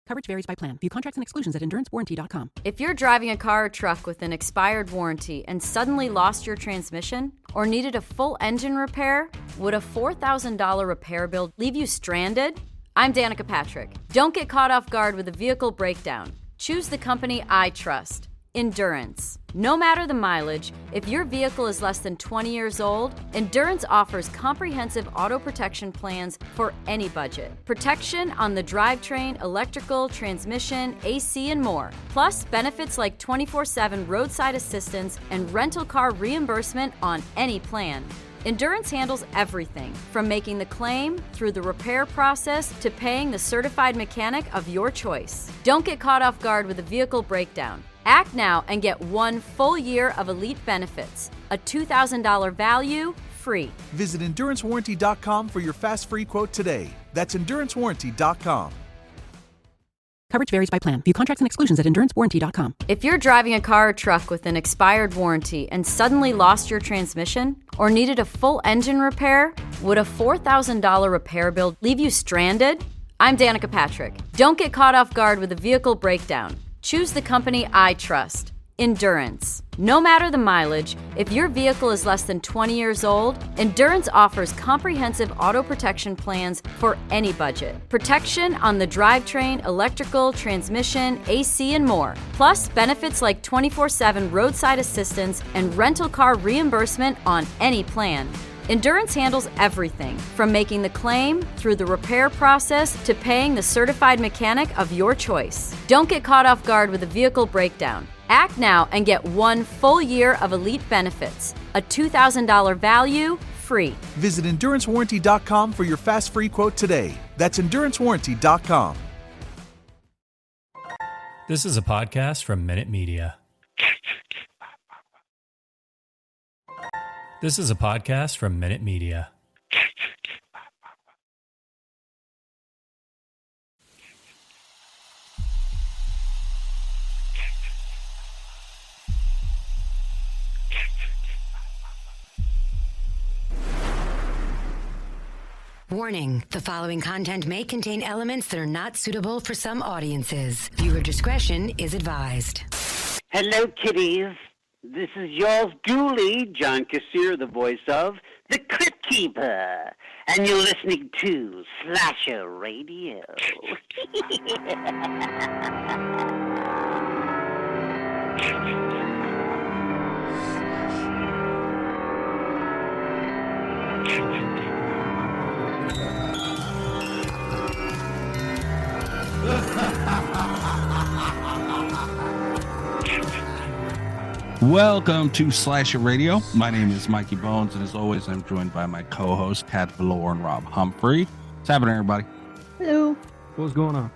Coverage varies by plan. View contracts and exclusions at endurancewarranty.com. If you're driving a car or truck with an expired warranty and suddenly lost your transmission or needed a full engine repair, would a $4,000 repair bill leave you stranded? I'm Danica Patrick. Don't get caught off guard with a vehicle breakdown. Choose the company I trust. Endurance. No matter the mileage, if your vehicle is less than 20 years old, Endurance offers comprehensive auto protection plans for any budget. Protection on the drivetrain, electrical, transmission, AC, and more. Plus, benefits like 24/7 roadside assistance and rental car reimbursement on any plan. Endurance handles everything, from making the claim, through the repair process, to paying the certified mechanic of your choice. Don't get caught off guard with a vehicle breakdown. Act now and get 1 full year of elite benefits. A $2,000 value, free. Visit EnduranceWarranty.com for your fast free quote today. That's EnduranceWarranty.com. Coverage varies by plan. View contracts and exclusions at endurancewarranty.com. If you're driving a car or truck with an expired warranty and suddenly lost your transmission or needed a full engine repair, would a $4,000 repair bill leave you stranded? I'm Danica Patrick. Don't get caught off guard with a vehicle breakdown. Choose the company I trust. Endurance. No matter the mileage, if your vehicle is less than 20 years old, Endurance offers comprehensive auto protection plans for any budget. Protection on the drivetrain, electrical, transmission, AC, and more. Plus, benefits like 24/7 roadside assistance and rental car reimbursement on any plan. Endurance handles everything, from making the claim, through the repair process, to paying the certified mechanic of your choice. Don't get caught off guard with a vehicle breakdown. Act now and get 1 full year of elite benefits. A $2,000 value, free. Visit EnduranceWarranty.com for your fast free quote today. That's EnduranceWarranty.com. This is a podcast from Minute Media. This is a podcast from Minute Media. Warning, the following content may contain elements that are not suitable for some audiences. Viewer discretion is advised. Hello, kiddies. This is yours duly, John Kassir, the voice of The Crypt Keeper. And you're listening to Slasher Radio. Welcome to Slasher Radio. My name is Mikey Bonez, and as always, I'm joined by my co-hosts, Kat Valor and Rob Humphrey. What's happening, everybody? Hello. What's going on?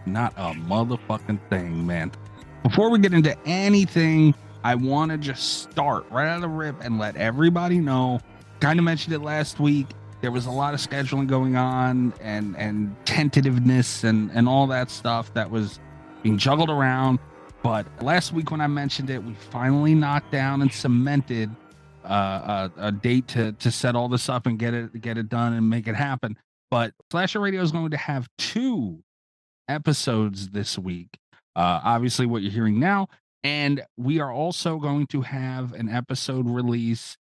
Not a motherfucking thing, man. Before we get into anything, I want to just start right out of the rip and let everybody know. Kind of mentioned it last week. There was a lot of scheduling going on and tentativeness and all that stuff that was being juggled around. But last week when I mentioned it, we finally knocked down and cemented a date to set all this up and get it done and make it happen. But Slasher Radio is going to have 2 episodes this week. Obviously, what you're hearing now, and we are also going to have an episode release.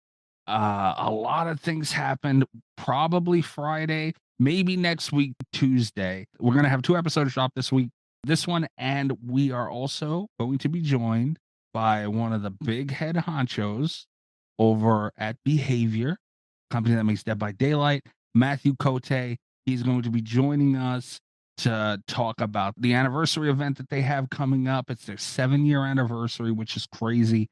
A lot of things happened. Probably Friday, maybe next week, Tuesday. We're going to have 2 episodes drop this week. This one, and we are also going to be joined by one of the big head honchos over at Behavior, company that makes Dead by Daylight, Matthew Cote. He's going to be joining us to talk about the anniversary event that they have coming up. It's their 7-year anniversary, which is crazy.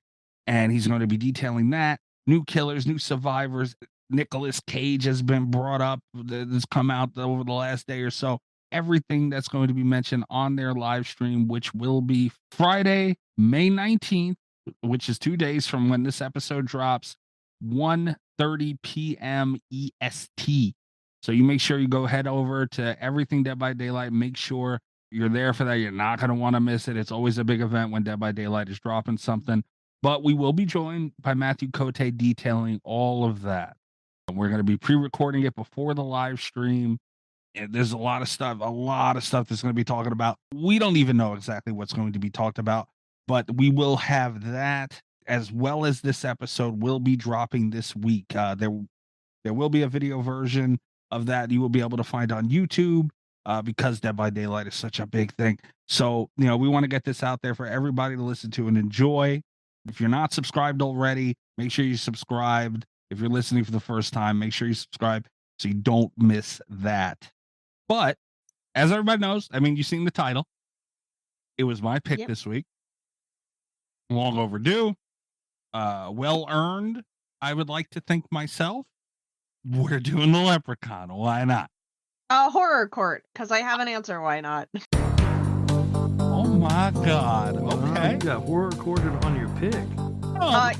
And he's going to be detailing that. New killers, new survivors. Nicolas Cage has been brought up. That's come out over the last day or so. Everything that's going to be mentioned on their live stream, which will be Friday, May 19th, which is 2 days from when this episode drops, 1:30 p.m. EST. So you make sure you go head over to Everything Dead by Daylight. Make sure you're there for that. You're not going to want to miss it. It's always a big event when Dead by Daylight is dropping something. But we will be joined by Matthew Cote detailing all of that. And we're going to be pre-recording it before the live stream. there's a lot of stuff that's going to be talking about. We don't even know exactly what's going to be talked about, but we will have that as well as this episode will be dropping this week. There will be a video version of that you will be able to find on YouTube because Dead by Daylight is such a big thing. So, we want to get this out there for everybody to listen to and enjoy. If you're not subscribed already, make sure you're subscribed. If you're listening for the first time, make sure you subscribe so you don't miss that. But as everybody knows, you've seen the title. It was my pick this week. Long overdue. Well earned, I would like to think myself. We're doing the Leprechaun. Why not? Horror Court, because I have an answer. Why not? Oh my God. Okay. You got Horror Courted on your pick.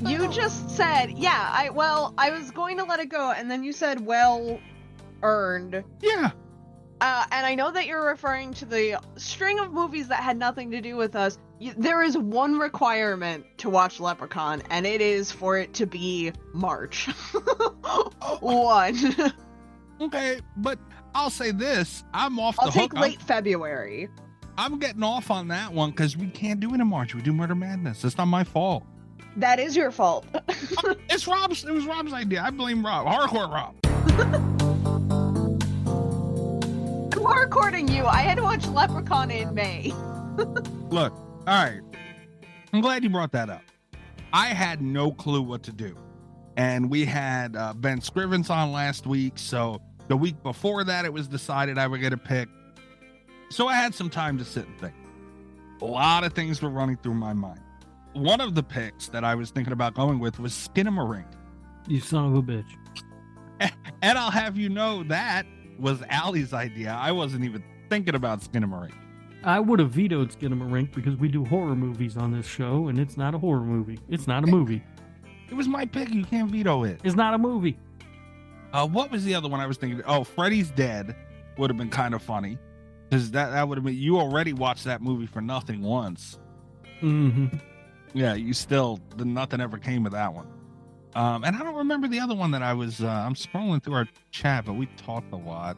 You just said, I was going to let it go, and then you said, well earned. Yeah. And I know that you're referring to the string of movies that had nothing to do with us. There is one requirement to watch Leprechaun, and it is for it to be March. One. Okay, but I'll say this. I'm off the hook. I'll take late February. I'm getting off on that one because we can't do it in March. We do Murder Madness. It's not my fault. That is your fault. It was Rob's idea. I blame Rob. Hardcore Rob. I'm hardcourting you. I had to watch Leprechaun in May. Look, all right. I'm glad you brought that up. I had no clue what to do. And we had Ben Scrivens on last week. So the week before that, it was decided I would get a pick. So I had some time to sit and think. A lot of things were running through my mind. One of the picks that I was thinking about going with was Skinamarink. You son of a bitch. And I'll have you know that was Allie's idea. I wasn't even thinking about Skinamarink. I would have vetoed Skinamarink because we do horror movies on this show, and it's not a horror movie. It's not a movie. It was my pick. You can't veto it. It's not a movie. What was the other one I was thinking? Oh, Freddy's Dead would have been kind of funny. Because that would have been, you already watched that movie for nothing once. Mm-hmm. Yeah, nothing ever came of that one. And I don't remember the other one that I'm scrolling through our chat, but we talked a lot.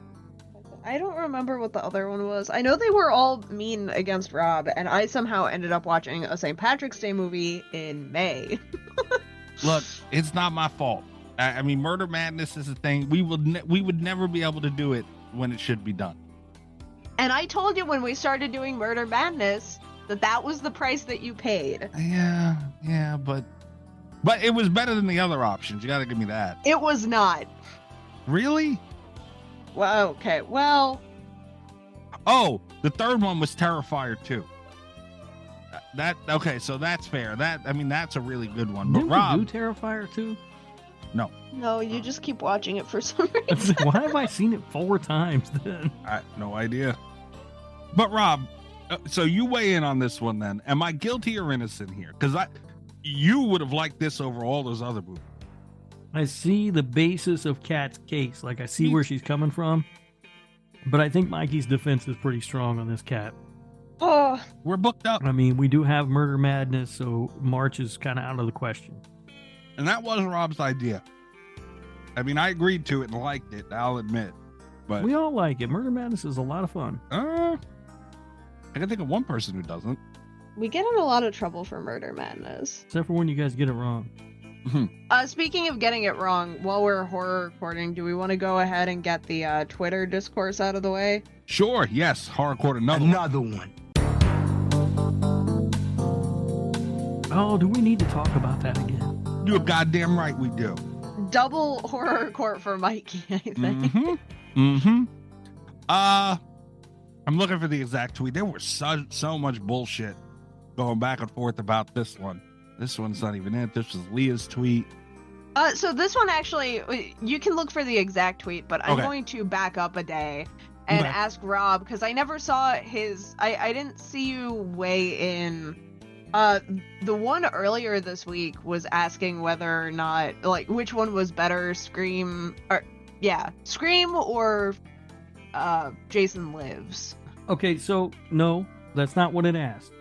I don't remember what the other one was. I know they were all mean against Rob, and I somehow ended up watching a St. Patrick's Day movie in May. Look, it's not my fault. Murder Madness is a thing. We would never be able to do it when it should be done. And I told you when we started doing Murder Madness that was the price that you paid. Yeah, but it was better than the other options. You got to give me that. It was not. Really? Well, okay. Well. Oh, the third one was Terrifier 2. Okay, so that's fair. That's a really good one. But Didn't Rob, we do Terrifier 2? No, you just keep watching it for some reason. Why have I seen it 4 times then? I have no idea. But Rob, so you weigh in on this one then. Am I guilty or innocent here? Because you would have liked this over all those other movies. I see the basis of Kat's case. Like, I see where she's coming from. But I think Mikey's defense is pretty strong on this Cat. Oh, we're booked up. We do have Murder Madness, so March is kind of out of the question. And that was Rob's idea. I agreed to it and liked it, I'll admit. But we all like it. Murder Madness is a lot of fun. I can think of one person who doesn't. we get in a lot of trouble for Murder Madness. Except for when you guys get it wrong. Speaking of getting it wrong, while we're horror recording, do we want to go ahead and get the Twitter discourse out of the way? Sure, yes. Horror record another one. Oh, do we need to talk about that again? You're goddamn right we do. Double horror court for Mikey, I think. I'm looking for the exact tweet. There was so much bullshit going back and forth about this one. This one's not even it. This was Leah's tweet. So this one actually, you can look for the exact tweet, but I'm going to back up a day and ask Rob, because I never saw his, I didn't see you weigh in. The one earlier this week was asking whether or not, like, which one was better, Scream or Jason Lives. Okay, so no, that's not what it asked.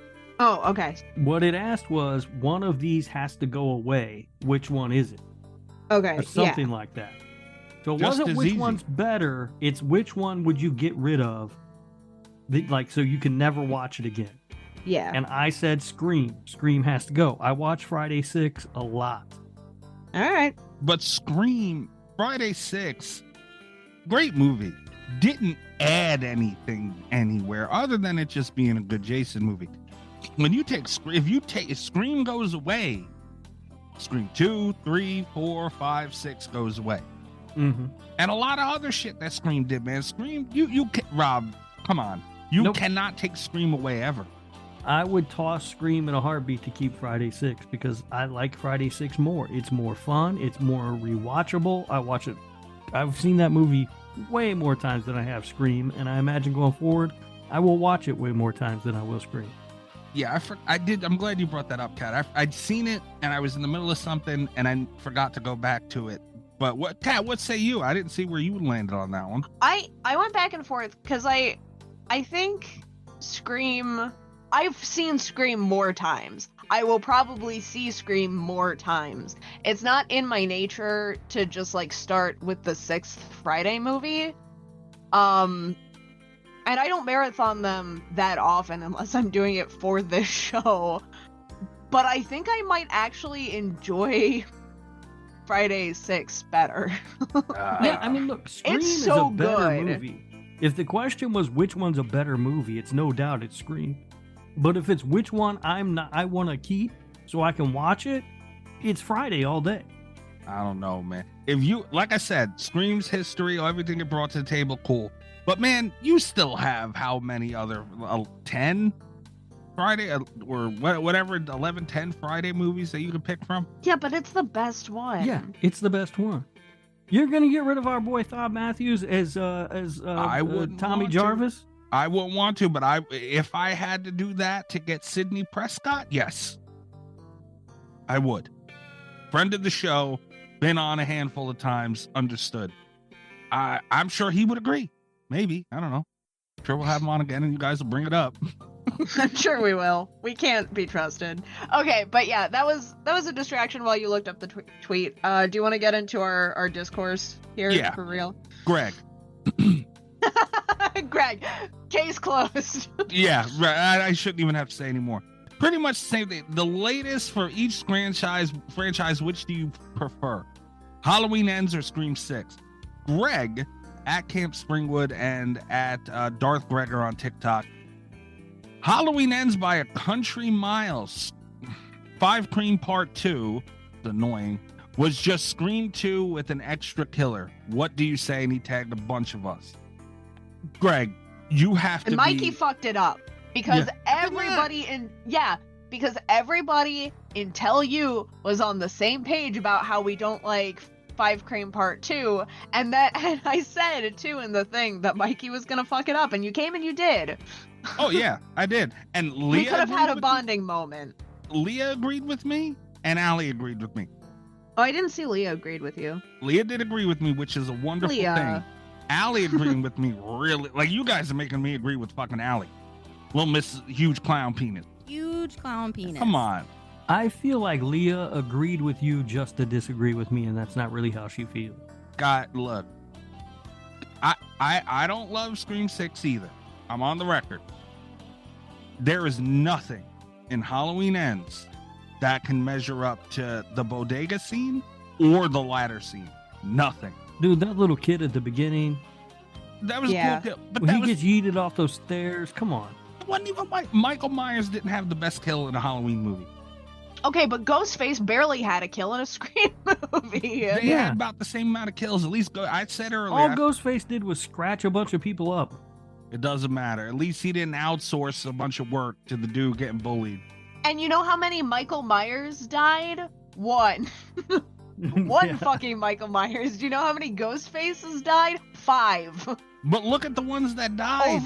Oh, okay. What it asked was, one of these has to go away. Which one is it? Okay, or something like that. So it Just wasn't as which easy. one's better, it's which one would you get rid of, so you can never watch it again. Yeah. And I said Scream. Scream has to go. I watch Friday 6 a lot. All right. But Scream, Friday 6, great movie. Didn't add anything anywhere other than it just being a good Jason movie. When you take if Scream goes away, Scream 2, 3, 4, 5, 6 goes away. Mm-hmm. And a lot of other shit that Scream did, man. Scream, Rob, come on. You Nope. cannot take Scream away ever. I would toss Scream in a heartbeat to keep Friday 6 because I like Friday 6 more. It's more fun. It's more rewatchable. I watch it. I've seen that movie way more times than I have Scream, and I imagine going forward, I will watch it way more times than I will Scream. Yeah, I did. I'm glad you brought that up, Kat. I'd seen it, and I was in the middle of something, and I forgot to go back to it. But Kat, what say you? I didn't see where you landed on that one. I went back and forth because I think Scream. I've seen Scream more times. I will probably see Scream more times. It's not in my nature to just like start with the 6th Friday movie. And I don't marathon them that often unless I'm doing it for this show. But I think I might actually enjoy Friday 6 better. Yeah, I mean, look, Scream It's is so a better good. movie. If the question was which one's a better movie, it's no doubt it's Scream. But if it's which one I want to keep so I can watch it, it's Friday all day. I don't know, man. If you, like I said, Scream's history, everything it brought to the table, cool. But man, you still have how many other 10 Friday or whatever 11, 10 Friday movies that you can pick from? Yeah, but it's the best one. Yeah, it's the best one. You're gonna get rid of our boy Thad Matthews as I wouldn't Tommy want Jarvis? I wouldn't want to, but if I had to do that to get Sidney Prescott, yes, I would. Friend of the show, been on a handful of times, understood. I'm sure he would agree. Maybe, I don't know. Sure, we'll have him on again, and you guys will bring it up. I'm sure we will. We can't be trusted. Okay, but yeah, that was a distraction while you looked up the tweet. Do you want to get into our discourse here? Yeah. For real? Greg. Greg, case closed. Yeah, right. I shouldn't even have to say anymore. Pretty much the same thing. The latest for each franchise, which do you prefer? Halloween Ends or Scream 6? Greg at Camp Springwood and at Darth Gregor on TikTok. Halloween Ends by a country miles. 5 Cream Part 2, it's annoying, was just Scream 2 with an extra killer. What do you say? And he tagged a bunch of us. Greg, you have to And Mikey fucked it up because everybody because everybody in Tell You was on the same page about how we don't like 5 Cream Part 2, and I said too in the thing that Mikey was gonna fuck it up, and you came and you did. Oh yeah, I did. And Leah We could have had a agreed bonding moment. Leah agreed with me, and Allie agreed with me. Oh, I didn't see Leah agreed with you. Leah did agree with me, which is a wonderful Leah. thing. Allie agreeing with me, really, like you guys are making me agree with fucking Allie. Little Miss Huge Clown Penis. Huge clown penis. Come on. I feel like Leah agreed with you just to disagree with me, and that's not really how she feels. God, look, I don't love Scream 6 either. I'm on the record. There is nothing in Halloween Ends that can measure up to the bodega scene or the ladder scene. Nothing. Dude, that little kid at the beginning, That was Yeah. cool. But when that he was, gets yeeted off those stairs, come on. it wasn't even Michael Myers didn't have the best kill in a Halloween movie. Okay, but Ghostface barely had a kill in a Scream movie. They Yeah. had about the same amount of kills. At least I said earlier. All Ghostface did was scratch a bunch of people up. It doesn't matter. At least he didn't outsource a bunch of work to the dude getting bullied. And you know how many Michael Myers died? One. One Yeah. fucking Michael Myers. Do you know how many Ghostfaces died? 5. But look at the ones that died.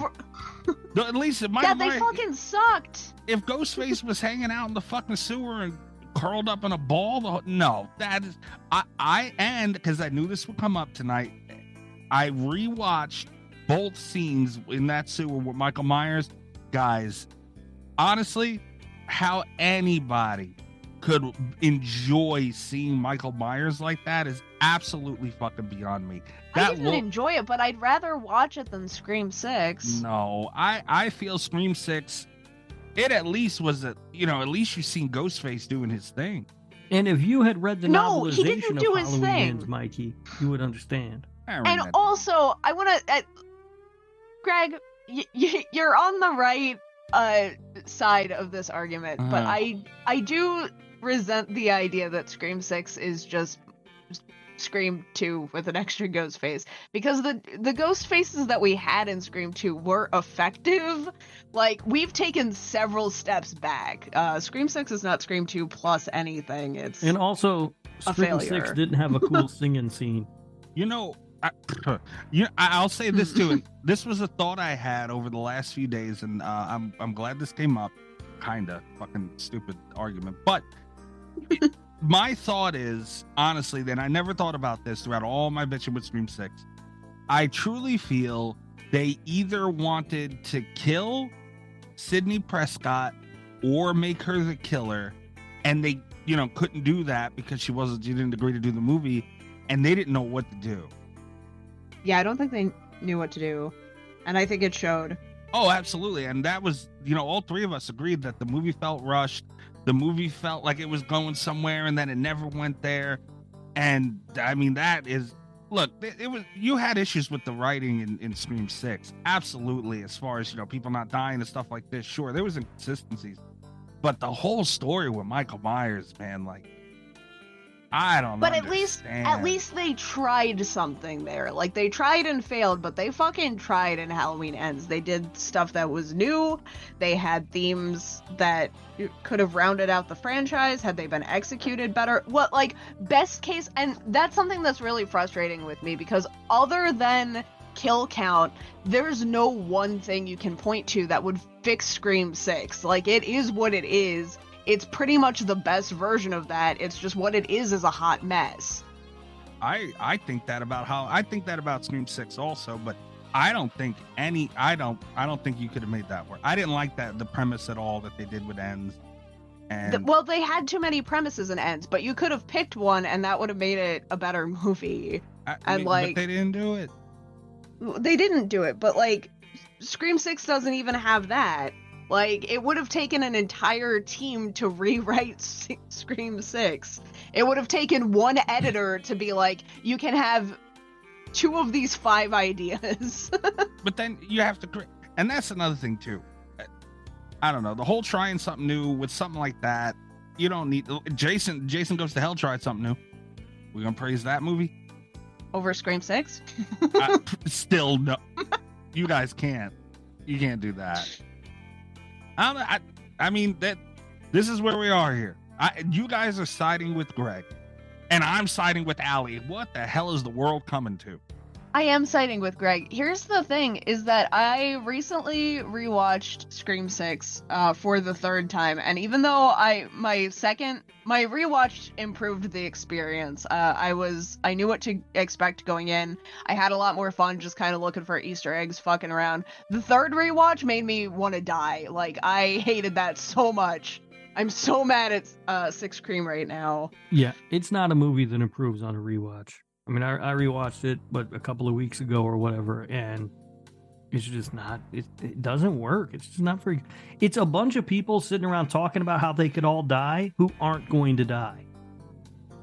At least if Yeah, they fucking sucked. if Ghostface was hanging out in the fucking sewer and curled up in a ball, no, that is and because I knew this would come up tonight, I rewatched both scenes in that sewer with Michael Myers. Guys, honestly, how anybody could enjoy seeing Michael Myers like that is absolutely fucking beyond me. I didn't enjoy it, but I'd rather watch it than Scream 6. No, I feel Scream 6, it at least was at least you've seen Ghostface doing his thing. And if you had read the No, he novelization didn't of do his Halloween thing. Ends, Mikey, you would understand. And also, I want to, Greg, you're on the right side of this argument, but I do resent the idea that Scream 6 is just Scream 2 with an extra ghost face, because the ghost faces that we had in Scream 2 were effective. Like, we've taken several steps back. Scream 6 is not Scream 2 plus anything. It's And also, Scream 6 failure. didn't have a cool singing scene. I'll say this too. And this was a thought I had over the last few days, and I'm glad this came up. Kinda fucking stupid argument, but my thought is, honestly, that I never thought about this throughout all my bitching with Scream 6. I truly feel they either wanted to kill Sidney Prescott or make her the killer, and they, couldn't do that because she didn't agree to do the movie, and they didn't know what to do. Yeah, I don't think they knew what to do, and I think it showed. Oh, absolutely. And that was, all three of us agreed that the movie felt rushed. The movie felt like it was going somewhere and then it never went there. And I mean, you had issues with the writing in Scream 6. Absolutely. As far as, people not dying and stuff like this. Sure, there was inconsistencies, but the whole story with Michael Myers, man, like, I don't know. But at least they tried something there. Like, they tried and failed, but they fucking tried in Halloween Ends. They did stuff that was new. They had themes that could have rounded out the franchise had they been executed better. Best case, and that's something that's really frustrating with me, because other than kill count, there's no one thing you can point to that would fix Scream 6. Like, it is what it is. It's pretty much the best version of that. It's just what it is a hot mess. I think that about Scream 6 also, but I don't think you could have made that work. I didn't like the premise at all that they did with Ends. And they had too many premises and Ends, but you could have picked one and that would have made it a better movie. but they didn't do it. They didn't do it, but Scream 6 doesn't even have that. Like, it would have taken an entire team to rewrite Scream 6. It would have taken one editor to be like, you can have 2 of these 5 ideas. But then you have to, and that's another thing too. I don't know, the whole trying something new with something like that. You don't need Jason Goes to Hell tried something new. We're gonna praise that movie over Scream 6. Still no. You guys can't. You can't do that. I mean, that this is where we are here. You guys are siding with Greg, and I'm siding with Allie. What the hell is the world coming to? I am siding with Greg. Here's the thing, is that I recently rewatched Scream 6 for the 3rd time, and even though my rewatch improved the experience, I knew what to expect going in. I had a lot more fun just kind of looking for Easter eggs, fucking around. The 3rd rewatch made me want to die. Like, I hated that so much. I'm so mad at 6 Cream right now. Yeah, it's not a movie that improves on a rewatch. I mean, I rewatched it, a couple of weeks ago or whatever, and it's just not, it doesn't work. It's just not very, it's a bunch of people sitting around talking about how they could all die who aren't going to die.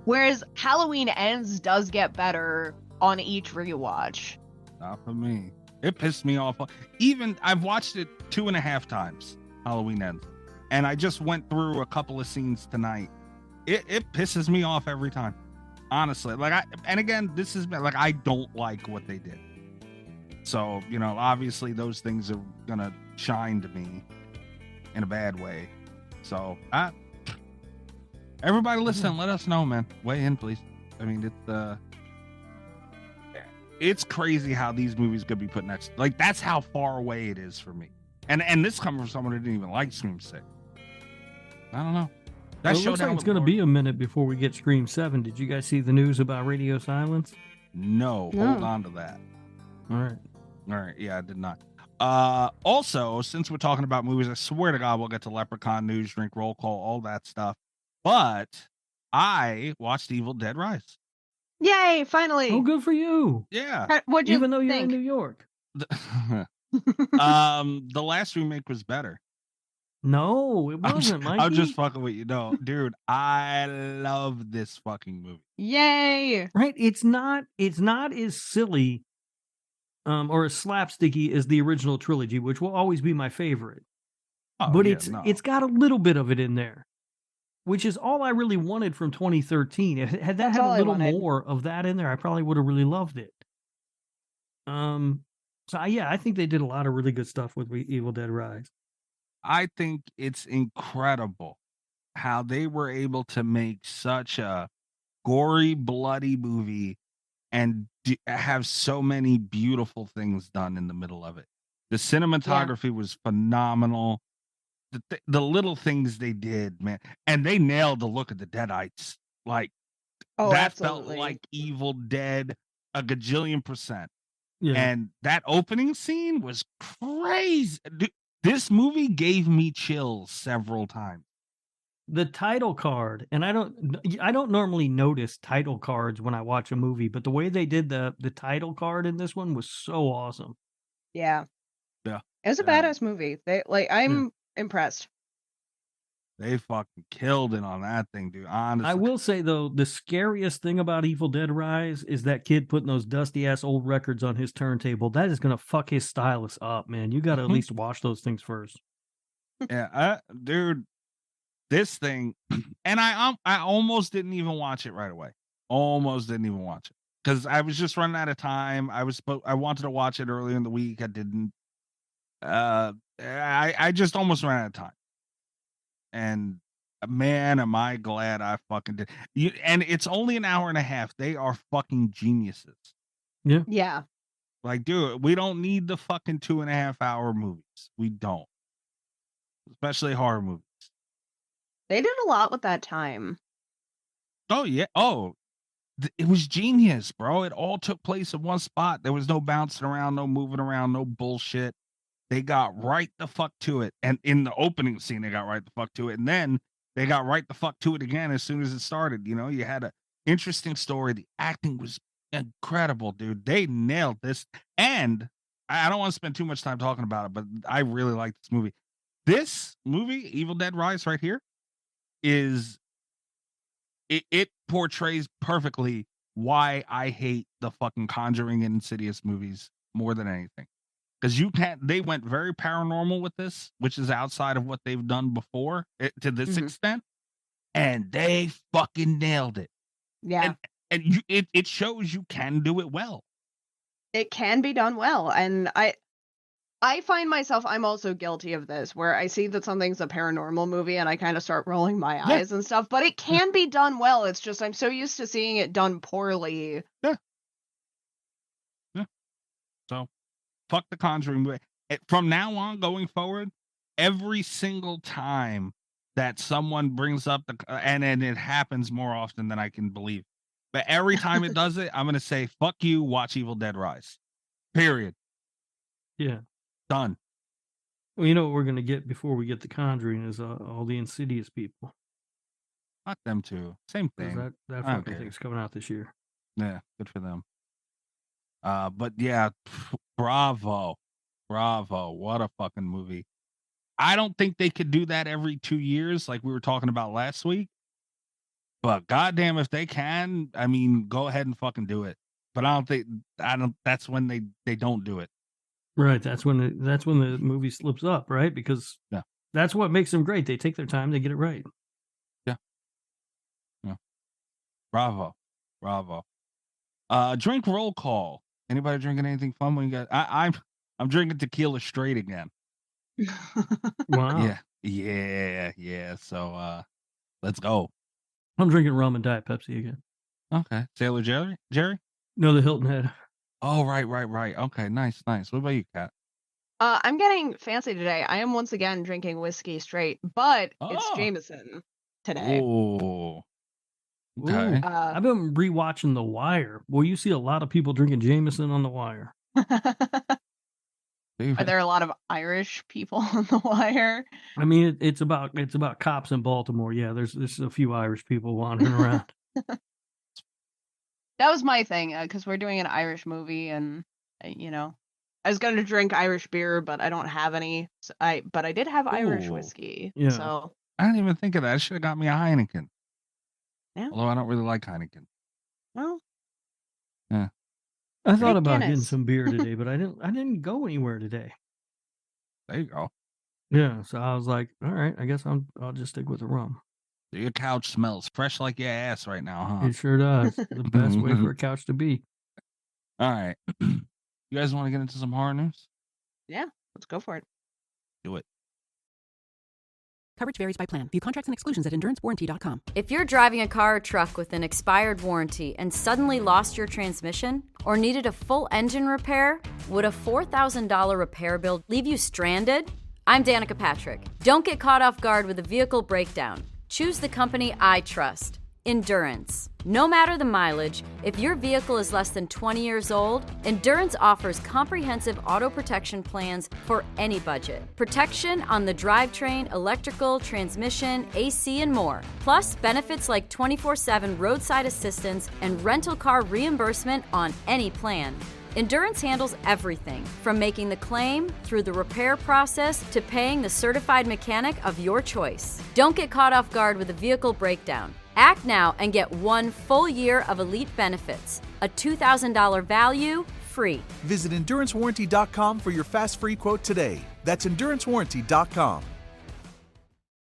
Whereas Halloween Ends does get better on each rewatch. Not for me. It pissed me off. Even, I've watched it 2.5 times, Halloween Ends, and I just went through a couple of scenes tonight. It pisses me off every time. Honestly, this is I don't like what they did. So, obviously those things are gonna shine to me in a bad way. So, everybody listen, let us know, man. Weigh in, please. I mean, it's crazy how these movies could be put next. Like, that's how far away it is for me. And this comes from someone who didn't even like Scream 6. I don't know. Well, it looks like it's going to be a minute before we get Scream 7. Did you guys see the news about Radio Silence? No. Hold on to that. All right. Yeah, I did not. Also, since we're talking about movies, I swear to God, we'll get to Leprechaun news, drink roll call, all that stuff. But I watched Evil Dead Rise. Yay! Finally. Oh, good for you. Yeah. What'd you Even though you're in think? New York. The last remake was better. No, it wasn't, Mikey. I'm just fucking with you. No, dude, I love this fucking movie. Yay! Right? It's not as silly or as slapsticky as the original trilogy, which will always be my favorite. Oh, But yeah, it's got a little bit of it in there, which is all I really wanted from 2013. Had that That's had all a I little wanted. more of that in there, I probably would have really loved it. I think they did a lot of really good stuff with Evil Dead Rise. I think it's incredible how they were able to make such a gory, bloody movie and have so many beautiful things done in the middle of it. The cinematography was phenomenal. The little things they did, man, and they nailed the look of the Deadites. Like that absolutely. felt like Evil Dead a gajillion %. Yeah. And that opening scene was crazy. This movie gave me chills several times. The title card, and I don't normally notice title cards when I watch a movie, but the way they did the title card in this one was so awesome. Yeah. Yeah. It was a badass movie. I'm impressed. They fucking killed it on that thing, dude. Honestly. I will say though, the scariest thing about Evil Dead Rise is that kid putting those dusty ass old records on his turntable. That is gonna fuck his stylus up, man. You gotta at least watch those things first. Yeah, dude, this thing, and I almost didn't even watch it right away. Almost didn't even watch it because I was just running out of time. I wanted to watch it earlier in the week. I didn't. I just almost ran out of time. And man, am I glad I fucking did. And it's only an hour and a half. They are fucking geniuses. Yeah. Yeah. Like, dude, we don't need the fucking 2.5 hour movies. We don't. Especially horror movies. They did a lot with that time. Oh, yeah. Oh, it was genius, bro. It all took place in one spot. There was no bouncing around, no moving around, no bullshit. They got right the fuck to it. And in the opening scene, they got right the fuck to it. And then they got right the fuck to it again as soon as it started. You know, you had an interesting story. The acting was incredible, dude. They nailed this. And I don't want to spend too much time talking about it, but I really like this movie. This movie, Evil Dead Rise, right here, it portrays perfectly why I hate the fucking Conjuring and Insidious movies more than anything. Because they went very paranormal with this, which is outside of what they've done before to this extent. And they fucking nailed it. Yeah. And it shows you can do it well. It can be done well. And I find myself, I'm also guilty of this, where I see that something's a paranormal movie and I kind of start rolling my eyes and stuff, but it can be done well. It's just, I'm so used to seeing it done poorly. Yeah. So, fuck the Conjuring movie. From now on, going forward, every single time that someone brings up and it happens more often than I can believe, but every time it does it, I'm going to say, fuck you, watch Evil Dead Rise. Period. Yeah. Done. Well, you know what we're going to get before we get the Conjuring is all the Insidious people. Fuck them too. Same thing. That fucking thing's coming out this year. Yeah, good for them. But yeah, bravo. What a fucking movie. I don't think they could do that every 2 years like we were talking about last week. But goddamn, if they can, I mean, go ahead and fucking do it. But that's when they don't do it. Right. That's when the movie slips up, right? Because that's what makes them great. They take their time, they get it right. Yeah. Bravo. Drink roll call. Anybody drinking anything fun when you got I'm drinking tequila straight again. Wow. Yeah. So let's go. I'm drinking rum and Diet Pepsi again. Okay. Sailor Jerry? No, the Hilton Head. Oh, right. Okay, nice. What about you, Kat? I'm getting fancy today. I am once again drinking whiskey straight, but it's Jameson today. Oh. Okay. I've been rewatching The Wire. Well, you see a lot of people drinking Jameson on The Wire. Are there a lot of Irish people on The Wire? I mean, it's about cops in Baltimore. Yeah, there's a few Irish people wandering around. That was my thing, because we're doing an Irish movie, and I was gonna drink Irish beer, but I don't have any. But I did have Irish whiskey. Yeah. So I didn't even think of that. I should have got me a Heineken. Yeah. Although I don't really like Heineken. Well. Yeah. I thought about getting Guinness. some beer today, but I didn't go anywhere today. There you go. Yeah, so I was like, all right, I guess I'll just stick with the rum. Your couch smells fresh like your ass right now, huh? It sure does. The best way for a couch to be. All right. You guys want to get into some horror news? Yeah, let's go for it. Do it. Coverage varies by plan. View contracts and exclusions at endurancewarranty.com. If you're driving a car or truck with an expired warranty and suddenly lost your transmission or needed a full engine repair, would a $4,000 repair bill leave you stranded? I'm Danica Patrick. Don't get caught off guard with a vehicle breakdown. Choose the company I trust. Endurance. No matter the mileage, if your vehicle is less than 20 years old, Endurance offers comprehensive auto protection plans for any budget. Protection on the drivetrain, electrical, transmission, AC, and more. Plus, benefits like 24/7 roadside assistance and rental car reimbursement on any plan. Endurance handles everything, from making the claim through the repair process to paying the certified mechanic of your choice. Don't get caught off guard with a vehicle breakdown. Act now and get 1 full year of elite benefits, a $2,000 value, free. Visit EnduranceWarranty.com for your fast free quote today. That's EnduranceWarranty.com.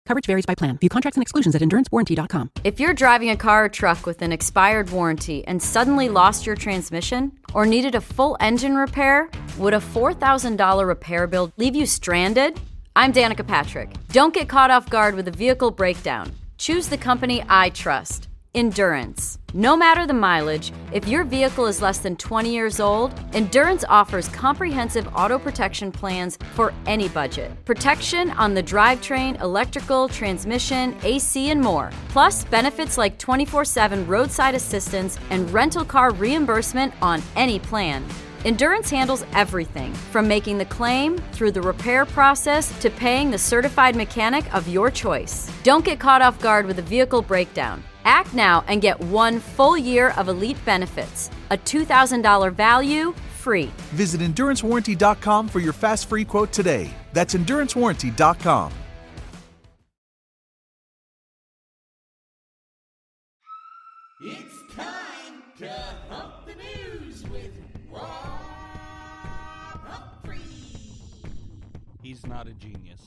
Coverage varies by plan. View contracts and exclusions at endurancewarranty.com. If you're driving a car or truck with an expired warranty and suddenly lost your transmission or needed a full engine repair, would a $4,000 repair bill leave you stranded? I'm Danica Patrick. Don't get caught off guard with a vehicle breakdown. Choose the company I trust. Endurance. No matter the mileage, if your vehicle is less than 20 years old, Endurance offers comprehensive auto protection plans for any budget. Protection on the drivetrain, electrical, transmission, AC, and more. Plus, benefits like 24/7 roadside assistance and rental car reimbursement on any plan. Endurance handles everything, from making the claim through the repair process to paying the certified mechanic of your choice. Don't get caught off guard with a vehicle breakdown. Act now and get 1 full year of elite benefits, a $2,000 value, free. Visit EnduranceWarranty.com for your fast free quote today. That's EnduranceWarranty.com. It's time to hump the news with EyeRChris. He's not a genius.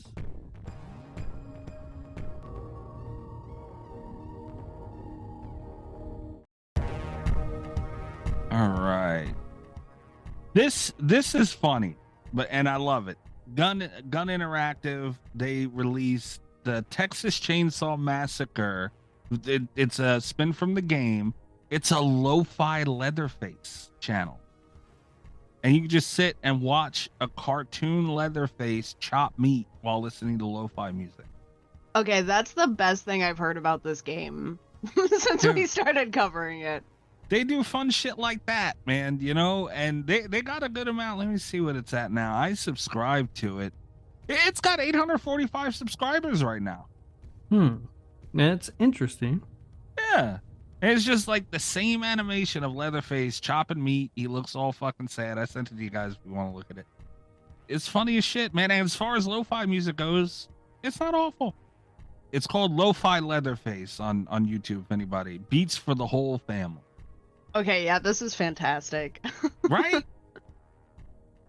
All right. This is funny, and I love it. Gun Interactive, they released the Texas Chainsaw Massacre. It's a spin from the game. It's a lo-fi Leatherface channel. And you can just sit and watch a cartoon Leatherface chop meat while listening to lo-fi music. Okay, that's the best thing I've heard about this game since we started covering it. They do fun shit like that, man, and they got a good amount. Let me see what it's at now. I subscribe to it. It's got 845 subscribers right now. That's interesting. Yeah. And it's just like the same animation of Leatherface chopping meat. He looks all fucking sad. I sent it to you guys if you want to look at it. It's funny as shit, man. And as far as lo-fi music goes, it's not awful. It's called Lo-Fi Leatherface on YouTube, if anybody. Beats for the whole family. Okay, yeah, this is fantastic. Right?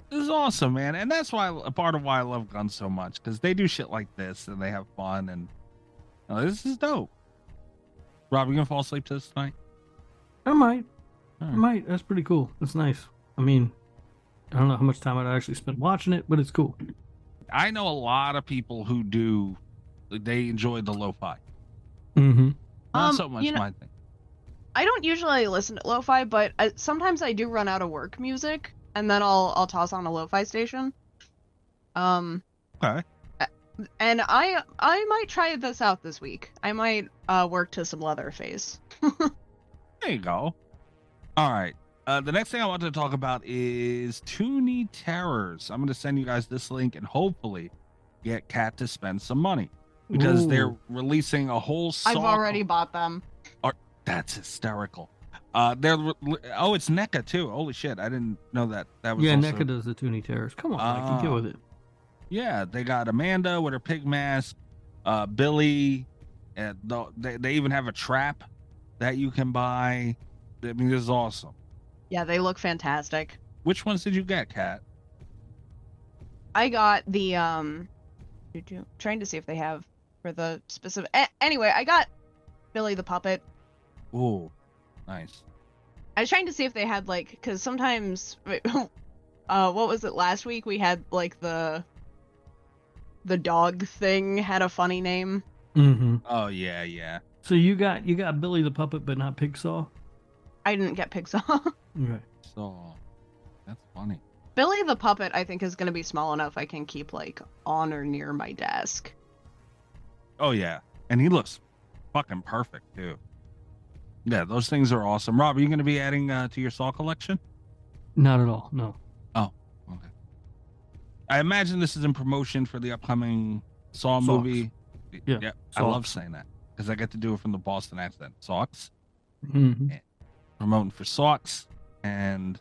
This is awesome, man. And that's why a part of why I love Guns so much, because they do shit like this and they have fun, and this is dope. Rob, you gonna fall asleep to this tonight? I might. I might. That's pretty cool. That's nice. I mean, I don't know how much time I'd actually spend watching it, but it's cool. I know a lot of people who do. They enjoy the lo-fi. Mm-hmm. Not so much my thing. I don't usually listen to lo-fi, but sometimes I do run out of work music, and then I'll toss on a lo-fi station. Okay. And I might try this out this week. I might work to some Leatherface. There you go. All right. The next thing I want to talk about is Toonie Terrors. I'm going to send you guys this link and hopefully get Kat to spend some money because they're releasing a whole Saw. I've already bought them. That's hysterical. It's NECA too. Holy shit, I didn't know that. That was also... NECA does the Toonie Terrors. Come on, Mikey, get with it. Yeah, they got Amanda with her pig mask, Billy, and they even have a trap that you can buy. I mean, this is awesome. Yeah, they look fantastic. Which ones did you get, Kat? I got the trying to see if they have for the specific. Anyway, I got Billy the Puppet. Ooh, nice. I was trying to see if they had like, because sometimes, what was it last week? We had like the dog thing had a funny name. Mm-hmm. Oh yeah. So you got Billy the Puppet, but not Pigsaw. I didn't get Pigsaw. Okay. So that's funny. Billy the Puppet, I think, is going to be small enough I can keep like on or near my desk. Oh yeah, and he looks fucking perfect too. Yeah, those things are awesome. Rob, are you going to be adding to your Saw collection? Not at all. No. Oh, okay. I imagine this is in promotion for the upcoming Saw movie. Yeah. I love saying that because I get to do it from the Boston accent. Socks. Mm-hmm. Promoting for Socks, and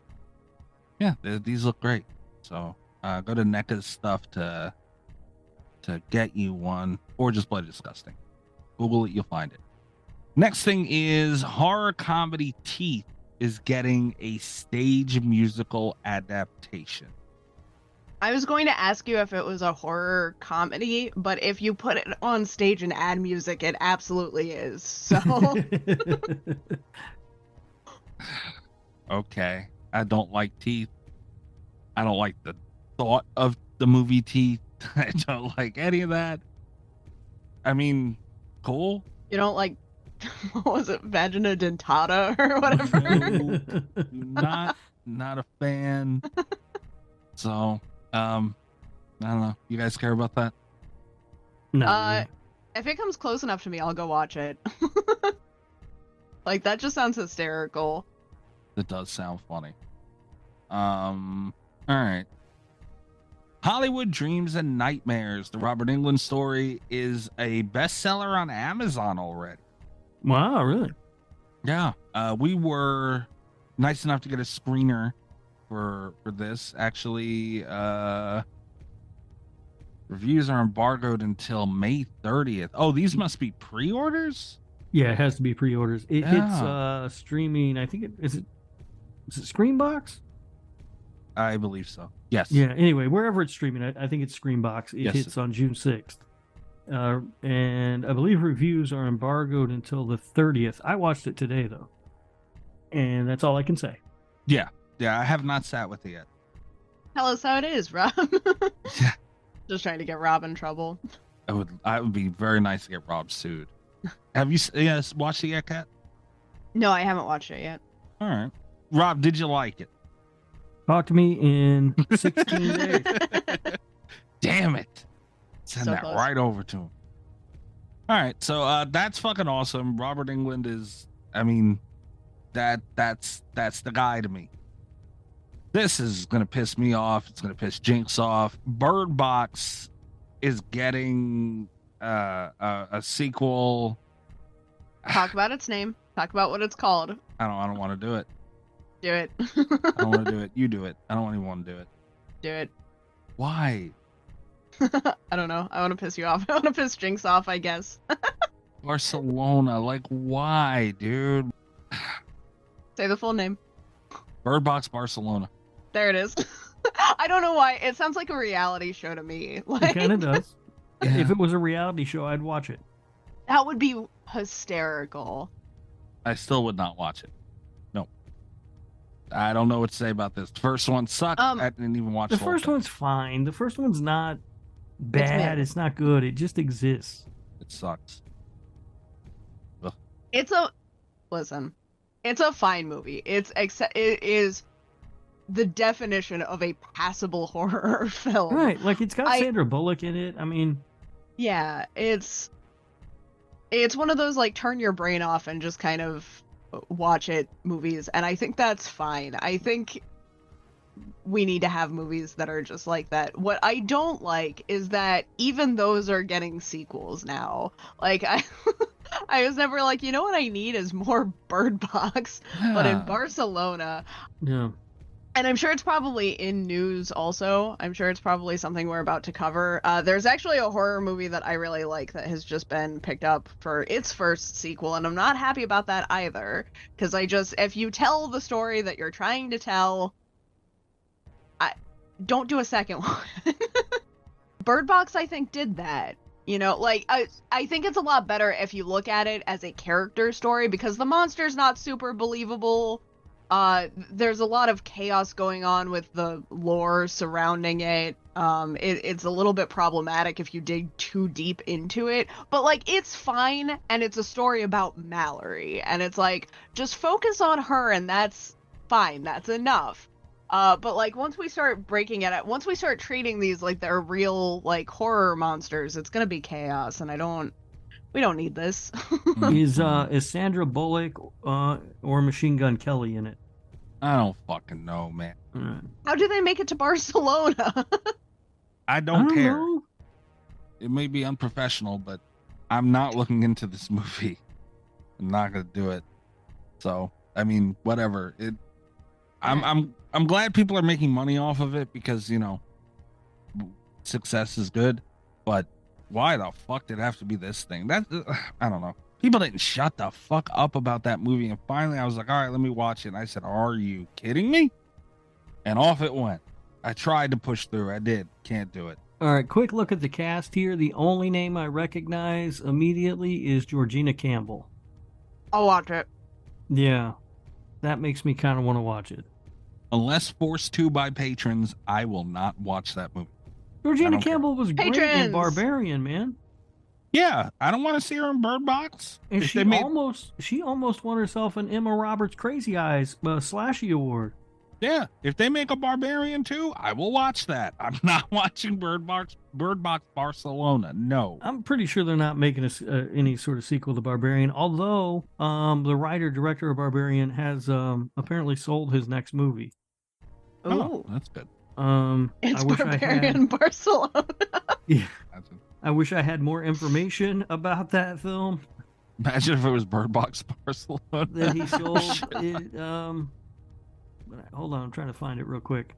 yeah, these look great. So go to NECA's stuff to get you one, or just Bloody Disgusting. Google it, you'll find it. Next thing is horror comedy Teeth is getting a stage musical adaptation. I was going to ask you if it was a horror comedy, but if you put it on stage and add music, it absolutely is. So okay, I don't like Teeth. I don't like the thought of the movie Teeth. I don't like any of that. I mean, cool. You don't like, what was it, Vagina Dentata or whatever? No, not a fan. So, I don't know. You guys care about that? No. If it comes close enough to me, I'll go watch it. Like, that just sounds hysterical. It does sound funny. All right. Hollywood Dreams and Nightmares, the Robert Englund story, is a bestseller on Amazon already. Wow, really? Yeah. We were nice enough to get a screener for this. Actually, reviews are embargoed until May 30th. Oh, these must be pre-orders? Yeah, it has to be pre-orders. It's streaming. I think is it Screenbox? I believe so. Yes. Yeah. Anyway, wherever it's streaming, I think it's Screenbox. It hits on June 6th, and I believe reviews are embargoed until the 30th. I watched it today though, and that's all I can say. Yeah. I have not sat with it yet. Tell us how it is, Rob. Yeah. Just trying to get Rob in trouble. It would be very nice to get Rob sued. Have you watched it yet, Kat? No, I haven't watched it yet. All right. Rob, did you like it? Talk to me in 16 days. Damn it. Send So that close. right over to him. All right. So that's fucking awesome. Robert Englund is, I mean, that's the guy to me. This is going to piss me off. It's going to piss Jinx off. Bird Box is getting a sequel. Talk about its name. Talk about what it's called. I don't want to do it. Do it. I don't want to do it. You do it. I don't even want to do it. Do it. Why? I don't know. I want to piss you off. I want to piss Jinx off, I guess. Barcelona. Like, why, dude? Say the full name. Bird Box Barcelona. There it is. I don't know why. It sounds like a reality show to me. Like, It kind of does. Yeah. If it was a reality show, I'd watch it. that would be hysterical. I still would not watch it. No. I don't know what to say about this. The first one sucked. I didn't even watch The the whole first thing. one's fine. The first one's not bad. mid. It's not good. It just exists. It sucks. It's a fine movie. It is the definition of a passable horror film. Right. Like, it's got Sandra Bullock in it. I mean, Yeah, it's one of those like turn your brain off and just kind of watch it movies, and I think that's fine. I think we need to have movies that are just like that. What I don't like is that even those are getting sequels now. Like I was never like, you know what I need is more Bird Box, but in Barcelona. Yeah. And I'm sure it's probably in news also. I'm sure it's probably something we're about to cover. There's actually a horror movie that I really like that has just been picked up for its first sequel, and I'm not happy about that either. Because if you tell the story that you're trying to tell, don't do a second one. Bird Box, I think, did that. You know, like, I think it's a lot better if you look at it as a character story, because the monster's not super believable. There's a lot of chaos going on with the lore surrounding it. It's a little bit problematic if you dig too deep into it, but like, it's fine, and it's a story about Mallory, and it's like, just focus on her, and that's fine, that's enough. But like, once we start breaking it up, once we start treating these like they're real, like, horror monsters, it's gonna be chaos, and we don't need this. Is Sandra Bullock or Machine Gun Kelly in it? I don't fucking know, man. How do they make it to Barcelona? I don't care. Know. It may be unprofessional, but I'm not looking into this movie. I'm not gonna do it. So, I mean, whatever. I'm glad people are making money off of it, because, you know, success is good, but why the fuck did it have to be this thing? I don't know. People didn't shut the fuck up about that movie, and finally I was like, all right, let me watch it. And I said, are you kidding me? And off it went. I tried to push through. I did. Can't do it. All right, quick look at the cast here. The only name I recognize immediately is Georgina Campbell. I'll watch it. Yeah, that makes me kind of want to watch it. Unless forced to by patrons, I will not watch that movie. Georgina Campbell was great in Patrons! Barbarian, man. Yeah, I don't want to see her in Bird Box. And If she they made- almost won herself an Emma Roberts Crazy Eyes Slashy Award. Yeah, if they make a Barbarian too, I will watch that. I'm not watching Bird Box Barcelona. No. I'm pretty sure they're not making any sort of sequel to Barbarian, although the writer-director of Barbarian has apparently sold his next movie. Oh, that's good. It's I wish Barbarian Barcelona. Yeah. I wish I had more information about that film. Imagine if it was Bird Box Barcelona. That he sold it. Hold on, I'm trying to find it real quick.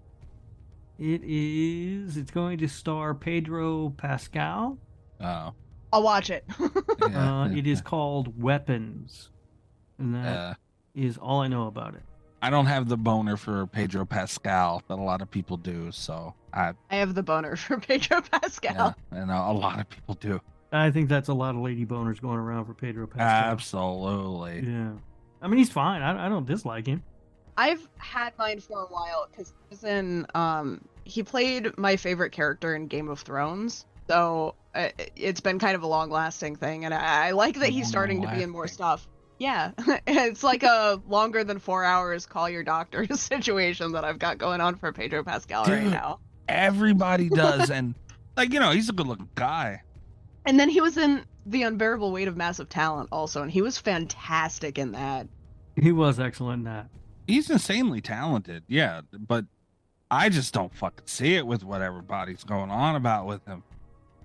It's going to star Pedro Pascal. Oh. I'll watch it. It is called Weapons. And that is all I know about it. I don't have the boner for Pedro Pascal that a lot of people do, so I have the boner for Pedro Pascal. Yeah, and a lot of people do. I think that's a lot of lady boners going around for Pedro Pascal. Absolutely. Yeah. I mean, he's fine. I don't dislike him. I've had mine for a while because he was in. He played my favorite character in Game of Thrones, so it's been kind of a long-lasting thing, and I like that he's starting to be in more stuff. Yeah, it's like a longer than 4 hours call your doctor situation that I've got going on for Pedro Pascal right now. Everybody does, and like, you know, he's a good-looking guy. And then he was in The Unbearable Weight of Massive Talent also, and he was fantastic in that. He was excellent in that. He's insanely talented, yeah, but I just don't fucking see it with what everybody's going on about with him.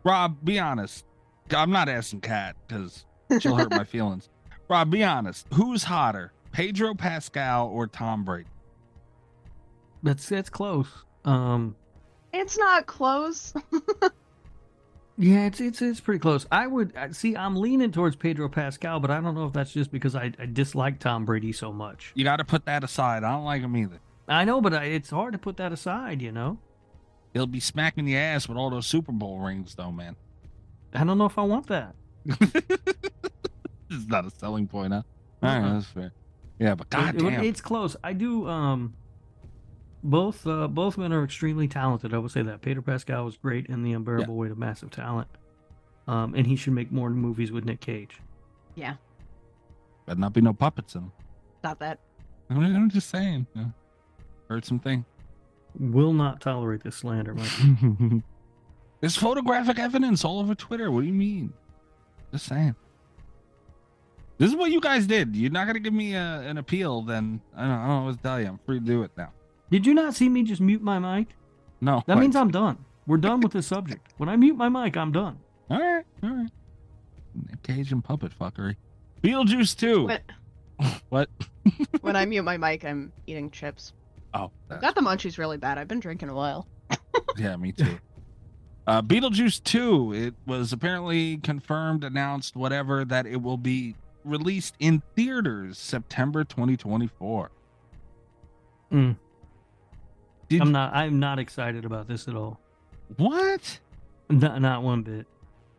Rob, be honest. I'm not asking Kat because she'll hurt my feelings. Rob, be honest. Who's hotter, Pedro Pascal or Tom Brady? That's close. It's not close. Yeah, it's pretty close. I would see. I'm leaning towards Pedro Pascal, but I don't know if that's just because I dislike Tom Brady so much. You got to put that aside. I don't like him either. I know, but it's hard to put that aside. You know, he'll be smacking the ass with all those Super Bowl rings, though, man. I don't know if I want that. It's not a selling point, huh? All right, that's fair. Yeah, but goddamn, it's close. I do. Both men are extremely talented. I will say that Pedro Pascal was great in The Unbearable Weight of Massive Talent, and he should make more movies with Nick Cage. Yeah, better not be no puppets in them. Not that. I'm just saying. Yeah. Heard something. Will not tolerate this slander, Mike. There's photographic evidence all over Twitter. What do you mean? Just saying. This is what you guys did. You're not gonna give me an appeal, then I don't know what to tell you. I'm free to do it now. Did you not see me just mute my mic? No. That means I'm done. We're done with this subject. When I mute my mic, I'm done. All right. Cajun puppet fuckery. Beetlejuice 2. What? When I mute my mic, I'm eating chips. Oh, I've got the munchies really bad. I've been drinking a while. Yeah, me too. Beetlejuice 2. It was apparently confirmed, announced, whatever, that it will be released in theaters September 2024. I'm not excited about this at all. What? Not one bit.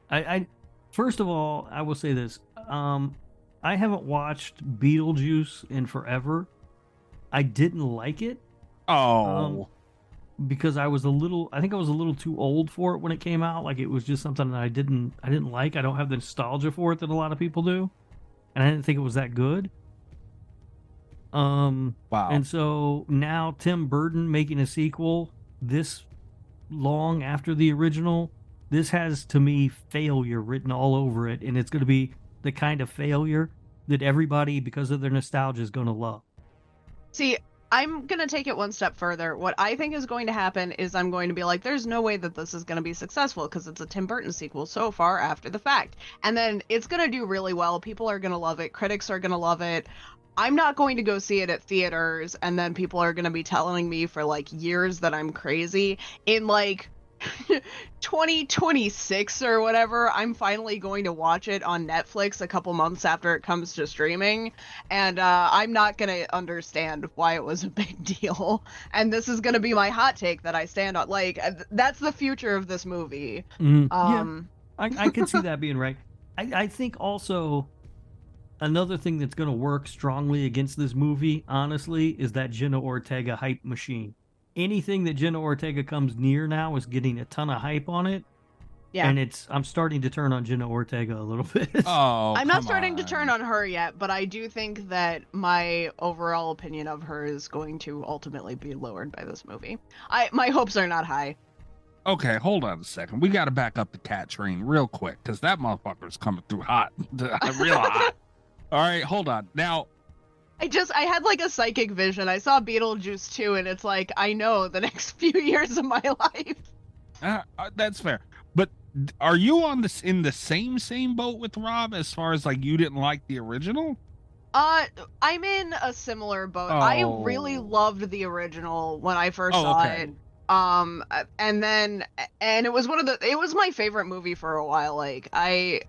I first of all, I will say this. I haven't watched Beetlejuice in forever. I didn't like it. Oh. Because I think I was a little too old for it when it came out. Like, it was just something that I didn't like. I don't have the nostalgia for it that a lot of people do. And I didn't think it was that good. Wow. And so now Tim Burton making a sequel this long after the original, this has, to me, failure written all over it. And it's going to be the kind of failure that everybody, because of their nostalgia, is going to love. See, I'm going to take it one step further. What I think is going to happen is I'm going to be like, there's no way that this is going to be successful because it's a Tim Burton sequel so far after the fact. And then it's going to do really well. People are going to love it. Critics are going to love it. I'm not going to go see it at theaters, and then people are going to be telling me for like years that I'm crazy. In like 2026 or whatever, I'm finally going to watch it on Netflix a couple months after it comes to streaming, and I'm not going to understand why it was a big deal. And this is going to be my hot take that I stand on. Like, that's the future of this movie. Yeah, I can see that being right. I think also another thing that's going to work strongly against this movie, honestly, is that Jenna Ortega hype machine. Anything that Jenna Ortega comes near now is getting a ton of hype on it. Yeah. And I'm starting to turn on Jenna Ortega a little bit. Oh, I'm not starting to turn on her yet, but I do think that my overall opinion of her is going to ultimately be lowered by this movie. My hopes are not high. Okay, hold on a second. We got to back up the cat train real quick, because that motherfucker's coming through hot. Real hot. All right, hold on. Now, I had like a psychic vision. I saw Beetlejuice 2, and it's like, I know the next few years of my life. That's fair. But are you in the same boat with Rob as far as like you didn't like the original? I'm in a similar boat. Oh. I really loved the original when I first saw it. And it was it was my favorite movie for a while. Like, I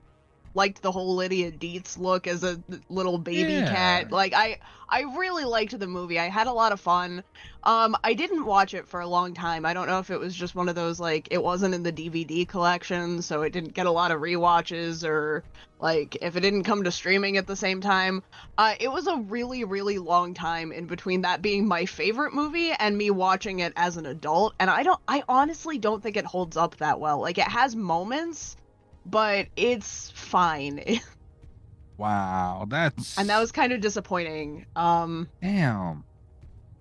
liked the whole Lydia Dietz look as a little baby cat. Like, I really liked the movie. I had a lot of fun. I didn't watch it for a long time. I don't know if it was just one of those, like, it wasn't in the DVD collection, so it didn't get a lot of rewatches, or like if it didn't come to streaming at the same time. It was a really, really long time in between that being my favorite movie and me watching it as an adult. And I honestly don't think it holds up that well. Like, it has moments, but it's fine. Wow, and that was kind of disappointing. Damn.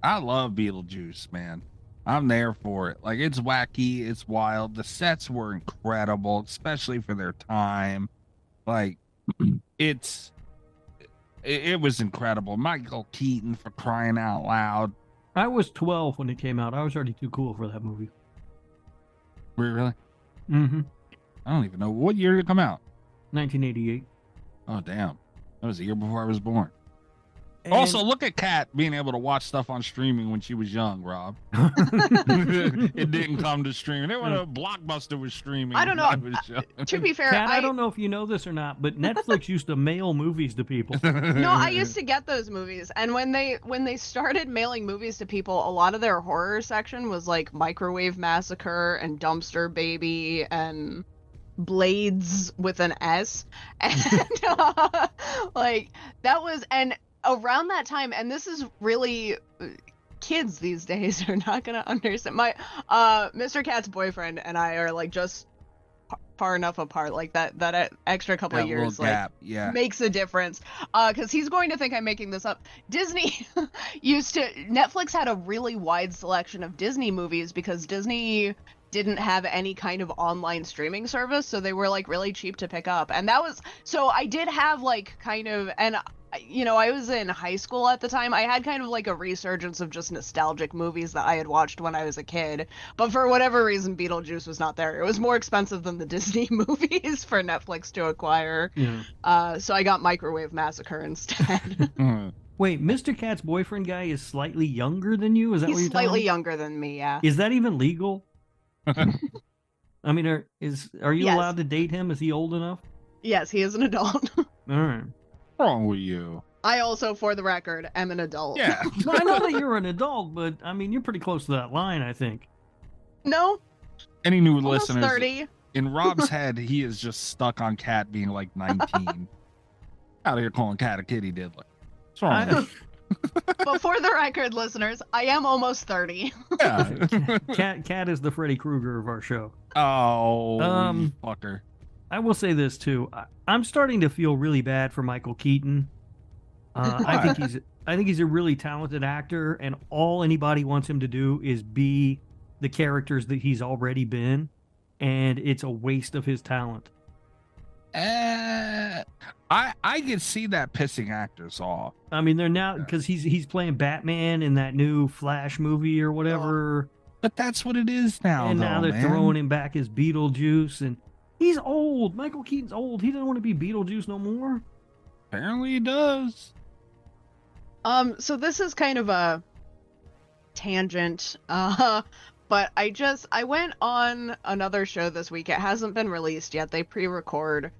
I love Beetlejuice, man. I'm there for it. Like, it's wacky, it's wild. The sets were incredible, especially for their time. Like, it was incredible. Michael Keaton, for crying out loud. I was 12 when it came out. I was already too cool for that movie. Were you really? Mm-hmm. I don't even know. What year did it come out? 1988. Oh, damn. That was the year before I was born. And also, look at Kat being able to watch stuff on streaming when she was young, Rob. It didn't come to streaming. It was a Blockbuster was streaming. I don't know. To be fair, Kat, I don't know if you know this or not, but Netflix used to mail movies to people. No, I used to get those movies, and when they started mailing movies to people, a lot of their horror section was like Microwave Massacre and Dumpster Baby and Blades with an S, and like that was, and around that time, and this is really, kids these days are not gonna understand. My Mr. Cat's boyfriend and I are like just far enough apart, like that extra couple of years like makes a difference, because he's going to think I'm making this up. Disney Netflix had a really wide selection of Disney movies because Disney didn't have any kind of online streaming service, so they were like really cheap to pick up. And that was, so I did have like kind of, and you know, I was in high school at the time. I had kind of like a resurgence of just nostalgic movies that I had watched when I was a kid. But for whatever reason, Beetlejuice was not there. It was more expensive than the Disney movies for Netflix to acquire. Yeah. So I got Microwave Massacre instead. Wait, Mr. Cat's boyfriend guy is slightly younger than you? Is that what He's you're telling slightly me? younger than me, yeah. Is that even legal? I mean, are you Yes. allowed to date him? Is he old enough? Yes, he is an adult. All right. What's wrong with you? I also, for the record, am an adult. Yeah. No, I know that you're an adult, but I mean, you're pretty close to that line, I think. No, Any new almost listeners? 30. In Rob's head, he is just stuck on Cat being like 19. Out of here calling Cat a kitty diddler. What's wrong with you? But for the record, listeners, I am almost 30. Yeah. Cat is the Freddy Krueger of our show. Oh, you fucker. I will say this too. I'm starting to feel really bad for Michael Keaton. I think he's a really talented actor, and all anybody wants him to do is be the characters that he's already been, and it's a waste of his talent. I can see that pissing actors off. I mean, they're now because he's playing Batman in that new Flash movie or whatever. But that's what it is now. And though, now they're man. throwing him back as Beetlejuice, and he's old. Michael Keaton's old. He doesn't want to be Beetlejuice no more. Apparently he does. So this is kind of a tangent, but I went on another show this week. It hasn't been released yet. They pre-record,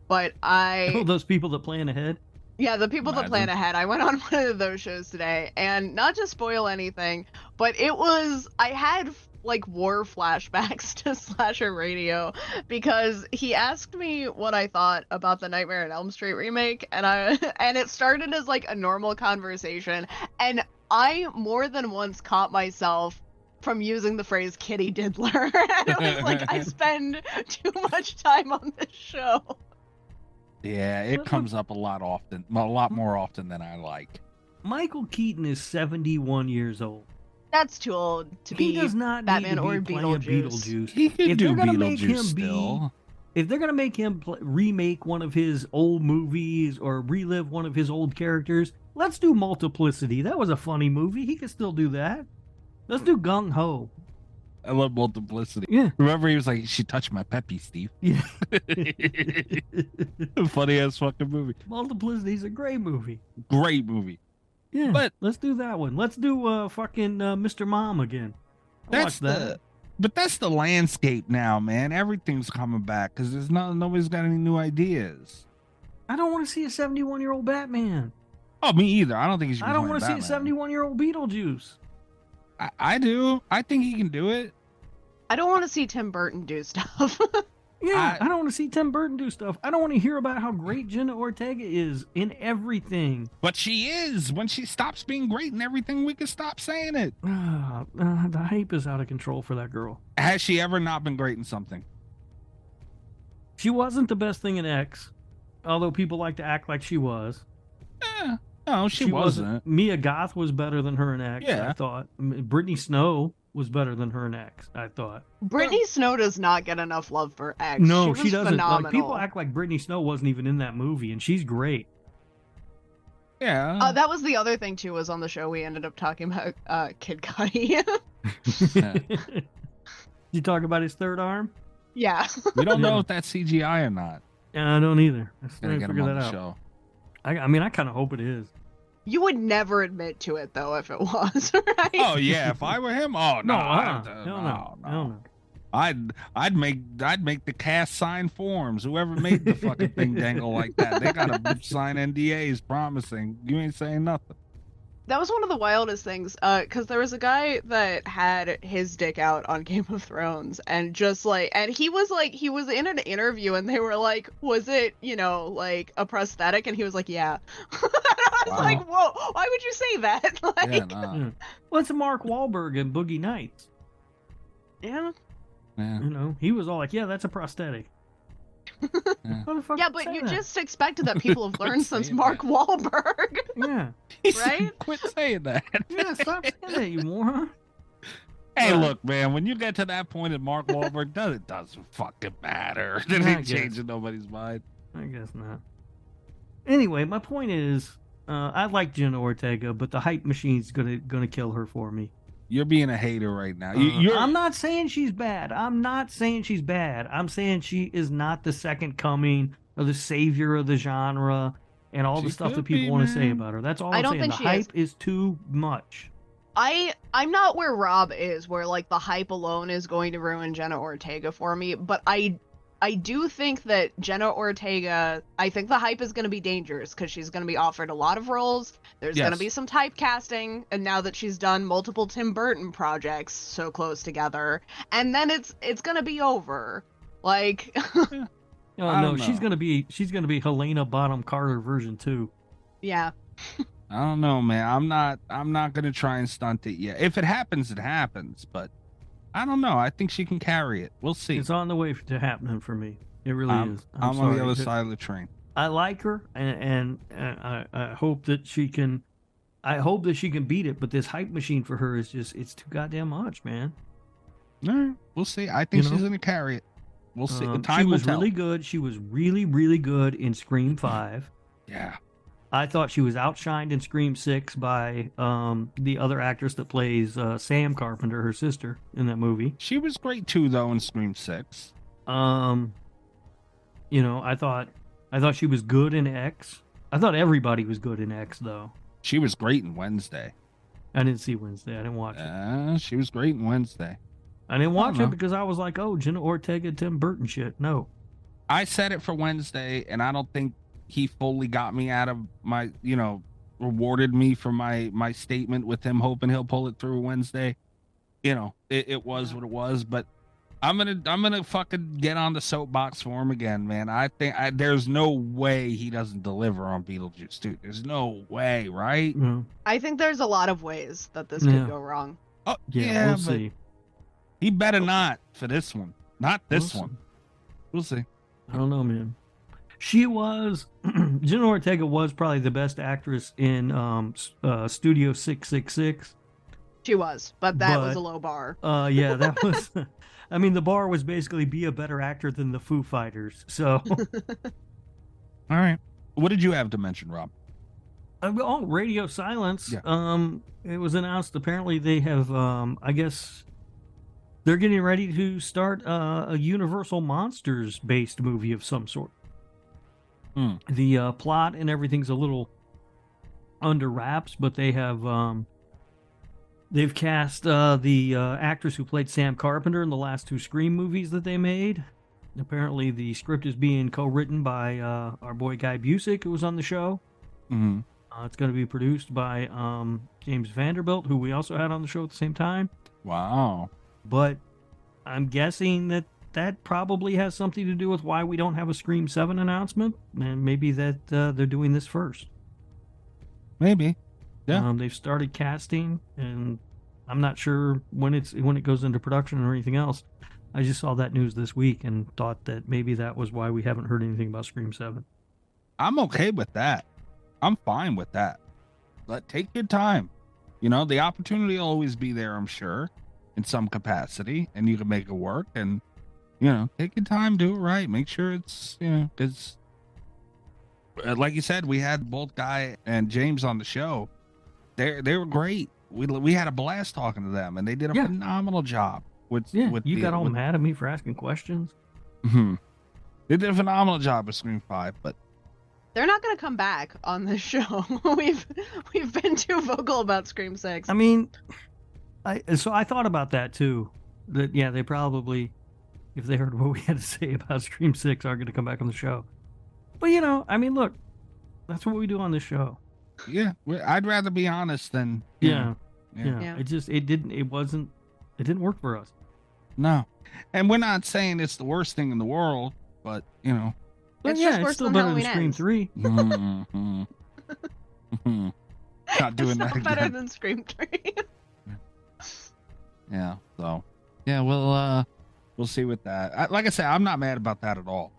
but Those people that plan ahead. Yeah, the people that plan Imagine. ahead. I went on one of those shows today, and not to spoil anything, but I had like war flashbacks to Slasher Radio because he asked me what I thought about the Nightmare on Elm Street remake, and it started as like a normal conversation, and I more than once caught myself from using the phrase kitty diddler. And it was like, I spend too much time on this show. Yeah, it comes up a lot more often than I like. Michael Keaton is 71 years old. That's too old to be He does not Batman need to or be playing Beetlejuice. He can If do they're gonna make him Beetlejuice be- still. If they're going to make him remake one of his old movies or relive one of his old characters, let's do Multiplicity. That was a funny movie. He could still do that. Let's do Gung Ho. I love Multiplicity. Yeah. Remember, he was like, "She touched my peppy, Steve." Yeah. Funny ass fucking movie. Multiplicity is a great movie. Great movie. Yeah, But- let's do that one. Let's do fucking Mr. Mom again. I'll watch that. But that's the landscape now, man. Everything's coming back because nobody's got any new ideas. I don't want to see a 71-year-old Batman. Oh, me either. I don't think he should. I don't want to see a 71-year-old Beetlejuice. I do. I think he can do it. I don't want to see Tim Burton do stuff. Yeah, I don't want to see Tim Burton do stuff. I don't want to hear about how great Jenna Ortega is in everything. But she is. When she stops being great in everything, we can stop saying it. The hype is out of control for that girl. Has she ever not been great in something? She wasn't the best thing in X, although people like to act like she was. No, she wasn't. Mia Goth was better than her in X, Yeah. I thought. Brittany Snow was better than her in X, I thought. Brittany Snow does not get enough love for X. No, she she doesn't. Phenomenal. Like, people act like Brittany Snow wasn't even in that movie, and she's great. Yeah. That was the other thing too. Was on the show we ended up talking about Kid Cudi. You talk about his third arm? Yeah. We don't know if that's CGI or not. Yeah, I don't either. I still Gotta gotta get figure him on that the out. show. I mean, I kind of hope it is. You would never admit to it though if it was, right? Oh yeah, if I were him, oh no, Hell no. Hell no. I'd make the cast sign forms. Whoever made the fucking thing dangle like that, they gotta sign NDAs promising you ain't saying nothing. That was one of the wildest things, because there was a guy that had his dick out on Game of Thrones, and just like, and he was in an interview, and they were like, was it, like a prosthetic? And he was like, yeah. I was like, whoa, why would you say that? Like, Yeah. Well, it's Mark Wahlberg in Boogie Nights. yeah. You know, he was all like, yeah, that's a prosthetic. Yeah, but you just expected that people have learned since saying Mark Wahlberg. Yeah. Right? Quit saying that. Yeah, stop saying that, you moron. Hey, look, man, when you get to that point at Mark Wahlberg, it doesn't fucking matter. It ain't changing nobody's mind. I guess not. Anyway, my point is, I like Jenna Ortega, but the hype machine's gonna kill her for me. You're being a hater right now. I'm not saying she's bad. I'm saying she is not the second coming or the savior of the genre and all the stuff that people want to say about her. That's all I'm saying. The hype is too much. I'm not where Rob is, where like the hype alone is going to ruin Jenna Ortega for me, but I do think that Jenna Ortega, I think the hype is going to be dangerous because she's going to be offered a lot of roles. There's going to be some typecasting, and now that she's done multiple Tim Burton projects so close together, and then it's going to be over. Like, oh no, she's going to be Helena Bonham Carter version 2. Yeah. I don't know, man. I'm not going to try and stunt it yet. If it happens, it happens, but I don't know. I think she can carry it. We'll see. It's on the way to happening for me. It really is. I'm on the other side of the train. I like her, and I hope that she can. I hope that she can beat it. But this hype machine for her is it's too goddamn much, man. All right, we'll see. I think she's going to carry it. We'll see. The time she was will tell. really good. She was really, really good in Scream 5. Yeah. I thought she was outshined in Scream 6 by the other actress that plays Sam Carpenter, her sister, in that movie. She was great too, though, in Scream 6. I thought she was good in X. I thought everybody was good in X, though. She was great in Wednesday. I didn't see Wednesday. I didn't watch it. She was great in Wednesday. I didn't watch it because I was like, oh, Jenna Ortega, Tim Burton shit. No. I said it for Wednesday, and I don't think he fully got me out of my, rewarded me for my statement with him hoping he'll pull it through Wednesday. It was what it was, but I'm gonna fucking get on the soapbox for him again, man. I think there's no way he doesn't deliver on Beetlejuice 2. There's no way, right? Mm-hmm. I think there's a lot of ways that this could go wrong. Oh yeah, we'll see. He better not for this one. Not this one. We'll see. I don't know, man. She was Jenna Ortega was probably the best actress in Studio 666. She was, but that was a low bar. Yeah, that was. I mean, the bar was basically be a better actor than the Foo Fighters. So, all right. What did you have to mention, Rob? Radio Silence. Yeah. It was announced. Apparently, they have. I guess they're getting ready to start a Universal Monsters based movie of some sort. The plot and everything's a little under wraps, but they have they've cast the actress who played Sam Carpenter in the last 2 Scream movies that they made. Apparently, the script is being co-written by our boy Guy Busick, who was on the show. Mm-hmm. It's going to be produced by James Vanderbilt, who we also had on the show at the same time. Wow! But I'm guessing that probably has something to do with why we don't have a Scream 7 announcement, and maybe that they're doing this first. Maybe, yeah. They've started casting, and I'm not sure when it goes into production or anything else. I just saw that news this week and thought that maybe that was why we haven't heard anything about Scream 7. I'm okay with that. I'm fine with that. Take your time. The opportunity will always be there, I'm sure, in some capacity, and you can make it work. And take your time, do it right. Make sure it's, because like you said, we had both Guy and James on the show. They were great. We had a blast talking to them, and they did a phenomenal job. You got all mad at me for asking questions. Mm-hmm. They did a phenomenal job with Scream 5, but they're not going to come back on this show. We've been too vocal about Scream 6. I mean, I thought about that too. That they probably, if they heard what we had to say about Scream 6, are going to come back on the show. But look, that's what we do on this show. Yeah, I'd rather be honest than yeah. It didn't work for us. No, and we're not saying it's the worst thing in the world, but But it's still better than Scream 3. Mm-hmm. Not doing it's that still again. better than Scream 3. Yeah. So, we'll see with that. Like I said, I'm not mad about that at all.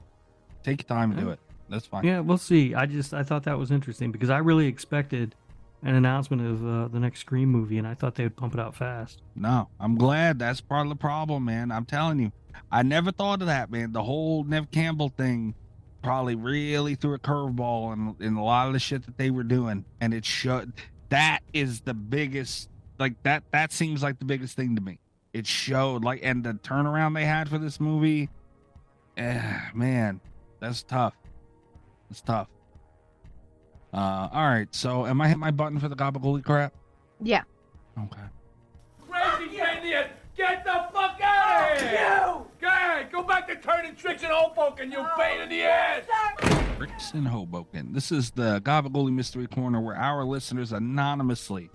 Take your time and do it. That's fine. Yeah, we'll see. I thought that was interesting because I really expected an announcement of the next Scream movie, and I thought they would pump it out fast. No, I'm glad. That's part of the problem, man. I'm telling you, I never thought of that, man. The whole Nev Campbell thing probably really threw a curveball in a lot of the shit that they were doing, and it showed. That is the biggest, like that seems like the biggest thing to me. It showed, like, and the turnaround they had for this movie, man, that's tough. It's tough. All right, so am I hitting my button for the gabagool crap? Yeah. Okay. Crazy idiot! Get the fuck out of here! You! Go ahead, go back to turning tricks in Hoboken, you pain in the ass! Briggs in Hoboken. This is the Gabagool Mystery Corner, where our listeners anonymously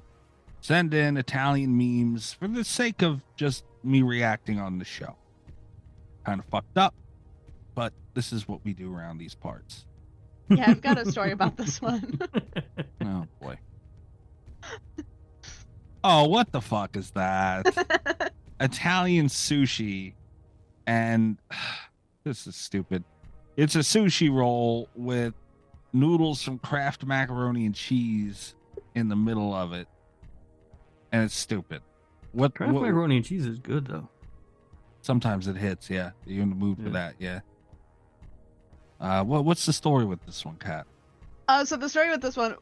send in Italian memes for the sake of just me reacting on the show. Kind of fucked up, but this is what we do around these parts. Yeah, I've got a story about this one. Oh boy. Oh, what the fuck is that? Italian sushi, and this is stupid. It's a sushi roll with noodles from Kraft macaroni and cheese in the middle of it, and it's stupid. Kraft macaroni and cheese is good though. Sometimes it hits, yeah. You're in the mood for that, yeah. What's the story with this one, Kat? So the story with this one,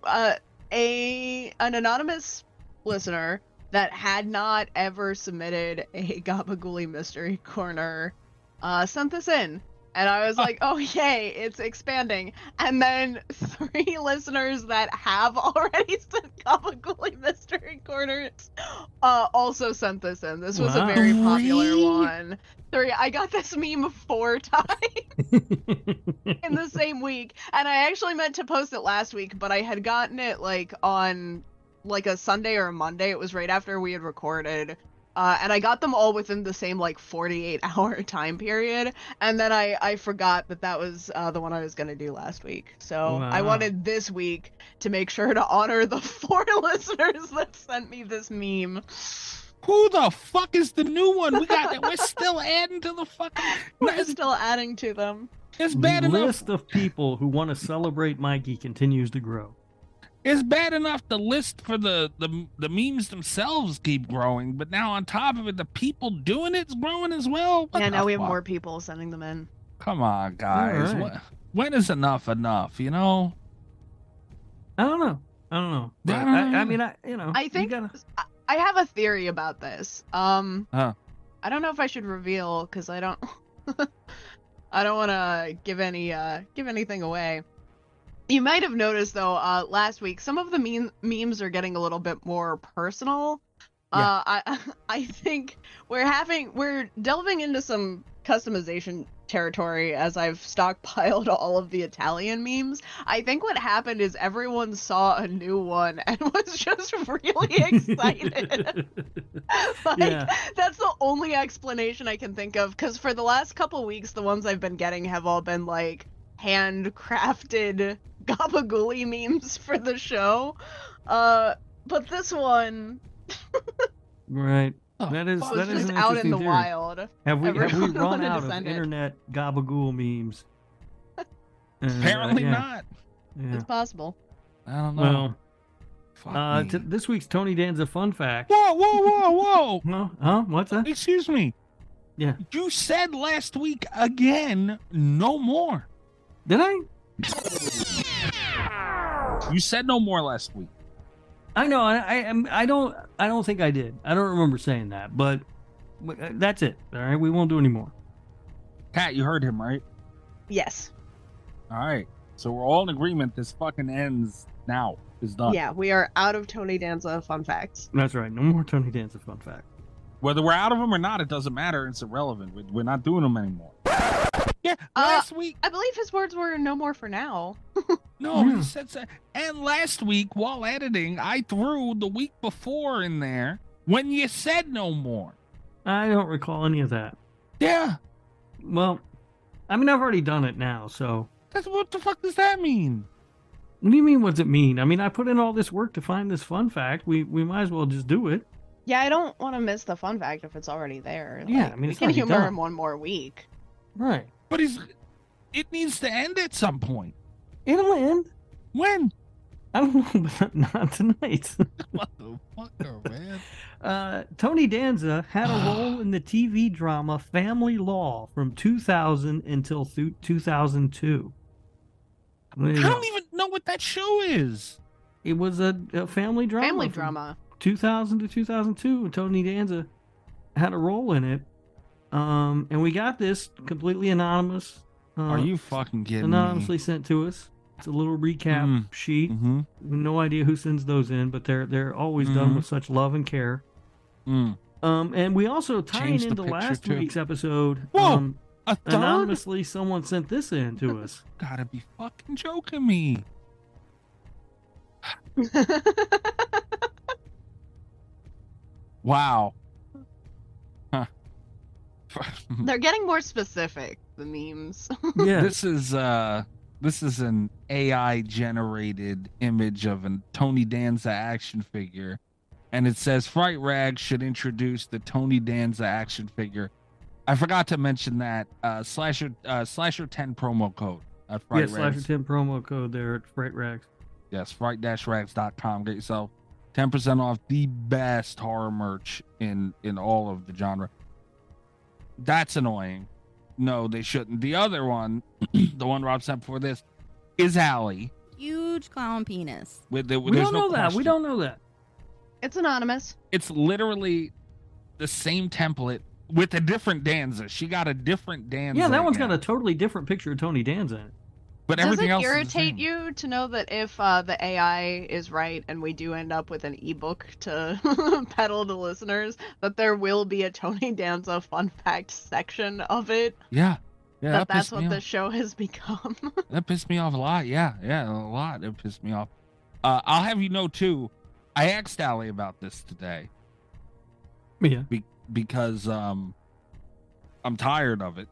an anonymous listener that had not ever submitted a Gabagool Mystery Corner sent this in. And I was like, oh, yay, it's expanding. And then 3 listeners that have already sent Gabagool Mystery Corners also sent this in. This was a very popular one. 3. I got this meme 4 times in the same week. And I actually meant to post it last week, but I had gotten it like on like a Sunday or a Monday. It was right after we had recorded. And I got them all within the same like 48-hour time period, and then I forgot that was the one I was gonna do last week. So I wanted this week to make sure to honor the 4 listeners that sent me this meme. Who the fuck is the new one? We're still adding to the fucking. We're still adding to them. It's bad enough. The list of people who want to celebrate Mikey continues to grow. It's bad enough the list for the memes themselves keep growing, but now on top of it, the people doing it's growing as well. Yeah, now we have more people sending them in. Come on, guys. Right. When is enough, you know? I don't know. But I mean, I think I have a theory about this. I don't know if I should reveal because I don't want to give anything away. You might have noticed, though, last week, some of the memes are getting a little bit more personal. Yeah. I think we're delving into some customization territory as I've stockpiled all of the Italian memes. I think what happened is everyone saw a new one and was just really excited. That's the only explanation I can think of, because for the last couple weeks, the ones I've been getting have all been like handcrafted Gabagool memes for the show, but this one, right? That is an out in the theory. Wild. Have we run out of internet Gabagool memes? Apparently not. Yeah. It's possible. I don't know. Well, this week's Tony Danza fun fact. Whoa! Huh? What's that? Excuse me. Yeah. You said last week again, no more. Did I? You said no more last week. I know. I don't think I did. I don't remember saying that, but that's it. All right, we won't do any more. Kat, you heard him, right? Yes. All right. So we're all in agreement. This fucking ends now. It's done. Yeah, we are out of Tony Danza fun facts. That's right. No more Tony Danza fun fact. Whether we're out of them or not, it doesn't matter. It's irrelevant. We're not doing them anymore. Yeah, last week. I believe his words were no more for now. No, he said so. And last week, while editing, I threw the week before in there when you said no more. I don't recall any of that. Yeah. Well, I mean, I've already done it now, so. What the fuck does that mean? What do you mean, what's it mean? I mean, I put in all this work to find this fun fact. We might as well just do it. Yeah, I don't want to miss the fun fact if it's already there. Yeah, like, I mean, we can humor him one more week. Right. But it needs to end at some point. It'll end. When? I don't know, but not tonight. Motherfucker, man. Tony Danza had a role in the TV drama Family Law from 2000 until 2002. I don't even know what that show is. It was a family drama. Family drama. 2000 to 2002, and Tony Danza had a role in it. And we got this completely anonymous. Are you fucking kidding anonymously me? Sent to us. It's a little recap sheet. Mm-hmm. No idea who sends those in, but they're always done with such love and care. And we also tying into last week's episode. Whoa, a third? Anonymously, someone sent this in to us. Gotta be fucking joking me. Wow. Huh. They're getting more specific, the memes. Yeah. This is an AI generated image of a Tony Danza action figure, and it says Fright Rag should introduce the Tony Danza action figure. I forgot to mention that slasher 10 promo code at Fright Yes, Rags. slasher 10 promo code there at Fright Rags. Yes, fright-rags.com. Get yourself 10% off the best horror merch in all of the genre. That's annoying. No, they shouldn't. The other one, the one Rob sent before this, is Allie. Huge clown penis. We don't know that. We don't know that. It's anonymous. It's literally the same template with a different Danza. She got a different Danza. Yeah, that one's again. got a totally different picture of Tony Danza in it. But Does everything it else irritate you to know that if the AI is right and we do end up with an ebook to peddle to listeners, that there will be a Tony Danza fun fact section of it? Yeah. Yeah, That's what the show has become. That pissed me off a lot. Yeah, a lot. It pissed me off. I'll have you know, too, I asked Allie about this today. Yeah. Because I'm tired of it.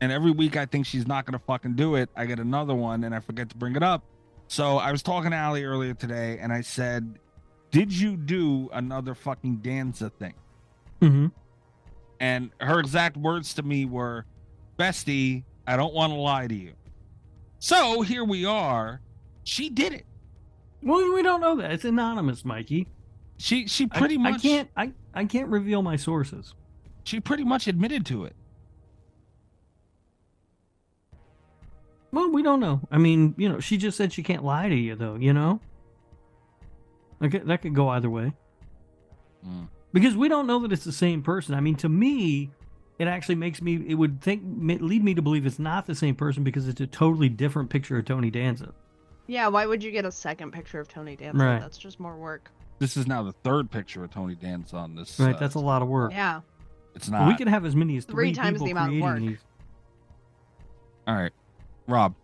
And every week I think she's not going to fucking do it. I get another one and I forget to bring it up. So I was talking to Allie earlier today and I said, did you do another fucking Danza thing? Mm-hmm. And her exact words to me were, bestie, I don't want to lie to you. So here we are. She did it. Well, we don't know that. It's anonymous, Mikey. She pretty much... I can't reveal my sources. She pretty much admitted to it. Well, we don't know. I mean, she just said she can't lie to you, though, That could go either way. Because we don't know that it's the same person. I mean, to me, it actually lead me to believe it's not the same person because it's a totally different picture of Tony Danza. Yeah, why would you get a second picture of Tony Danza? Right. That's just more work. This is now the third picture of Tony Danza on this. Right, that's a lot of work. Yeah. It's not. We could have as many as three times people the amount of work. creating these. All right. Rob.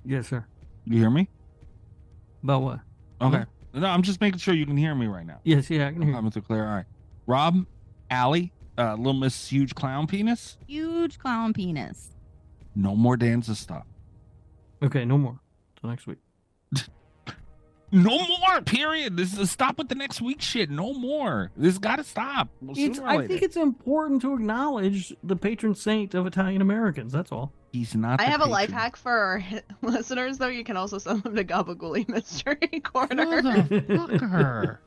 Yes, sir. You hear me? About what? Okay. No, I'm just making sure you can hear me right now. Yes, yeah, I can hear you. I'm clear. All right. Rob, Allie, Little Miss Huge Clown Penis. Huge clown penis. No more Danza stuff. Okay, no more. Till next week. No more, period. Stop with the next week shit. No more. This got to stop. I think it's important to acknowledge the patron saint of Italian Americans. That's all. He's not. I have a life hack for our listeners, though. You can also send them to Gabagooli Mystery Corner. Motherfucker.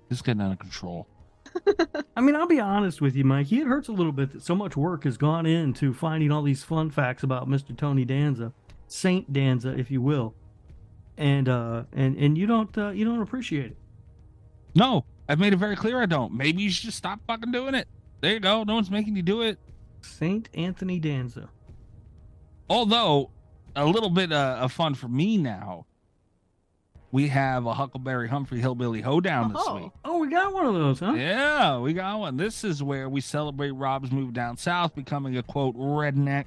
This is getting out of control. I mean, I'll be honest with you, Mikey. It hurts a little bit that so much work has gone into finding all these fun facts about Mr. Tony Danza, Saint Danza, if you will, and you don't appreciate it. No, I've made it very clear I don't. Maybe you should just stop fucking doing it. There you go. No one's making you do it. Saint Anthony Danza. Although, a little bit of fun for me now. We have a Huckleberry Humphrey Hillbilly Hoedown this week. Oh, we got one of those, huh? Yeah, we got one. This is where we celebrate Rob's move down south, becoming a, quote, redneck.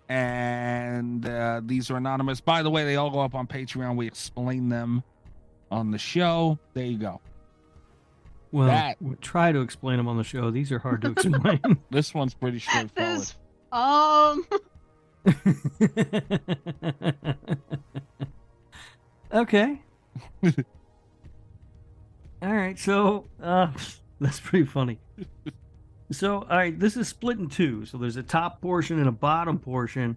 And these are anonymous. By the way, they all go up on Patreon. We explain them on the show. There you go. Well, we try to explain them on the show. These are hard to explain. This one's pretty straightforward. Okay. All right, so that's pretty funny. So, all right, this is split in two. So there's a top portion and a bottom portion.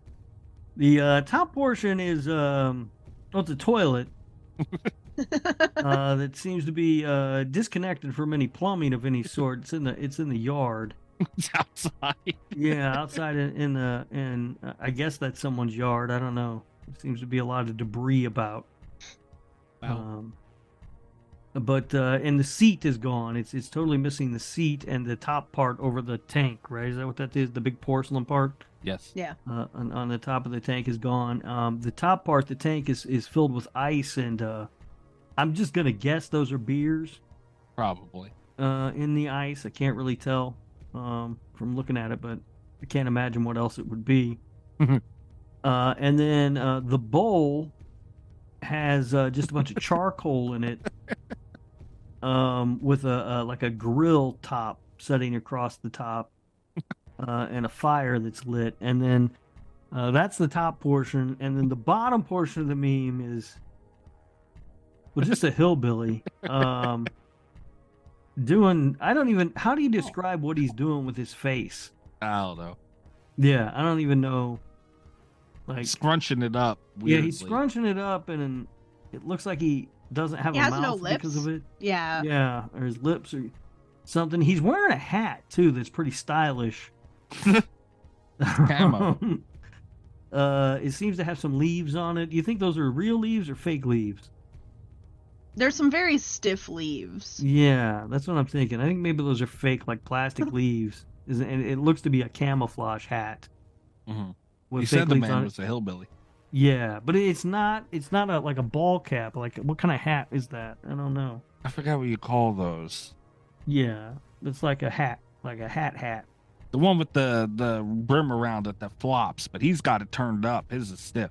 The top portion is it's a toilet that seems to be disconnected from any plumbing of any sort. It's in the yard. It's outside. Yeah, outside in I guess that's someone's yard. I don't know. There seems to be a lot of debris about. Wow. And the seat is gone. It's totally missing the seat and the top part over the tank, right? Is that what that is? The big porcelain part? Yes. Yeah. On the top of the tank is gone. The top part, the tank is filled with ice, and I'm just gonna guess those are beers. Probably. In the ice. I can't really tell from looking at it, but I can't imagine what else it would be. And then the bowl has just a bunch of charcoal in it, with a grill top setting across the top, and a fire that's lit. And then that's the top portion, and then the bottom portion of the meme is just a hillbilly doing. I don't even. How do you describe what he's doing with his face? I don't know. Yeah, I don't even know. Like Scrunching it up. Yeah, Weirdly. he's scrunching it up, and it looks like he doesn't have He a has mouth no lips. because of it. Yeah. Yeah, or his lips or something. He's wearing a hat too that's pretty stylish. Camo. It seems to have some leaves on it. Do you think those are real leaves or fake leaves? There's some very stiff leaves. Yeah, that's what I'm thinking. I think maybe those are fake, like plastic leaves. And it looks to be a camouflage hat. Mm-hmm. with You fake said the leaves man on it. was a hillbilly. Yeah, but it's not like a ball cap. Like, what kind of hat is that? I don't know. I forgot what you call those. Yeah, it's like a hat, like a hat. The one with the brim around it that flops, but he's got it turned up. His is stiff.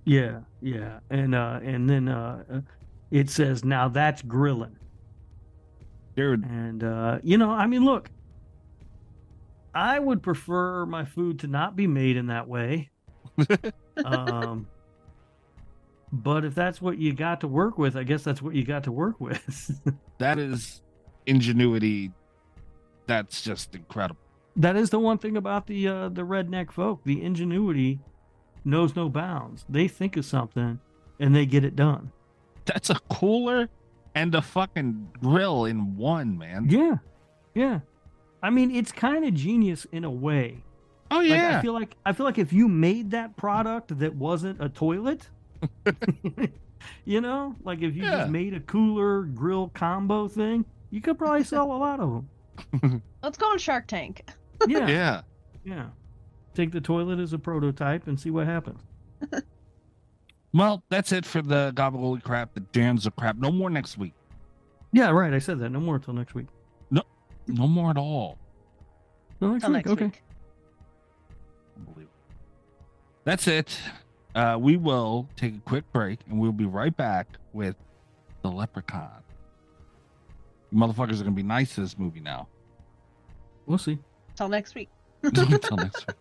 Yeah, and then it says, "Now that's grilling." Dude. And I mean, look, I would prefer my food to not be made in that way. But if that's what you got to work with, I guess that's what you got to work with. That is ingenuity. That's just incredible. That is the one thing about the redneck folk. The ingenuity knows no bounds. They think of something and they get it done. That's a cooler and a fucking grill in one, man. Yeah. I mean, it's kind of genius in a way. Oh yeah. Like, I feel like if you made that product that wasn't a toilet, like if you just made a cooler grill combo thing, you could probably sell a lot of them. Let's go on Shark Tank. Yeah. Take the toilet as a prototype and see what happens. Well, that's it for the gobbledygook crap, the jams of crap. No more next week. Yeah, right. I said that. No more until next week. No more at all. No, next week. Okay. Unbelievable. That's it. We will take a quick break and we'll be right back with the Leprechaun. You motherfuckers are gonna be nice to this movie now. We'll see. Till next week. Until next week.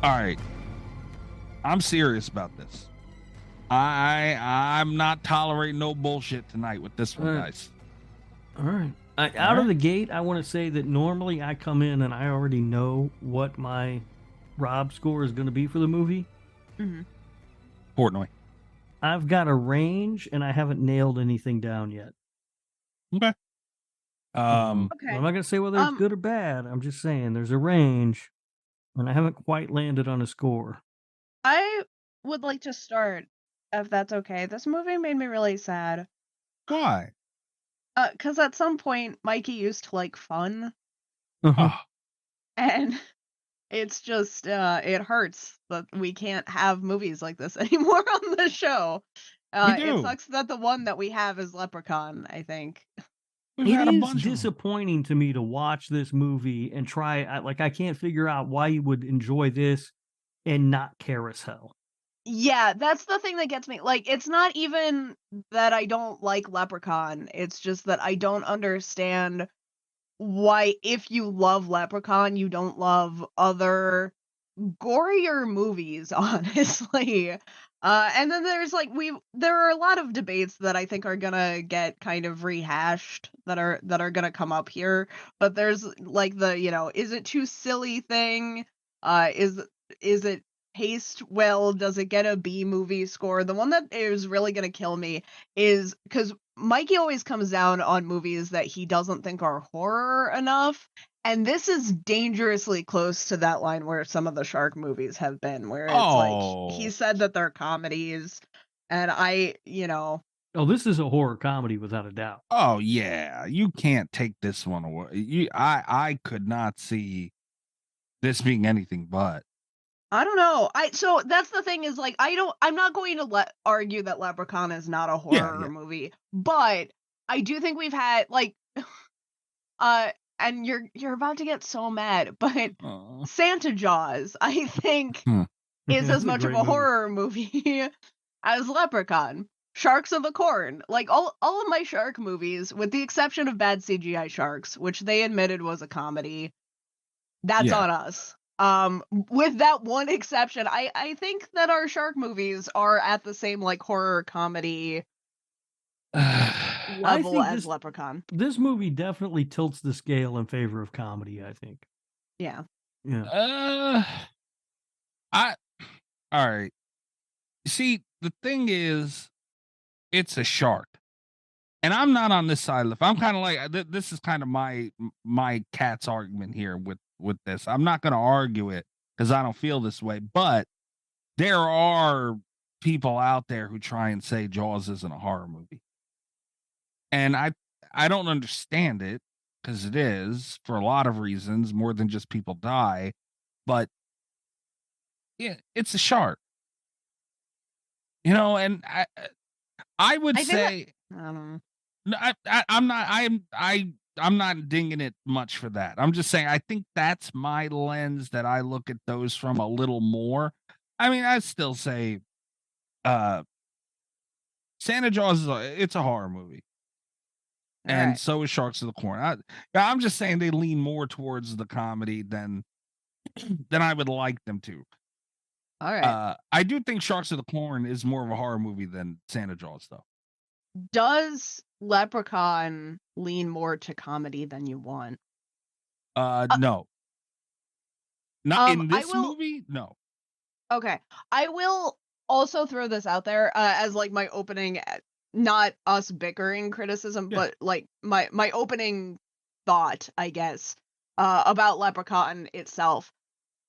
All right. I'm serious about this. I'm not tolerating no bullshit tonight with this one, guys. All right. Out of the gate, I want to say that normally I come in and I already know what my Rob score is going to be for the movie. Mm-hmm. Portnoy. I've got a range and I haven't nailed anything down yet. Okay. I'm not going to say whether it's good or bad. I'm just saying there's a range and I haven't quite landed on a score. I would like to start, if that's okay. This movie made me really sad. Why? Because at some point, Mikey used to like fun. Uh-huh. And it's just, it hurts that we can't have movies like this anymore on the show. It sucks that the one that we have is Leprechaun, I think. It is disappointing to me to watch this movie and I can't figure out why you would enjoy this and not Carousel. Yeah, that's the thing that gets me. Like, it's not even that I don't like Leprechaun. It's just that I don't understand why, if you love Leprechaun, you don't love other gorier movies, honestly. And then there's like there are a lot of debates that I think are gonna get kind of rehashed that are gonna come up here. But there's like the, is it too silly thing? Is it paced well? Does it get a B movie score? The one that is really gonna kill me is because Mikey always comes down on movies that he doesn't think are horror enough. And this is dangerously close to that line where some of the shark movies have been, where it's like he said that they're comedies, and Oh, this is a horror comedy without a doubt. Oh yeah, you can't take this one away. I could not see this being anything but. I don't know. So that's the thing is like I'm not going to argue that Leprechaun is not a horror movie, but I do think we've had like and you're about to get so mad, but Santa Jaws, I think, is as much of a horror movie as Leprechaun. Sharks of the Corn, like all of my shark movies, with the exception of bad CGI sharks, which they admitted was a comedy. That's on us. With that one exception, I think that our shark movies are at the same like horror comedy level as Leprechaun. This movie definitely tilts the scale in favor of comedy, I think. Yeah. Yeah. All right. See, the thing is, it's a shark. And I'm not on this side of the I'm kind of like this is kind of my cat's argument here with this. I'm not going to argue it because I don't feel this way, but there are people out there who try and say Jaws isn't a horror movie. And I don't understand it because it is for a lot of reasons, more than just people die, but yeah, it's a shark. And I would say I don't know. No, I'm not dinging it much for that. I'm just saying I think that's my lens that I look at those from a little more. I mean, I still say Santa Jaws it's a horror movie. And so is Sharks of the Corn. I'm just saying they lean more towards the comedy than I would like them to. All right. I do think Sharks of the Corn is more of a horror movie than Santa Jaws, though. Does Leprechaun lean more to comedy than you want? No. Not in this movie? No. Okay. I will also throw this out there as like my opening, not us bickering criticism, but like my opening thought, I guess, about Leprechaun itself.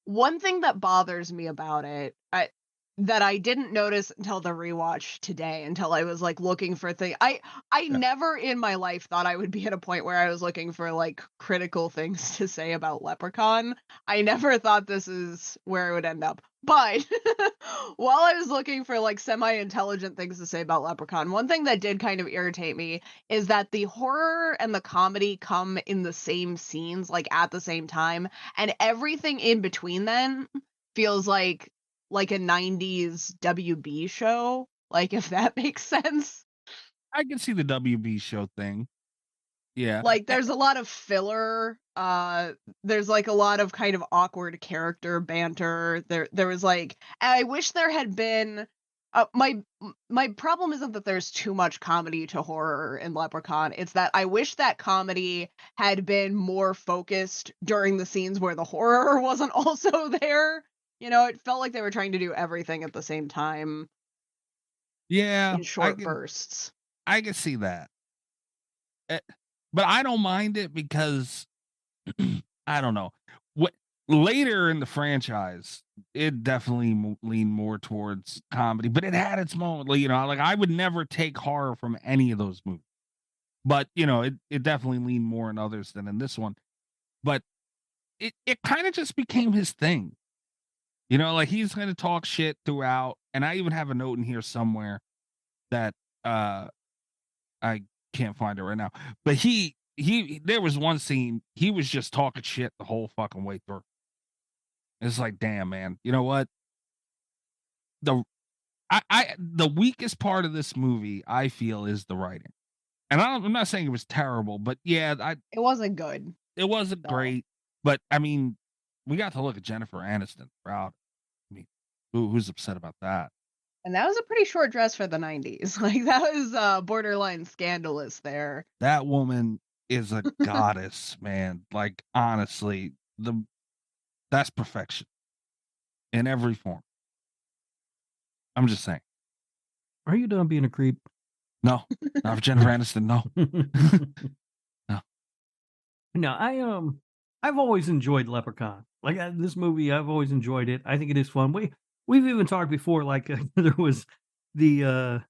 One thing that bothers me about it, that I didn't notice until the rewatch today, until I was like looking for things. I never in my life thought I would be at a point where I was looking for like critical things to say about Leprechaun. I never thought this is where it would end up. But while I was looking for like semi-intelligent things to say about Leprechaun, one thing that did kind of irritate me is that the horror and the comedy come in the same scenes, like at the same time, and everything in between then feels like a 90s WB show, like if that makes sense. I can see the WB show thing. Yeah. Like there's a lot of filler. There's like a lot of kind of awkward character banter. There was like, and I wish there had been my problem isn't that there's too much comedy to horror in Leprechaun. It's that I wish that comedy had been more focused during the scenes where the horror wasn't also there. It felt like they were trying to do everything at the same time. Yeah. In short bursts. I can see that. But I don't mind it because I don't know. What later in the franchise, it definitely leaned more towards comedy, but it had its moment. Like I would never take horror from any of those movies. But it definitely leaned more in others than in this one. But it kind of just became his thing. Like he's going to talk shit throughout. And I even have a note in here somewhere that I can't find it right now. But there was one scene, he was just talking shit the whole fucking way through. It's like, damn, man. You know what? The weakest part of this movie, I feel, is the writing. And I'm not saying it was terrible, but yeah, it wasn't good. It wasn't great, but I mean, we got to look at Jennifer Aniston proud. I mean, who's upset about that? And that was a pretty short dress for the 90s. Like, that was borderline scandalous there. That woman is a goddess, man. Like, honestly, that's perfection in every form. I'm just saying. Are you done being a creep? No, not for Jennifer Aniston. No, no. No, I've always enjoyed Leprechaun. Like this movie, I've always enjoyed it. I think it is fun. We've even talked before. Like there was the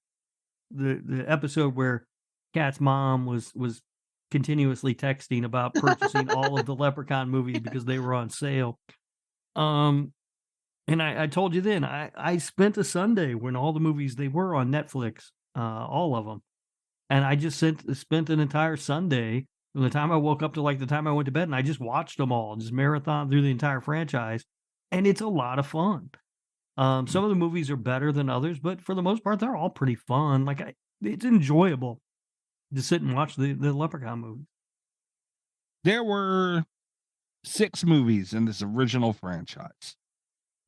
episode where Kat's mom was continuously texting about purchasing all of the Leprechaun movies because they were on sale. And I told you then, I spent a Sunday when all the movies, they were on Netflix, all of them. And I just spent an entire Sunday from the time I woke up to like the time I went to bed, and I just watched them all, just marathon through the entire franchise. And it's a lot of fun. Some of the movies are better than others, but for the most part, they're all pretty fun. Like it's enjoyable to sit and watch the Leprechaun movie. There were 6 movies in this original franchise.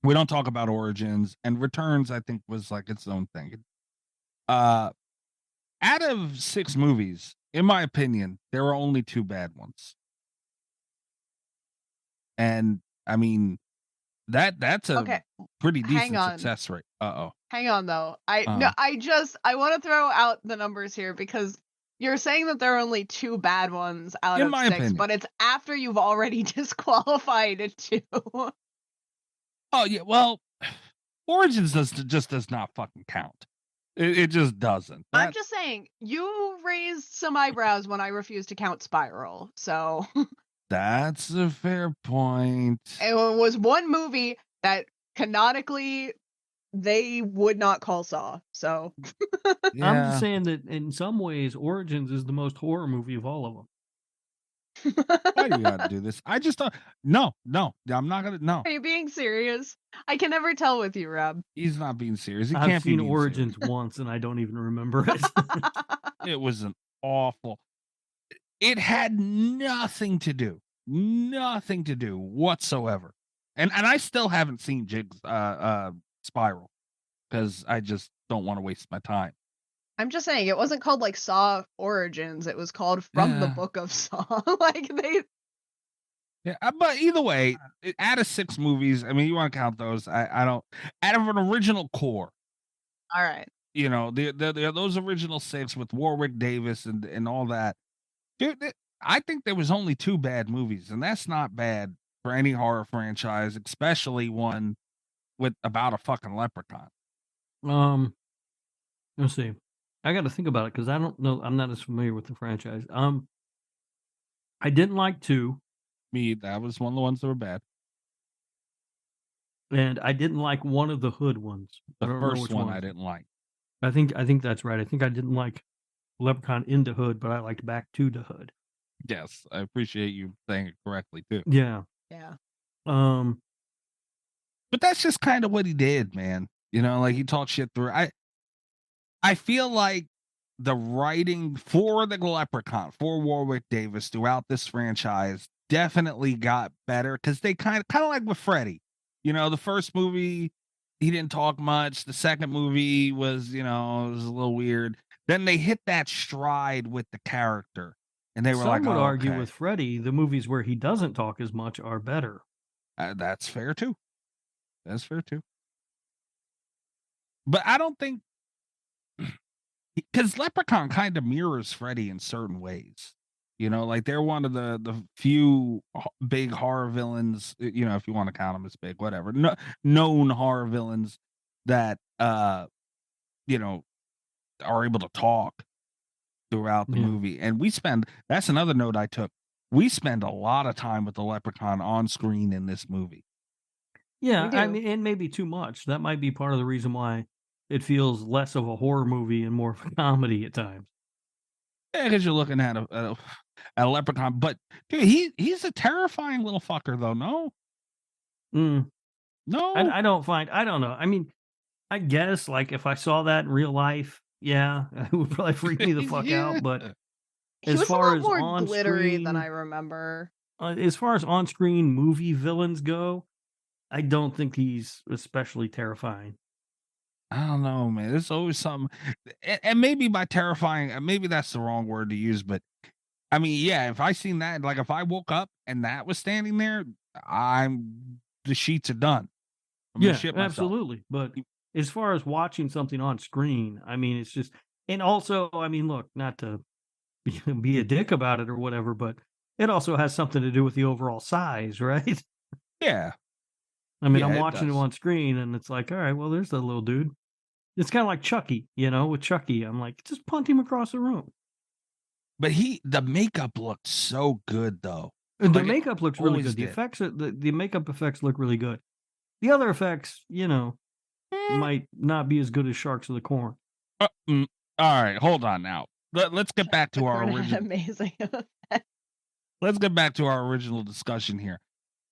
We don't talk about Origins, and Returns, I think, was like its own thing. Out of 6 movies, in my opinion, there were only 2 bad ones. And I mean, that's a pretty decent success rate. Hang on though. I want to throw out the numbers here because you're saying that there are only 2 bad ones out of 6, opinion. but it's after you've already disqualified 2. Oh yeah, well, Origins just does not fucking count. It just doesn't. I'm just saying, you raised some eyebrows when I refused to count Spiral, so that's a fair point. It was one movie that canonically they would not call Saw. So yeah. I'm just saying that in some ways, Origins is the most horror movie of all of them. Why do you got to do this? I just don't. No, I'm not gonna. No. Are you being serious? I can never tell with you, Rob. He's not being serious. He I've can't seen be Origins once, and I don't even remember it. It was an awful. It had nothing to do whatsoever. And I still haven't seen Jinx, Spiral, because I just don't want to waste my time. I'm just saying, it wasn't called like Saw Origins. It was called From the Book of Saw. Like they. Yeah, but either way, out of 6 movies, I mean, you want to count those? I don't. Out of an original core. All right. You know, those original 6 with Warwick Davis and all that. Dude, I think there was only 2 bad movies, and that's not bad for any horror franchise, especially one with about a fucking leprechaun. Let's see. I got to think about it because I don't know. I'm not as familiar with the franchise. I didn't like 2. That was one of the ones that were bad. And I didn't like one of the Hood ones. The first one I didn't like. I think that's right. I think I didn't like Leprechaun into Hood, but I liked Back to the Hood. Yes, I appreciate you saying it correctly too. Yeah. Yeah. But that's just kind of what he did, man. You know, like he talked shit through. I feel like the writing for the Leprechaun, for Warwick Davis throughout this franchise definitely got better because they kind of like with Freddy. You know, the first movie, he didn't talk much. The second movie was, it was a little weird. Then they hit that stride with the character. And they were Some would argue with Freddy, the movies where he doesn't talk as much are better. That's fair too. That's fair too. But I don't think, because Leprechaun kind of mirrors Freddy in certain ways. You know, like they're one of the few big horror villains, if you want to count them as big, whatever, known horror villains that, are able to talk throughout the movie. And that's another note I took. We spend a lot of time with the Leprechaun on screen in this movie. Yeah, I mean, and maybe too much. That might be part of the reason why it feels less of a horror movie and more of a comedy at times. Yeah, because you're looking at a leprechaun. But dude, he's a terrifying little fucker, though. No, no, I don't know. I mean, I guess like if I saw that in real life, yeah, it would probably freak me the fuck out. But He was a lot more glittery than I remember. As far as on-screen movie villains go, I don't think he's especially terrifying. I don't know, man. There's always something, and maybe by terrifying, maybe that's the wrong word to use, but I mean, yeah, if I seen that, like if I woke up and that was standing there, the sheets are done. I'm gonna Yeah, shit myself. absolutely. But as far as watching something on screen, I mean, it's just, and also, I mean, look, not to be a dick about it or whatever, but it also has something to do with the overall size, right? Yeah. I mean, Yeah, I'm it watching him does. on screen and it's like, all right, well, there's the little dude. It's kind of like Chucky, with Chucky. I'm like, just punt him across the room. But the makeup looked so good though. The Like, it makeup looks really always good. The did. effects, the makeup effects look really good. The other effects, might not be as good as Sharks of the Corn. All right, hold on now. Let's get back to our Corn had original. amazing. Let's get back to our original discussion here.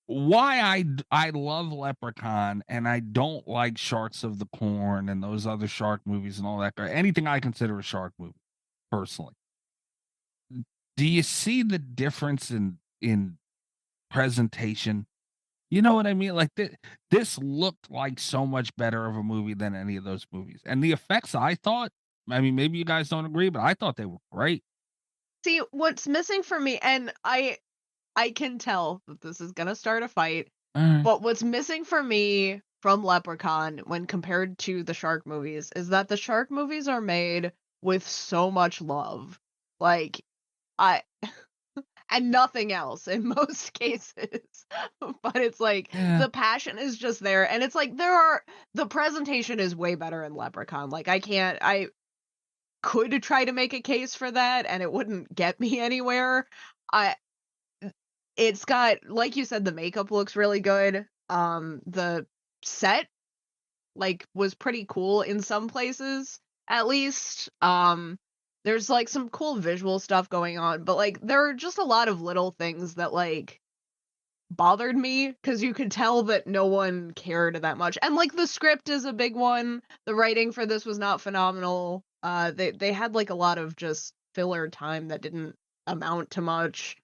Why I love Leprechaun and I don't like Sharks of the Corn and those other shark movies and all that. Anything I consider a shark movie, personally. Do you see the difference in presentation? You know what I mean? Like this looked like so much better of a movie than any of those movies. And the effects, I thought, I mean, maybe you guys don't agree, but I thought they were great. See, what's missing for me, and I can tell that this is gonna start a fight, but what's missing for me from Leprechaun when compared to the shark movies is that the shark movies are made with so much love. Like, and nothing else in most cases. But it's like the passion is just there, and it's like the presentation is way better in Leprechaun. Like I could try to make a case for that and it wouldn't get me anywhere. It's got, like you said, the makeup looks really good. The set was pretty cool in some places, at least. There's some cool visual stuff going on, but there are just a lot of little things that bothered me because you could tell that no one cared that much. And the script is a big one. The writing for this was not phenomenal. They had a lot of just filler time that didn't amount to much.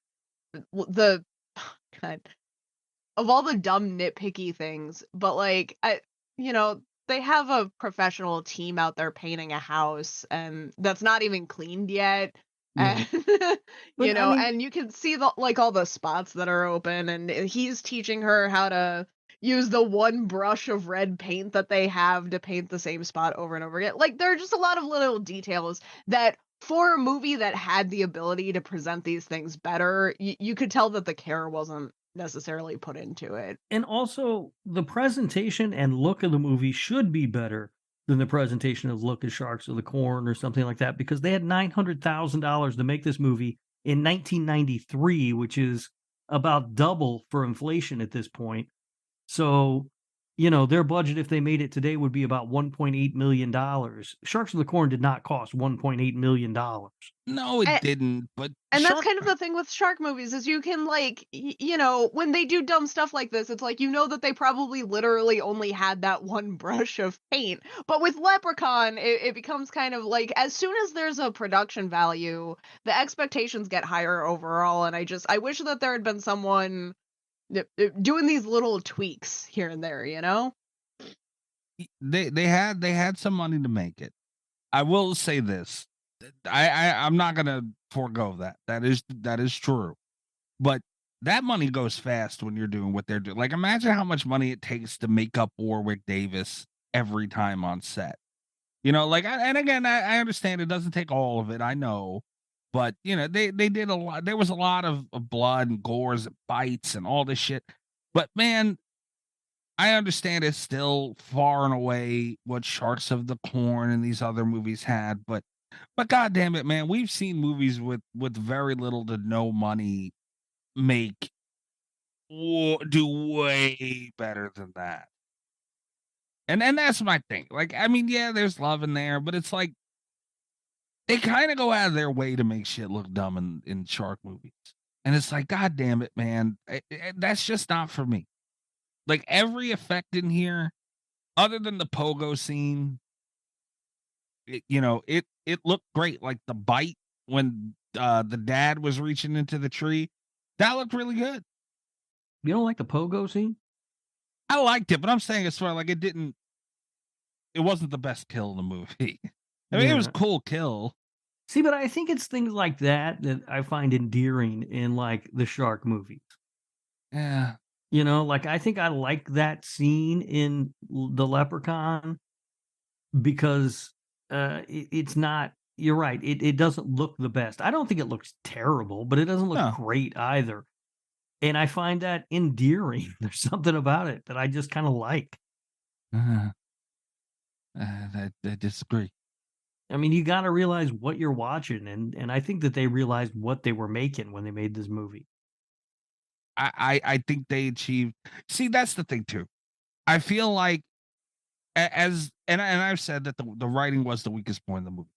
God, of all the dumb nitpicky things, but they have a professional team out there painting a house and that's not even cleaned yet. Yeah. And and you can see all the spots that are open, and he's teaching her how to use the one brush of red paint that they have to paint the same spot over and over again. There are just a lot of little details that for a movie that had the ability to present these things better, you could tell that the care wasn't necessarily put into it. And also, the presentation and look of the movie should be better than the presentation of look of Sharks of the Corn or something like that, because they had $900,000 to make this movie in 1993, which is about double for inflation at this point. So, their budget, if they made it today, would be about $1.8 million. Sharks of the Corn did not cost $1.8 million. No, it didn't. But that's kind of the thing with shark movies is you can when they do dumb stuff like this, it's that they probably literally only had that one brush of paint. But with Leprechaun, it becomes kind of as soon as there's a production value, the expectations get higher overall. And I wish that there had been someone doing these little tweaks here and there, They had some money to make it. I will say this. I'm not gonna forego that. That is true. But that money goes fast when you're doing what they're doing. Imagine how much money it takes to make up Warwick Davis every time on set. And again, I understand it doesn't take all of it. I know. But they did a lot. There was a lot of blood and gores and bites and all this shit. But man, I understand it's still far and away what Sharks of the Corn and these other movies had. But God damn it, man, we've seen movies with very little to no money do way better than that. And that's my thing. I mean, yeah, there's love in there, but it's they kind of go out of their way to make shit look dumb in shark movies. And it's God damn it, man. That's just not for me. Every effect in here, other than the pogo scene, it looked great. The bite when the dad was reaching into the tree. That looked really good. You don't like the pogo scene? I liked it, but I'm saying as far like it wasn't the best kill in the movie. I mean, it was a cool kill. See, but I think it's things like that that I find endearing in like the shark movies. Yeah. You know, like I think I like that scene in the Leprechaun because it's not, you're right, it doesn't look the best. I don't think it looks terrible, but it doesn't look great either. And I find that endearing. There's something about it that I just kind of like. I disagree. I mean, you got to realize what you're watching, and I think that they realized what they were making when they made this movie. I think they achieved. See, that's the thing too. I feel like and I've said that the writing was the weakest point in the movie,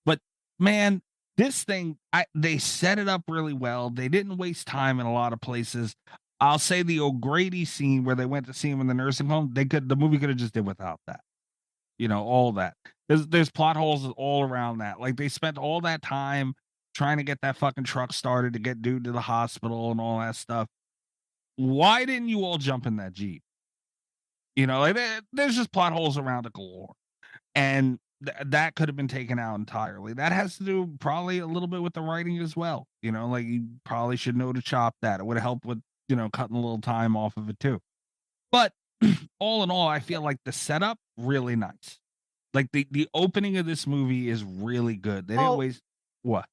but man, this thing they set it up really well. They didn't waste time in a lot of places. I'll say the O'Grady scene where they went to see him in the nursing home. The movie could have just did without that. You know, all that. There's plot holes all around that. Like they spent all that time trying to get that fucking truck started to get dude to the hospital and all that stuff. Why didn't you all jump in that Jeep? You know, like there's just plot holes around it galore. And that could have been taken out entirely. That has to do probably a little bit with the writing as well. You know, like you probably should know to chop that. It would have helped with, you know, cutting a little time off of it too. But all in all, I feel like the setup really nice. Like the opening of this movie is really good. They didn't waste what?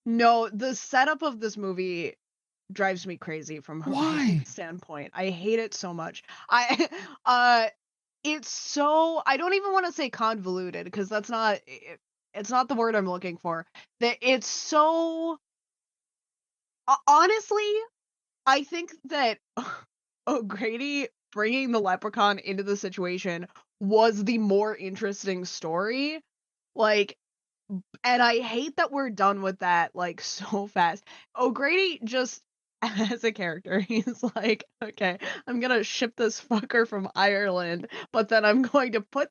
No, the setup of this movie drives me crazy from a writing standpoint. I hate it so much. It's so, I don't even want to say convoluted because that's not it's not the word I'm looking for. That it's so honestly, I think that O'Grady bringing the Leprechaun into the situation was the more interesting story. Like, and I hate that we're done with that like so fast. O'Grady just as a character, he's like, okay, I'm gonna ship this fucker from Ireland, but then I'm going to put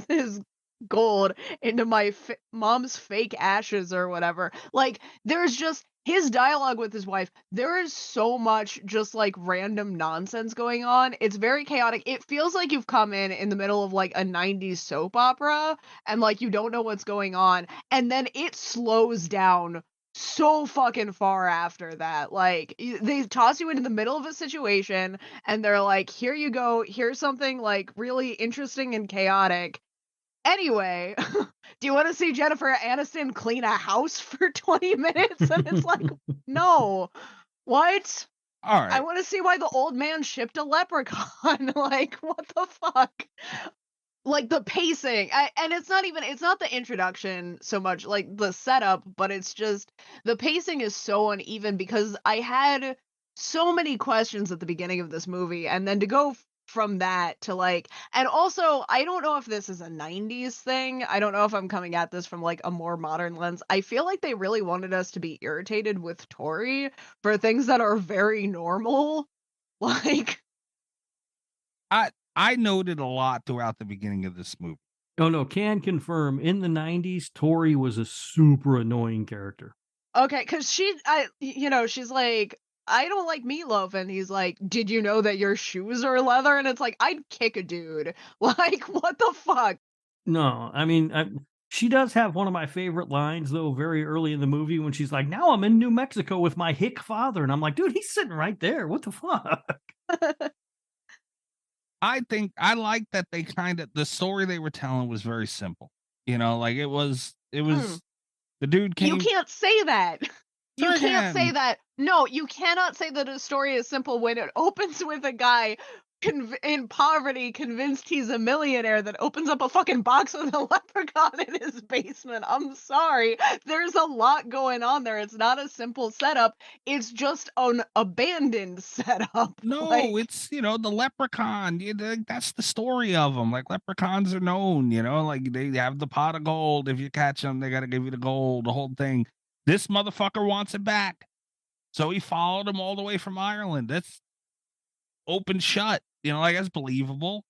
his gold into my mom's fake ashes or whatever. Like, there's just his dialogue with his wife. There is so much just like random nonsense going on. It's very chaotic. It feels like you've come in the middle of like a 90s soap opera and like you don't know what's going on. And then it slows down so fucking far after that. Like they toss you into the middle of a situation and they're like, here you go, here's something like really interesting and chaotic. Anyway, do you want to see Jennifer Aniston clean a house for 20 minutes? And it's like, no. What? All right. I want to see why the old man shipped a leprechaun. Like, what the fuck? Like the pacing, and it's not the introduction so much, like the setup, but it's just the pacing is so uneven because I had so many questions at the beginning of this movie, and then to go from that to like, and also I don't know if this is a 90s thing. I don't know if I'm coming at this from like a more modern lens. I feel like they really wanted us to be irritated with Tori for things that are very normal. Like, I noted a lot throughout the beginning of this movie. Oh no, can confirm in the 90s, Tori was a super annoying character. Okay, because she's like, I don't like meatloaf, and he's like, did you know that your shoes are leather? And it's like, I'd kick a dude. Like, what the fuck? No, I mean, she does have one of my favorite lines, though, very early in the movie when she's like, now I'm in New Mexico with my hick father. And I'm like, dude, he's sitting right there. What the fuck? I think I like that they the story they were telling was very simple. You know, like it was the dude came. You can't say that. You I can't say can. that. No, you cannot say that a story is simple when it opens with a guy in poverty convinced he's a millionaire that opens up a fucking box with a leprechaun in his basement. I'm sorry. There's a lot going on there. It's not a simple setup. It's just an abandoned setup. No, Like, it's, you know, the leprechaun. That's the story of them. Like leprechauns are known, you know, like they have the pot of gold. If you catch them, they got to give you the gold, the whole thing. This motherfucker wants it back. So he followed him all the way from Ireland. That's open shut. You know, like that's believable.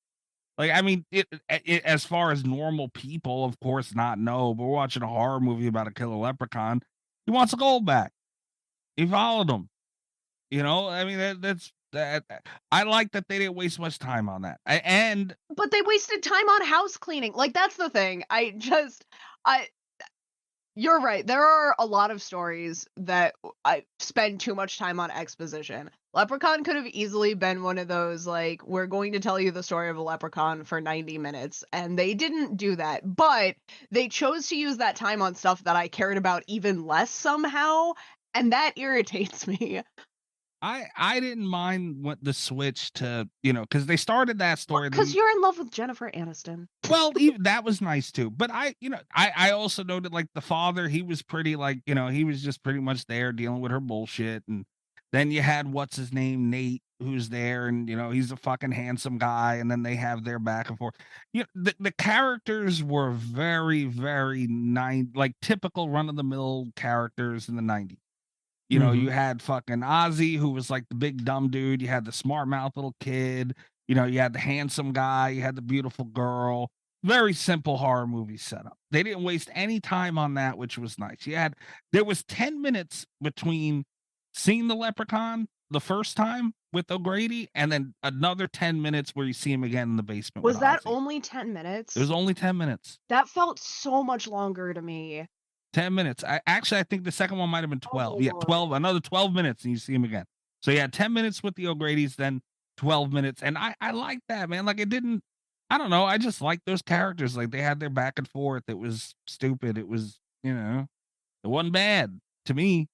Like, I mean, it as far as normal people, of course not, no, but we're watching a horror movie about a killer leprechaun. He wants the gold back. He followed him. You know, I mean, that's that. I like that they didn't waste much time on that. But they wasted time on house cleaning. Like, that's the thing. You're right. There are a lot of stories that I spend too much time on exposition. Leprechaun could have easily been one of those, like, we're going to tell you the story of a leprechaun for 90 minutes, and they didn't do that. But they chose to use that time on stuff that I cared about even less somehow, and that irritates me. I didn't mind what the switch to, because they started that story. Because you're in love with Jennifer Aniston. Well, even that was nice too. But I also noted, like, the father, he was pretty, like, he was just pretty much there dealing with her bullshit. And then you had what's his name, Nate, who's there, and he's a fucking handsome guy. And then they have their back and forth. The characters were very, very like typical run of the mill characters in the 90s. You had fucking Ozzy, who was like the big dumb dude. You had the smart mouth little kid. You had the handsome guy. You had the beautiful girl. Very simple horror movie setup. They didn't waste any time on that, which was nice. There was 10 minutes between seeing the Leprechaun the first time with O'Grady and then another 10 minutes where you see him again in the basement. Was that Ozzy. only 10 minutes? It was only 10 minutes. That felt so much longer to me. 10 minutes. I think the second one might have been 12. Yeah, 12, another 12 minutes and you see him again. So you had 10 minutes with the O'Grady's, then 12 minutes. And I like that, man. Like, I don't know. I just like those characters. Like, they had their back and forth. It was stupid. It was, it wasn't bad to me.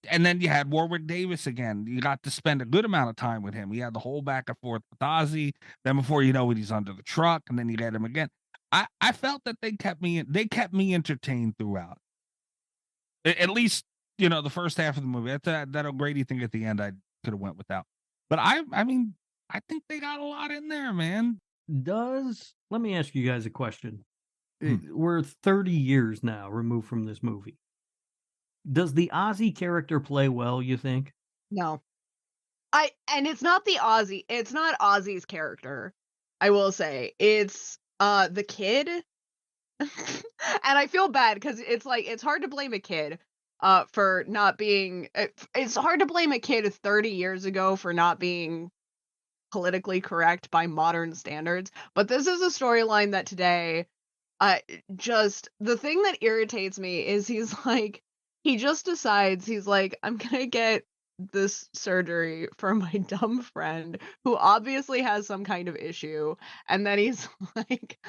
And then you had Warwick Davis again. You got to spend a good amount of time with him. We had the whole back and forth with Ozzy. Then before you know it, he's under the truck, and then you get him again. I felt that they kept me entertained throughout. At least, the first half of the movie. That O'Grady thing at the end, I could have went without. But I mean, I think they got a lot in there, man. Let me ask you guys a question. We're 30 years now removed from this movie. Does the Ozzy character play well, you think? No. And it's not it's not Ozzy's character. I will say. It's the kid. And I feel bad because it's hard to blame a kid for not being it's hard to blame a kid 30 years ago for not being politically correct by modern standards, but this is a storyline that today just the thing that irritates me is he just decides he's like, I'm gonna get this surgery for my dumb friend who obviously has some kind of issue, and then he's like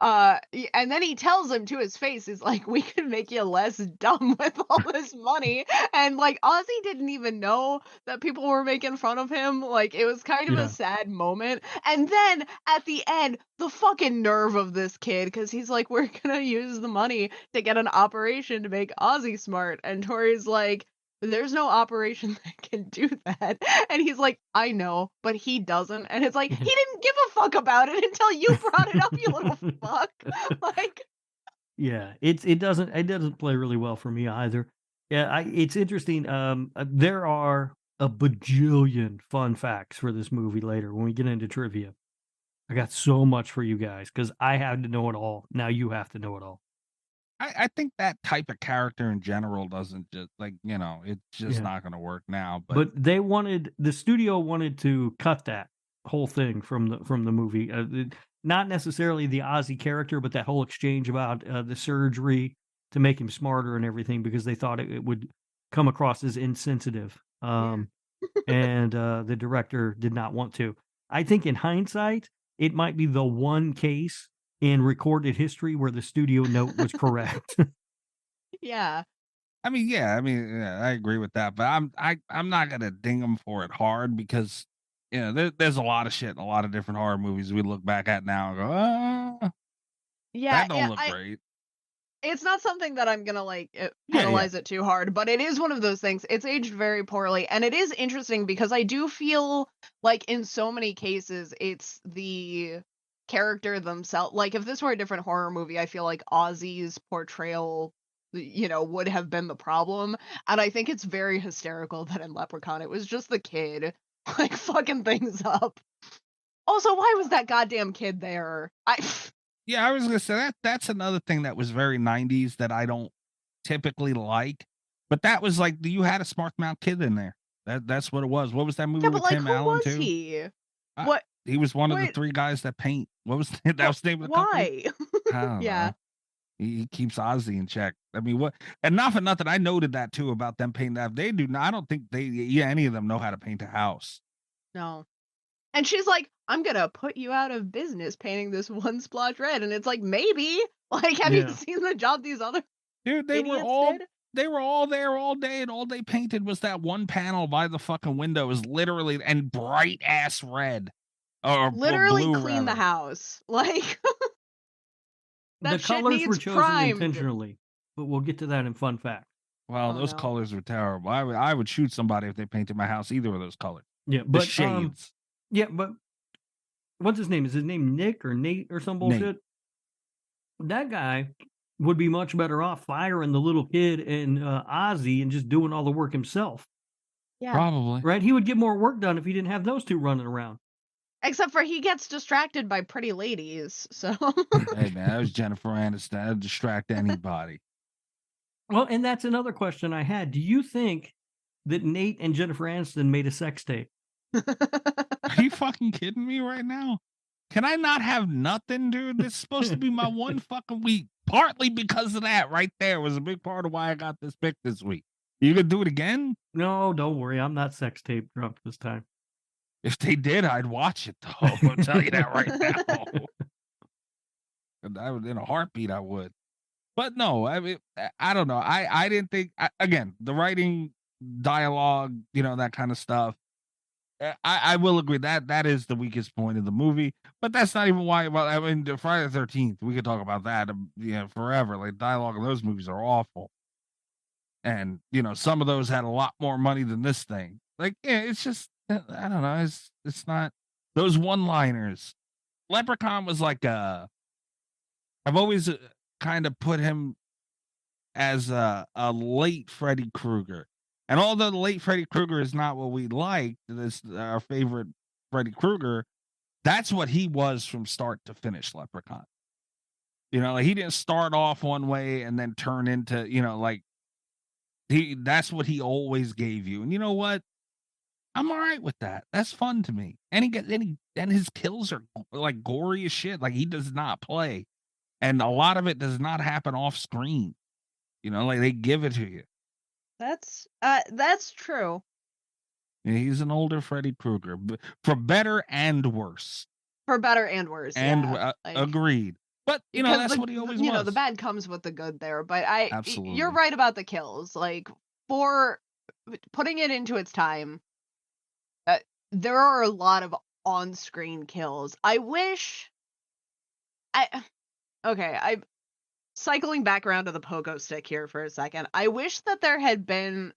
and then he tells him to his face, he's like, we can make you less dumb with all this money. And like, Ozzy didn't even know that people were making fun of him. Like, it was kind of a sad moment. And then at the end, the fucking nerve of this kid, because he's like, we're gonna use the money to get an operation to make Ozzy smart, and Tori's like, there's no operation that can do that. And he's like, I know, but he doesn't. And it's like, he didn't give a fuck about it until you brought it up, you little fuck. Like, yeah, it doesn't play really well for me either. Yeah, it's interesting. There are a bajillion fun facts for this movie later when we get into trivia. I got so much for you guys because I had to know it all. Now you have to know it all. I think that type of character in general doesn't just it's just not going to work now. But the studio wanted to cut that whole thing from the movie. Not necessarily the Ozzy character, but that whole exchange about the surgery to make him smarter and everything, because they thought it would come across as insensitive. And the director did not want to. I think in hindsight, it might be the one case in recorded history where the studio note was correct. yeah. I mean, I agree with that, but I'm not gonna ding them for it hard because there's a lot of shit in a lot of different horror movies we look back at now and go, that don't look great. It's not something that I'm gonna penalize it too hard, but it is one of those things. It's aged very poorly, and it is interesting because I do feel like in so many cases it's the character themselves. Like, if this were a different horror movie, I feel like Ozzy's portrayal would have been the problem. And I think it's very hysterical that in Leprechaun it was just the kid like fucking things up. Also, why was that goddamn kid there? I was gonna say that's another thing that was very 90s that I don't typically like. But that was like you had a smart mouth kid in there. That's what it was. What was that movie Yeah, but with like, Tim who Allen was too? he? What? He was one of the Wait. 3 guys that paint. What was that was the name of the company? Why? I don't Yeah. know. He keeps Ozzy in check. I mean, what? And not for nothing, I noted that too about them painting that. They do not. I don't think any of them know how to paint a house. No. And she's like, I'm gonna put you out of business painting this one splotch red. And it's like, maybe. Like, have you seen the job these other Dude, they were idiots all did? they were all there all day, and all they painted was that one panel by the fucking window is literally and bright ass red. Or Literally blue, clean the rather. house. Like, The that shit colors were needs chosen primed. intentionally, but we'll get to that in fun fact. Well, Oh, those no. colors were terrible. I would shoot somebody if they painted my house either of those colors. Yeah, The but shades. yeah, but what's his name? Is his name Nick or Nate or some Nate. bullshit? That guy would be much better off firing the little kid and Ozzy and just doing all the work himself. Yeah. Probably. Right? He would get more work done if he didn't have those two running around. Except for he gets distracted by pretty ladies. So Hey man, that was Jennifer Aniston. That'd distract anybody. Well, and that's another question I had. Do you think that Nate and Jennifer Aniston made a sex tape? Are you fucking kidding me right now? Can I not have nothing, dude? This is supposed to be my one fucking week. Partly because of that right there was a big part of why I got this pick this week. You gonna do it again? No, don't worry. I'm not sex tape drunk this time. If they did, I'd watch it though. I'll tell you that right now. And I would, in a heartbeat, I would. But no, I mean, I don't know. I didn't think. Again, the writing, dialogue, that kind of stuff. I will agree that is the weakest point of the movie. But that's not even why. Well, I mean, Friday the 13th, we could talk about that, forever. Like dialogue in those movies are awful. And some of those had a lot more money than this thing. Like, yeah, it's just I don't know. It's not those one-liners. Leprechaun was like I've always kind of put him as a late Freddy Krueger. And although the late Freddy Krueger is not what we liked, this our favorite Freddy Krueger, that's what he was from start to finish, Leprechaun. Like he didn't start off one way and then turn into, that's what he always gave you. And you know what? I'm all right with that. That's fun to me. And his kills are like gory as shit. Like he does not play. And a lot of it does not happen off screen. Like they give it to you. that's true. Yeah, he's an older Freddy Krueger, for better and worse. For better and worse. And yeah. Agreed. But that's what he always was. The bad comes with the good there. But Absolutely. You're right about the kills. Like for putting it into its time, there are a lot of on-screen kills. I'm cycling back around to the pogo stick here for a second. I wish that there had been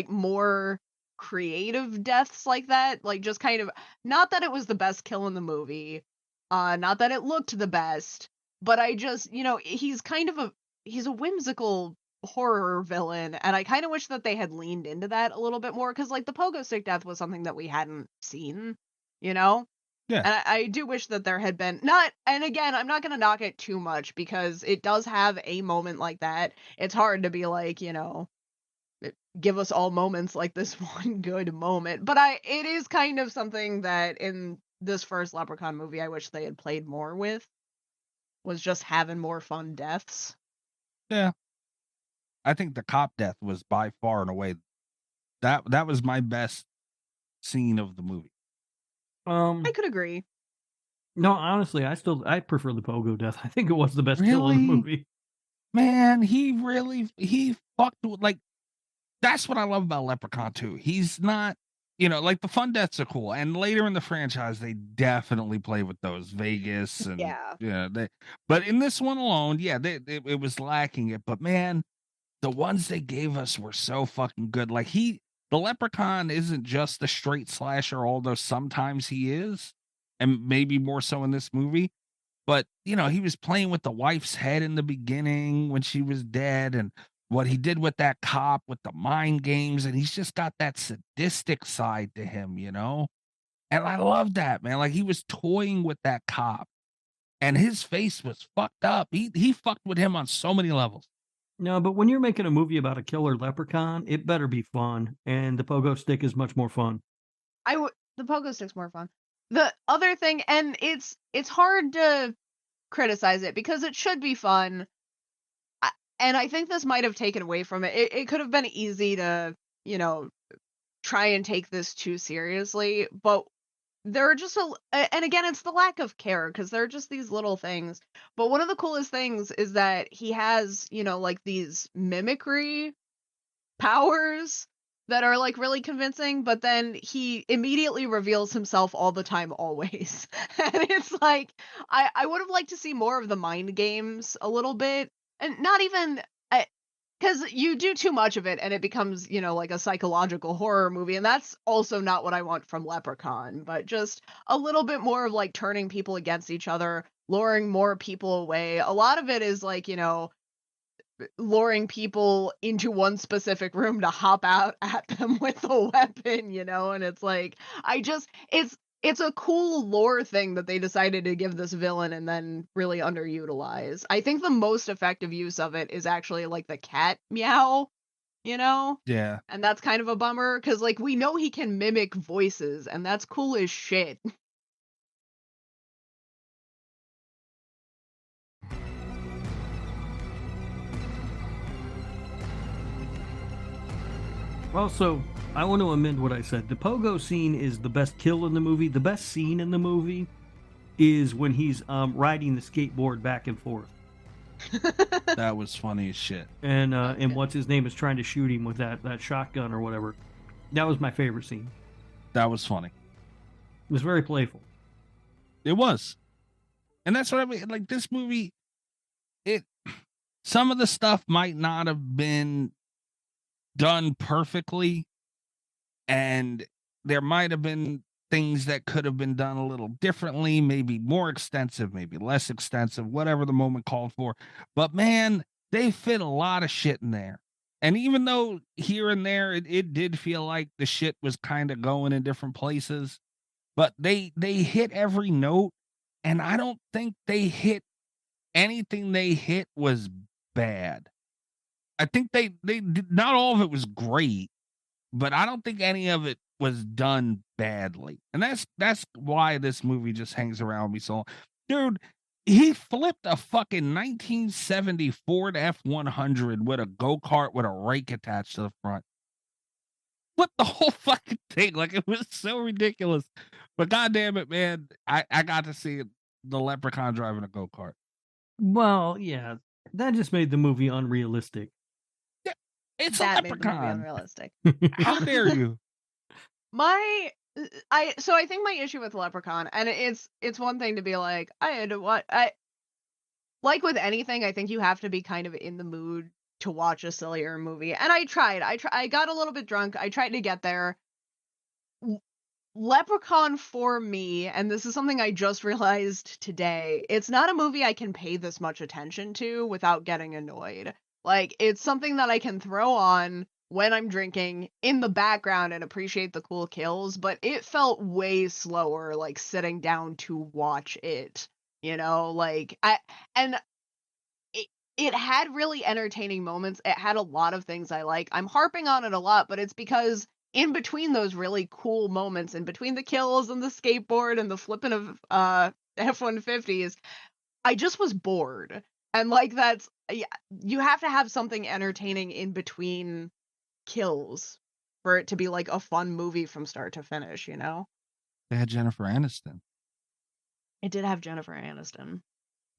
more creative deaths like that. Like just kind of, not that it was the best kill in the movie, not that it looked the best, but I just, he's he's a whimsical horror villain, and I kind of wish that they had leaned into that a little bit more, because the pogo stick death was something that we hadn't seen, Yeah. And I do wish that there had been and again, I'm not going to knock it too much because it does have a moment like that. It's hard to be like, give us all moments like this one good moment. But it is kind of something that in this first Leprechaun movie, I wish they had played more with, was just having more fun deaths. Yeah. I think the cop death was by far and away that was my best scene of the movie. I could agree. No, honestly, I prefer the pogo death. I think it was the best kill in the movie. Man, he fucked with, like, that's what I love about Leprechaun 2. He's not, like the fun deaths are cool. And later in the franchise, they definitely play with those Vegas and but in this one alone, it was lacking it. But man, the ones they gave us were so fucking good. Like the Leprechaun isn't just a straight slasher, although sometimes he is, and maybe more so in this movie. But, he was playing with the wife's head in the beginning when she was dead, and what he did with that cop with the mind games, and he's just got that sadistic side to him, And I love that, man. Like he was toying with that cop, and his face was fucked up. He fucked with him on so many levels. No, but when you're making a movie about a killer leprechaun, it better be fun, and the pogo stick is much more fun. The pogo stick's more fun. The other thing, and it's hard to criticize it because it should be fun. And I think this might have taken away from it. It could have been easy to, try and take this too seriously, but there are just and again, it's the lack of care because there are just these little things. But one of the coolest things is that he has, like these mimicry powers that are like really convincing, but then he immediately reveals himself all the time, always. And it's like, I would have liked to see more of the mind games a little bit, and not even because you do too much of it and it becomes, like a psychological horror movie, and that's also not what I want from Leprechaun, but just a little bit more of like turning people against each other, luring more people away. A lot of it is like, luring people into one specific room to hop out at them with a weapon, and it's like, it's a cool lore thing that they decided to give this villain and then really underutilize. I think the most effective use of it is actually like the cat meow, Yeah. and that's kind of a bummer because like we know he can mimic voices and that's cool as shit. Also, I want to amend what I said. The pogo scene is the best kill in the movie. The best scene in the movie is when he's riding the skateboard back and forth. That was funny as shit. And what's his name is trying to shoot him with that shotgun or whatever. That was my favorite scene. That was funny. It was very playful. It was. And that's what I mean. Like, this movie, some of the stuff might not have been done perfectly, and there might have been things that could have been done a little differently, maybe more extensive, maybe less extensive, whatever the moment called for. But man, they fit a lot of shit in there. And even though here and there it did feel like the shit was kind of going in different places, but they hit every note, and I don't think they hit anything they hit was bad. I think they did, not all of it was great, but I don't think any of it was done badly. And that's why this movie just hangs around me so long. Dude, he flipped a fucking 1970 Ford F-100 with a go-kart with a rake attached to the front. Flipped the whole fucking thing. Like, it was so ridiculous. But goddamn it, man, I got to see the Leprechaun driving a go-kart. Well, yeah, that just made the movie unrealistic. It's that a Leprechaun. Made the movie unrealistic. How dare you? So I think my issue with Leprechaun, and it's one thing to be like, like with anything, I think you have to be kind of in the mood to watch a sillier movie. And I got a little bit drunk. I tried to get there. Leprechaun, for me, and this is something I just realized today, it's not a movie I can pay this much attention to without getting annoyed. Like, it's something that I can throw on when I'm drinking in the background and appreciate the cool kills, but it felt way slower, like, sitting down to watch it, like, it had really entertaining moments. It had a lot of things I like. I'm harping on it a lot, but it's because in between those really cool moments, in between the kills and the skateboard and the flipping of F-150s, I just was bored. And like, you have to have something entertaining in between kills for it to be like a fun movie from start to finish, They had Jennifer Aniston. It did have Jennifer Aniston.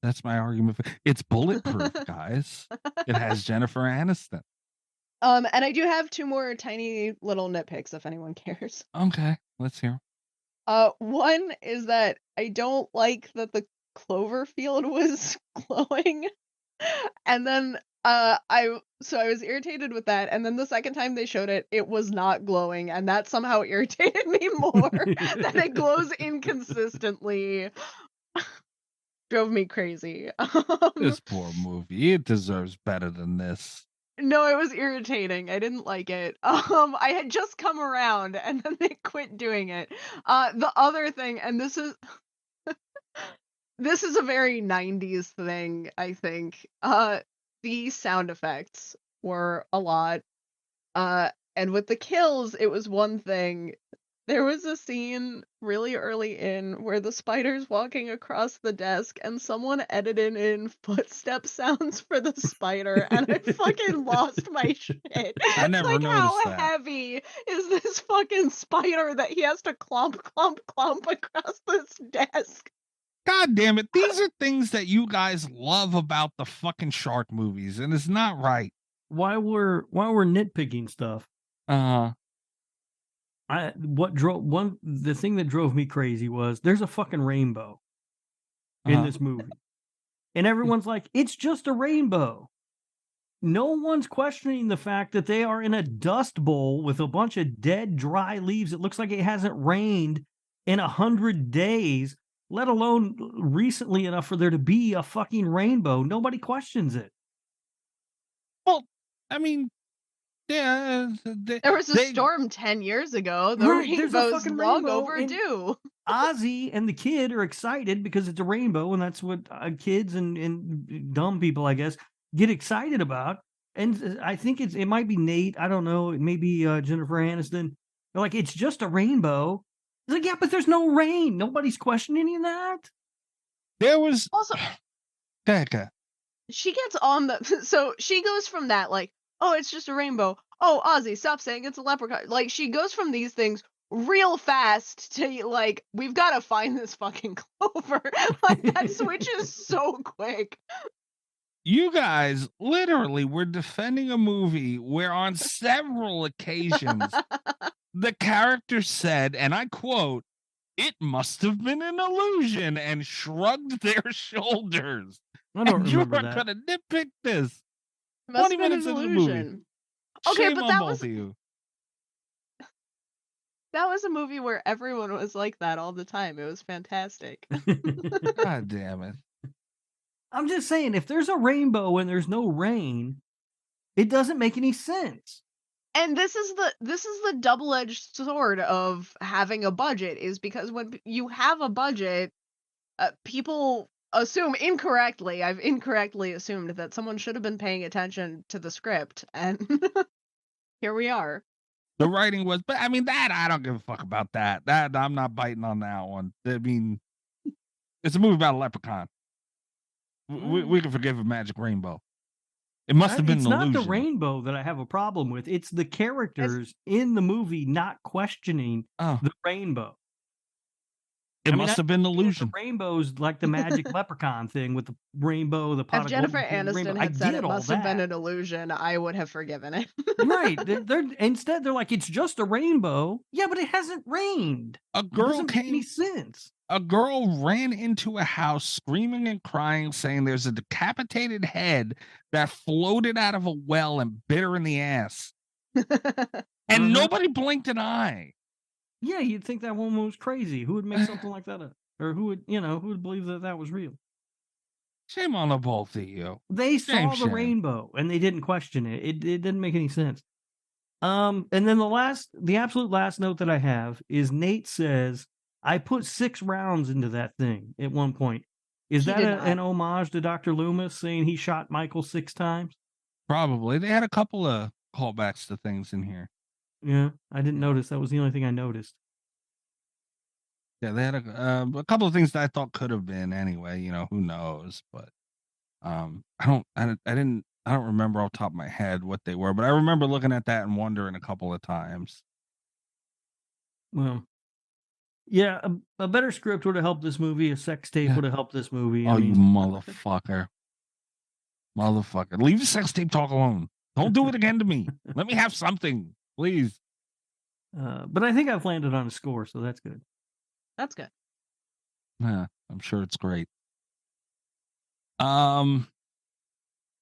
That's my argument. It's bulletproof, guys. It has Jennifer Aniston. And I do have two more tiny little nitpicks if anyone cares. Okay, let's hear. One is that I don't like that the clover field was glowing. And then I was irritated with that, and then the second time they showed it, it was not glowing, and that somehow irritated me more. That it glows inconsistently drove me crazy. This poor movie, it deserves better than this. No, it was irritating. I didn't like it. I had just come around, and then they quit doing it. The other thing, and this is this is a very 90s thing, I think. the sound effects were a lot. And with the kills, it was one thing. There was a scene really early in where the spider's walking across the desk and someone edited in footstep sounds for the spider, and I fucking lost my shit. I never Like, noticed how that. heavy is this fucking spider that he has to clomp across this desk? God damn it. These are things that you guys love about the fucking shark movies, and it's not right. While we're nitpicking stuff, the thing that drove me crazy was there's a fucking rainbow in this movie. And everyone's like, it's just a rainbow. No one's questioning the fact that they are in a dust bowl with a bunch of dead, dry leaves. It looks like it hasn't rained in 100 days, let alone recently enough for there to be a fucking rainbow. Nobody questions it. Well, I mean, yeah, there was a storm 10 years ago. The rainbow's long overdue. Ozzy and the kid are excited because it's a rainbow, and that's what kids and dumb people, I guess, get excited about. And I think it might be Nate. I don't know. It may be Jennifer Aniston. They're like, it's just a rainbow. It's like, yeah, but there's no rain. Nobody's questioning any of that. There was also. She gets on so she goes from that, like, oh, it's just a rainbow. Oh, Ozzy, stop saying it's a leprechaun. Like, she goes from these things real fast to, like, we've got to find this fucking Clover. Like, that switch is so quick. You guys literally were defending a movie where on several occasions the character said, and I quote, "It must have been an illusion," and shrugged their shoulders. I don't remember you that. are gonna nitpick this. It must 20 minutes into the movie. Okay, Shame but on that both was of you. That was a movie where everyone was like that all the time. It was fantastic. God damn it. I'm just saying, if there's a rainbow and there's no rain, it doesn't make any sense. And this is the double-edged sword of having a budget, is because when you have a budget, people assume incorrectly. I've incorrectly assumed that someone should have been paying attention to the script, and here we are. The writing was, but I mean, that I don't give a fuck about that. That I'm not biting on that one. I mean, it's a movie about a leprechaun. We can forgive a magic rainbow. It must have been an illusion. It's not the rainbow that I have a problem with. It's the characters in the movie not questioning the rainbow. It must have been an illusion. The rainbow's like the magic leprechaun thing with the rainbow, the pot if of Jennifer gold, Aniston had said it must have been an illusion, I would have forgiven it. Right. Instead, they're like, it's just a rainbow. Yeah, but it hasn't rained. A girl it doesn't make any sense. A girl ran into a house screaming and crying, saying there's a decapitated head that floated out of a well and bit her in the ass. And nobody blinked an eye. Yeah, you'd think that woman was crazy. Who would make something like that up? Or who would believe that that was real? Shame on the both of you. They saw the rainbow and they didn't question it. It didn't make any sense. And then the absolute last note that I have is Nate says, I put 6 rounds into that thing at one point. Is that an homage to Dr. Loomis saying he shot Michael 6 times? Probably. They had a couple of callbacks to things in here. Yeah, I didn't notice. That was the only thing I noticed. Yeah, they had a couple of things that I thought could have been anyway. You know, who knows? But I don't remember off the top of my head what they were. But I remember looking at that and wondering a couple of times. Well, yeah, a better script would have helped this movie. A sex tape would have helped this movie. Oh, you motherfucker. Motherfucker. Leave the sex tape talk alone. Don't do it again to me. Let me have something, please. But I think I've landed on a score, so that's good. That's good. Yeah, I'm sure it's great. I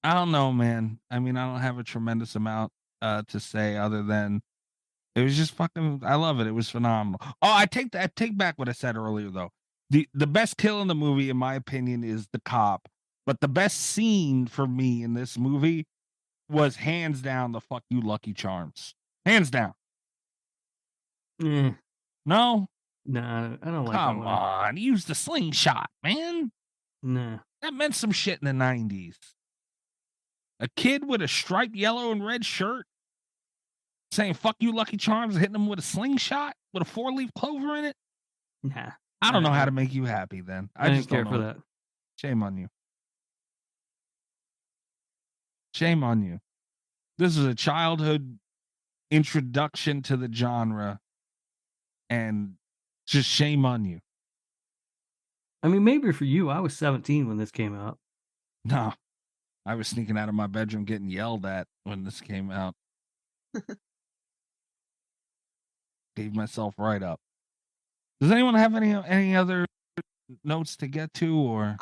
don't know, man. I mean, I don't have a tremendous amount to say other than it was just fucking. I love it. It was phenomenal. Oh, I take back what I said earlier, though. The best kill in the movie, in my opinion, is the cop. But the best scene for me in this movie was hands down the "fuck you, Lucky Charms." Hands down. No. Nah, I don't like that. Come on, use the slingshot, man. Nah. That meant some shit in the 90s. A kid with a striped yellow and red shirt saying "fuck you, Lucky Charms," hitting him with a slingshot with a 4-leaf clover in it. Nah, I don't know how to make you happy. Then I just didn't care don't for know. that. Shame on you. Shame on you. This is a childhood introduction to the genre, and just shame on you. I mean, maybe for you, I was 17 when this came out. No, I was sneaking out of my bedroom getting yelled at when this came out. Gave myself right up. Does anyone have any other notes to get to, or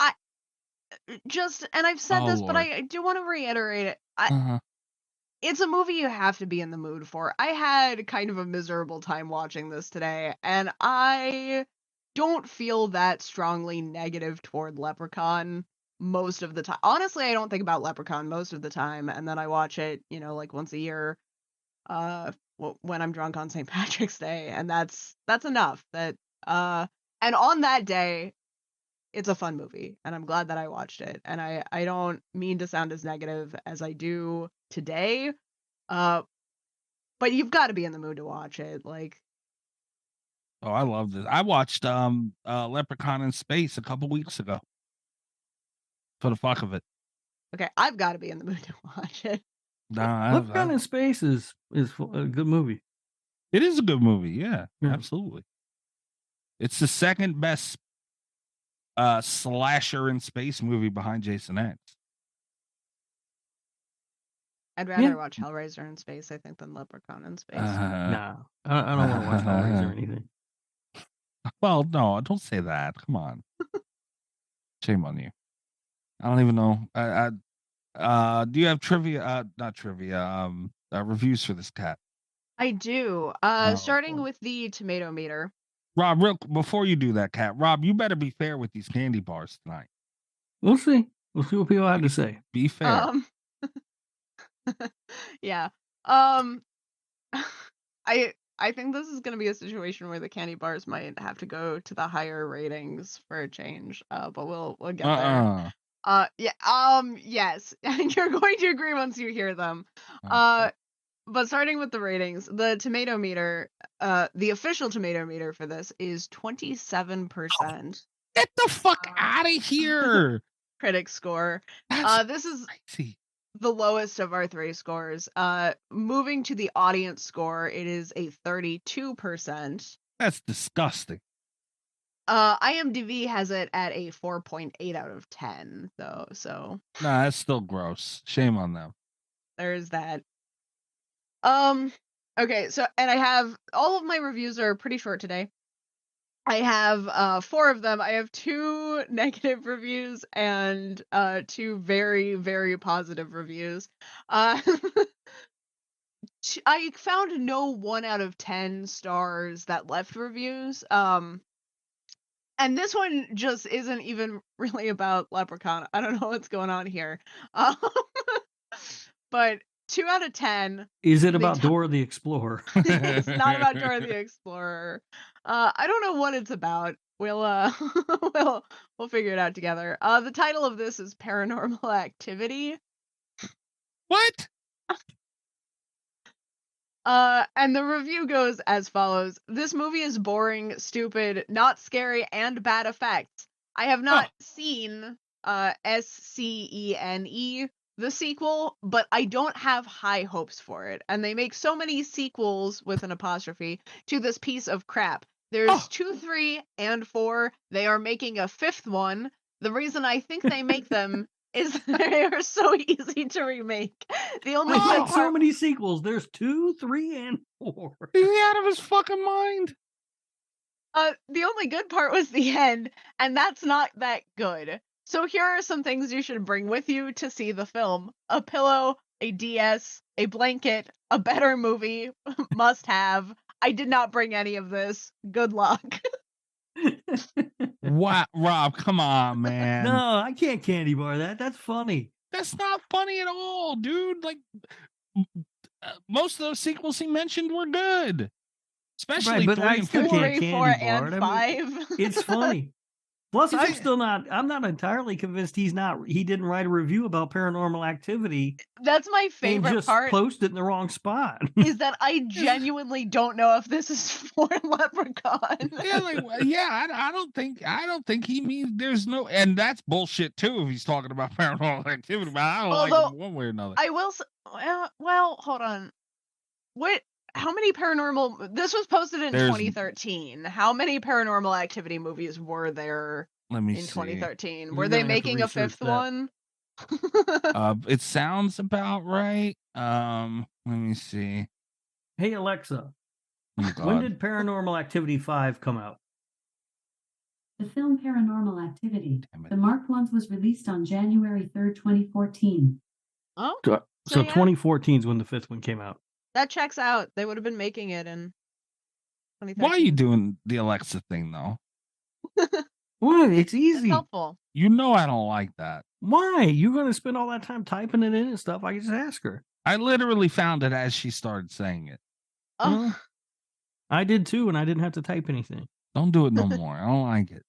and I've said this, but Lord. I do want to reiterate it. Uh-huh. It's a movie you have to be in the mood for. I had kind of a miserable time watching this today, and I don't feel that strongly negative toward Leprechaun most of the time. Honestly, I don't think about Leprechaun most of the time, and then I watch it, like once a year, when I'm drunk on St. Patrick's Day, and that's enough. And on that day, it's a fun movie, and I'm glad that I watched it. And I don't mean to sound as negative as I do today, but you've got to be in the mood to watch it. Oh, I love this. I watched Leprechaun in Space a couple weeks ago for the fuck of it. Okay, I've got to be in the mood to watch it. Leprechaun in Space is a good movie. It is a good movie. Yeah, absolutely. It's the second best slasher in space movie behind Jason X. I'd rather watch Hellraiser in space, I think, than Leprechaun in space. No, I don't want to watch Hellraiser or anything. Well, no, don't say that. Come on. Shame on you. I don't even know. Do you have trivia? Not trivia. Reviews for this cat. I do. Starting with the tomato meter. Rob, before you do that, Kat, Rob, you better be fair with these candy bars tonight. We'll see. We'll see what people have to say. Be fair. Yeah. I think this is going to be a situation where the candy bars might have to go to the higher ratings for a change. But we'll get there. Yes. You're going to agree once you hear them. But starting with the ratings, the tomato meter, the official tomato meter for this is 27%. Get the fuck out of here! Critic score. This is the lowest of our 3 scores. Moving to the audience score, it is a 32%. That's disgusting. IMDb has it at a 4.8 out of 10, though. So nah, that's still gross. Shame on them. There's that. Okay, so, and I have, all of my reviews are pretty short today. I have 4 of them. I have 2 negative reviews and 2 very, very positive reviews. I found no 1 out of 10 stars that left reviews. And this one just isn't even really about Leprechaun. I don't know what's going on here. But 2 out of 10. Is it about Dora the Explorer? It's not about Dora the Explorer. I don't know what it's about. We'll figure it out together. The title of this is Paranormal Activity. What? And the review goes as follows. This movie is boring, stupid, not scary, and bad effects. I have not seen SCENE, the sequel, but I don't have high hopes for it. And they make so many sequels with an apostrophe to this piece of crap. There's 2, 3, and 4. They are making a 5th one. The reason I think they make them is they are so easy to remake. The only so many sequels. There's 2, 3, and 4. Is he out of his fucking mind? The only good part was the end, and that's not that good. So here are some things you should bring with you to see the film. A pillow, a DS, a blanket, a better movie, must have. I did not bring any of this. Good luck. What, Rob? Come on, man. No, I can't candy bar that. That's funny. That's not funny at all, dude. Like, most of those sequels he mentioned were good. Especially right, but 3 and 4. 3, 4, and 5. It's funny. Plus, I'm not entirely convinced he didn't write a review about Paranormal Activity. That's my favorite and just part. Posted it in the wrong spot. Is that I genuinely don't know if this is for Leprechaun. I don't think he means there's no, and that's bullshit too if he's talking about Paranormal Activity, but I don't like him one way or another. I will well, hold on. How many paranormal... This was posted in 2013. How many Paranormal Activity movies were there in 2013? Were they making a fifth one? It sounds about right. Let me see. Hey, Alexa. When did Paranormal Activity 5 come out? The film Paranormal Activity, the marked ones, was released on January 3rd, 2014. Oh? So 2014 is when the fifth one came out. That checks out. They would have been making it in 2013. Why are you doing the Alexa thing, though? What? It's easy. It's helpful. You know I don't like that. Why? You're going to spend all that time typing it in and stuff. I can just ask her. I literally found it as she started saying it. Oh. I did too, and I didn't have to type anything. Don't do it no more. I don't like it.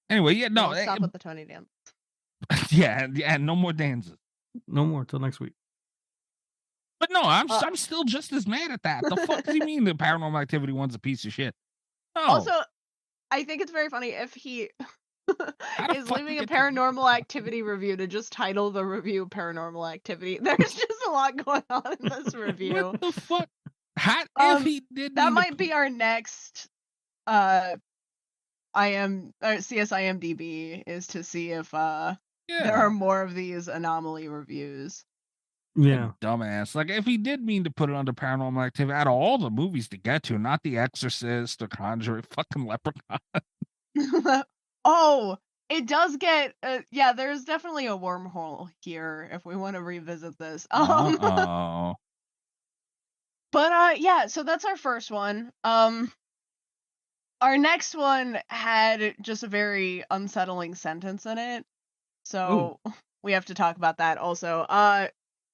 Anyway, no. Stop with the Tony dance. Yeah, no more dances. No more till next week. But no, I'm still just as mad at that. The fuck does he mean the Paranormal Activity one's a piece of shit? No. Also, I think it's very funny if he is leaving a Paranormal Activity review to just title the review Paranormal Activity. There's just a lot going on in this review. What the fuck? If he did that might be our next CSIMDB, is to see if there are more of these anomaly reviews. Yeah. Dumbass. Like, if he did mean to put it under Paranormal Activity, out of all the movies to get to, not The Exorcist or Conjuring, fucking Leprechaun. Oh, it does get... there's definitely a wormhole here if we want to revisit this. But, so that's our first one. Our next one had just a very unsettling sentence in it. So we have to talk about that also.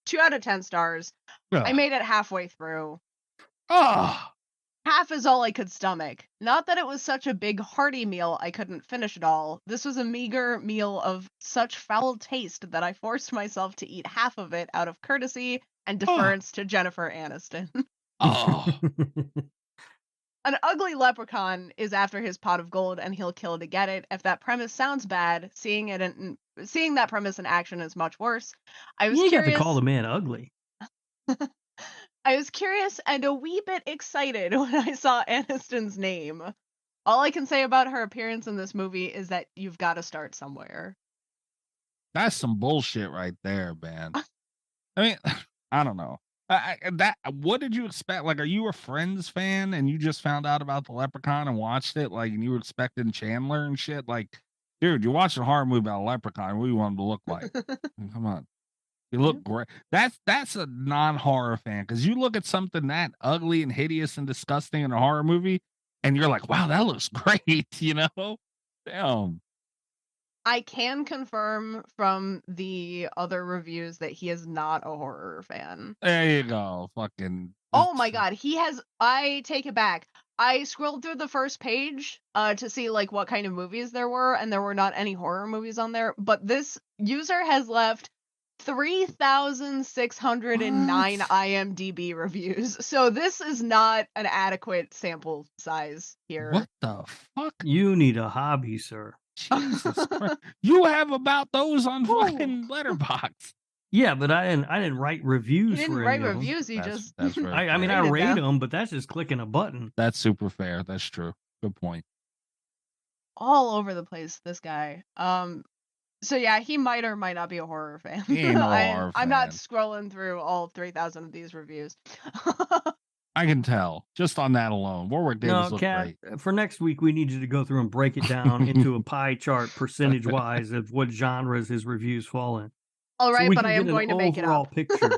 2 out of 10 stars. I made it halfway through. Half is all I could stomach. Not that it was such a big hearty meal I couldn't finish it all. This was a meager meal of such foul taste that I forced myself to eat half of it out of courtesy and deference to Jennifer Aniston. An ugly leprechaun is after his pot of gold, and he'll kill to get it. If that premise sounds bad, seeing that premise in action is much worse. I was curious. You have to call the man ugly. I was curious and a wee bit excited when I saw Aniston's name. All I can say about her appearance in this movie is that you've got to start somewhere. That's some bullshit right there, man. I mean, I don't know. What did you expect? Like, are you a Friends fan and you just found out about the Leprechaun and watched it? Like, and you were expecting Chandler and shit? Like, dude, you're watching a horror movie about a leprechaun. What do you want him to look like? Come on. You look great. That's a non-horror fan, because you look at something that ugly and hideous and disgusting in a horror movie, and you're like, wow, that looks great, you know? Damn. I can confirm from the other reviews that he is not a horror fan. There you go. Fucking. Oh my god, I take it back. I scrolled through the first page to see like what kind of movies there were, and there were not any horror movies on there, but this user has left 3,609 IMDb reviews. So this is not an adequate sample size here. What the fuck? You need a hobby, sir. Jesus Christ. You have about those on fucking Letterboxd. Yeah, but I didn't write reviews. You didn't write reviews. You just. That's right. I mean, I rate them, but that's just clicking a button. That's super fair. That's true. Good point. All over the place, this guy. So yeah, he might or might not be a horror fan. He ain't no horror I'm not fan. scrolling through all 3,000 of these reviews. I can tell just on that alone. Warwick Davis looked Kat, great. for next week, we need you to go through and break it down into a pie chart percentage wise of what genres his reviews fall in. All right, so but I am going to make it up. Picture.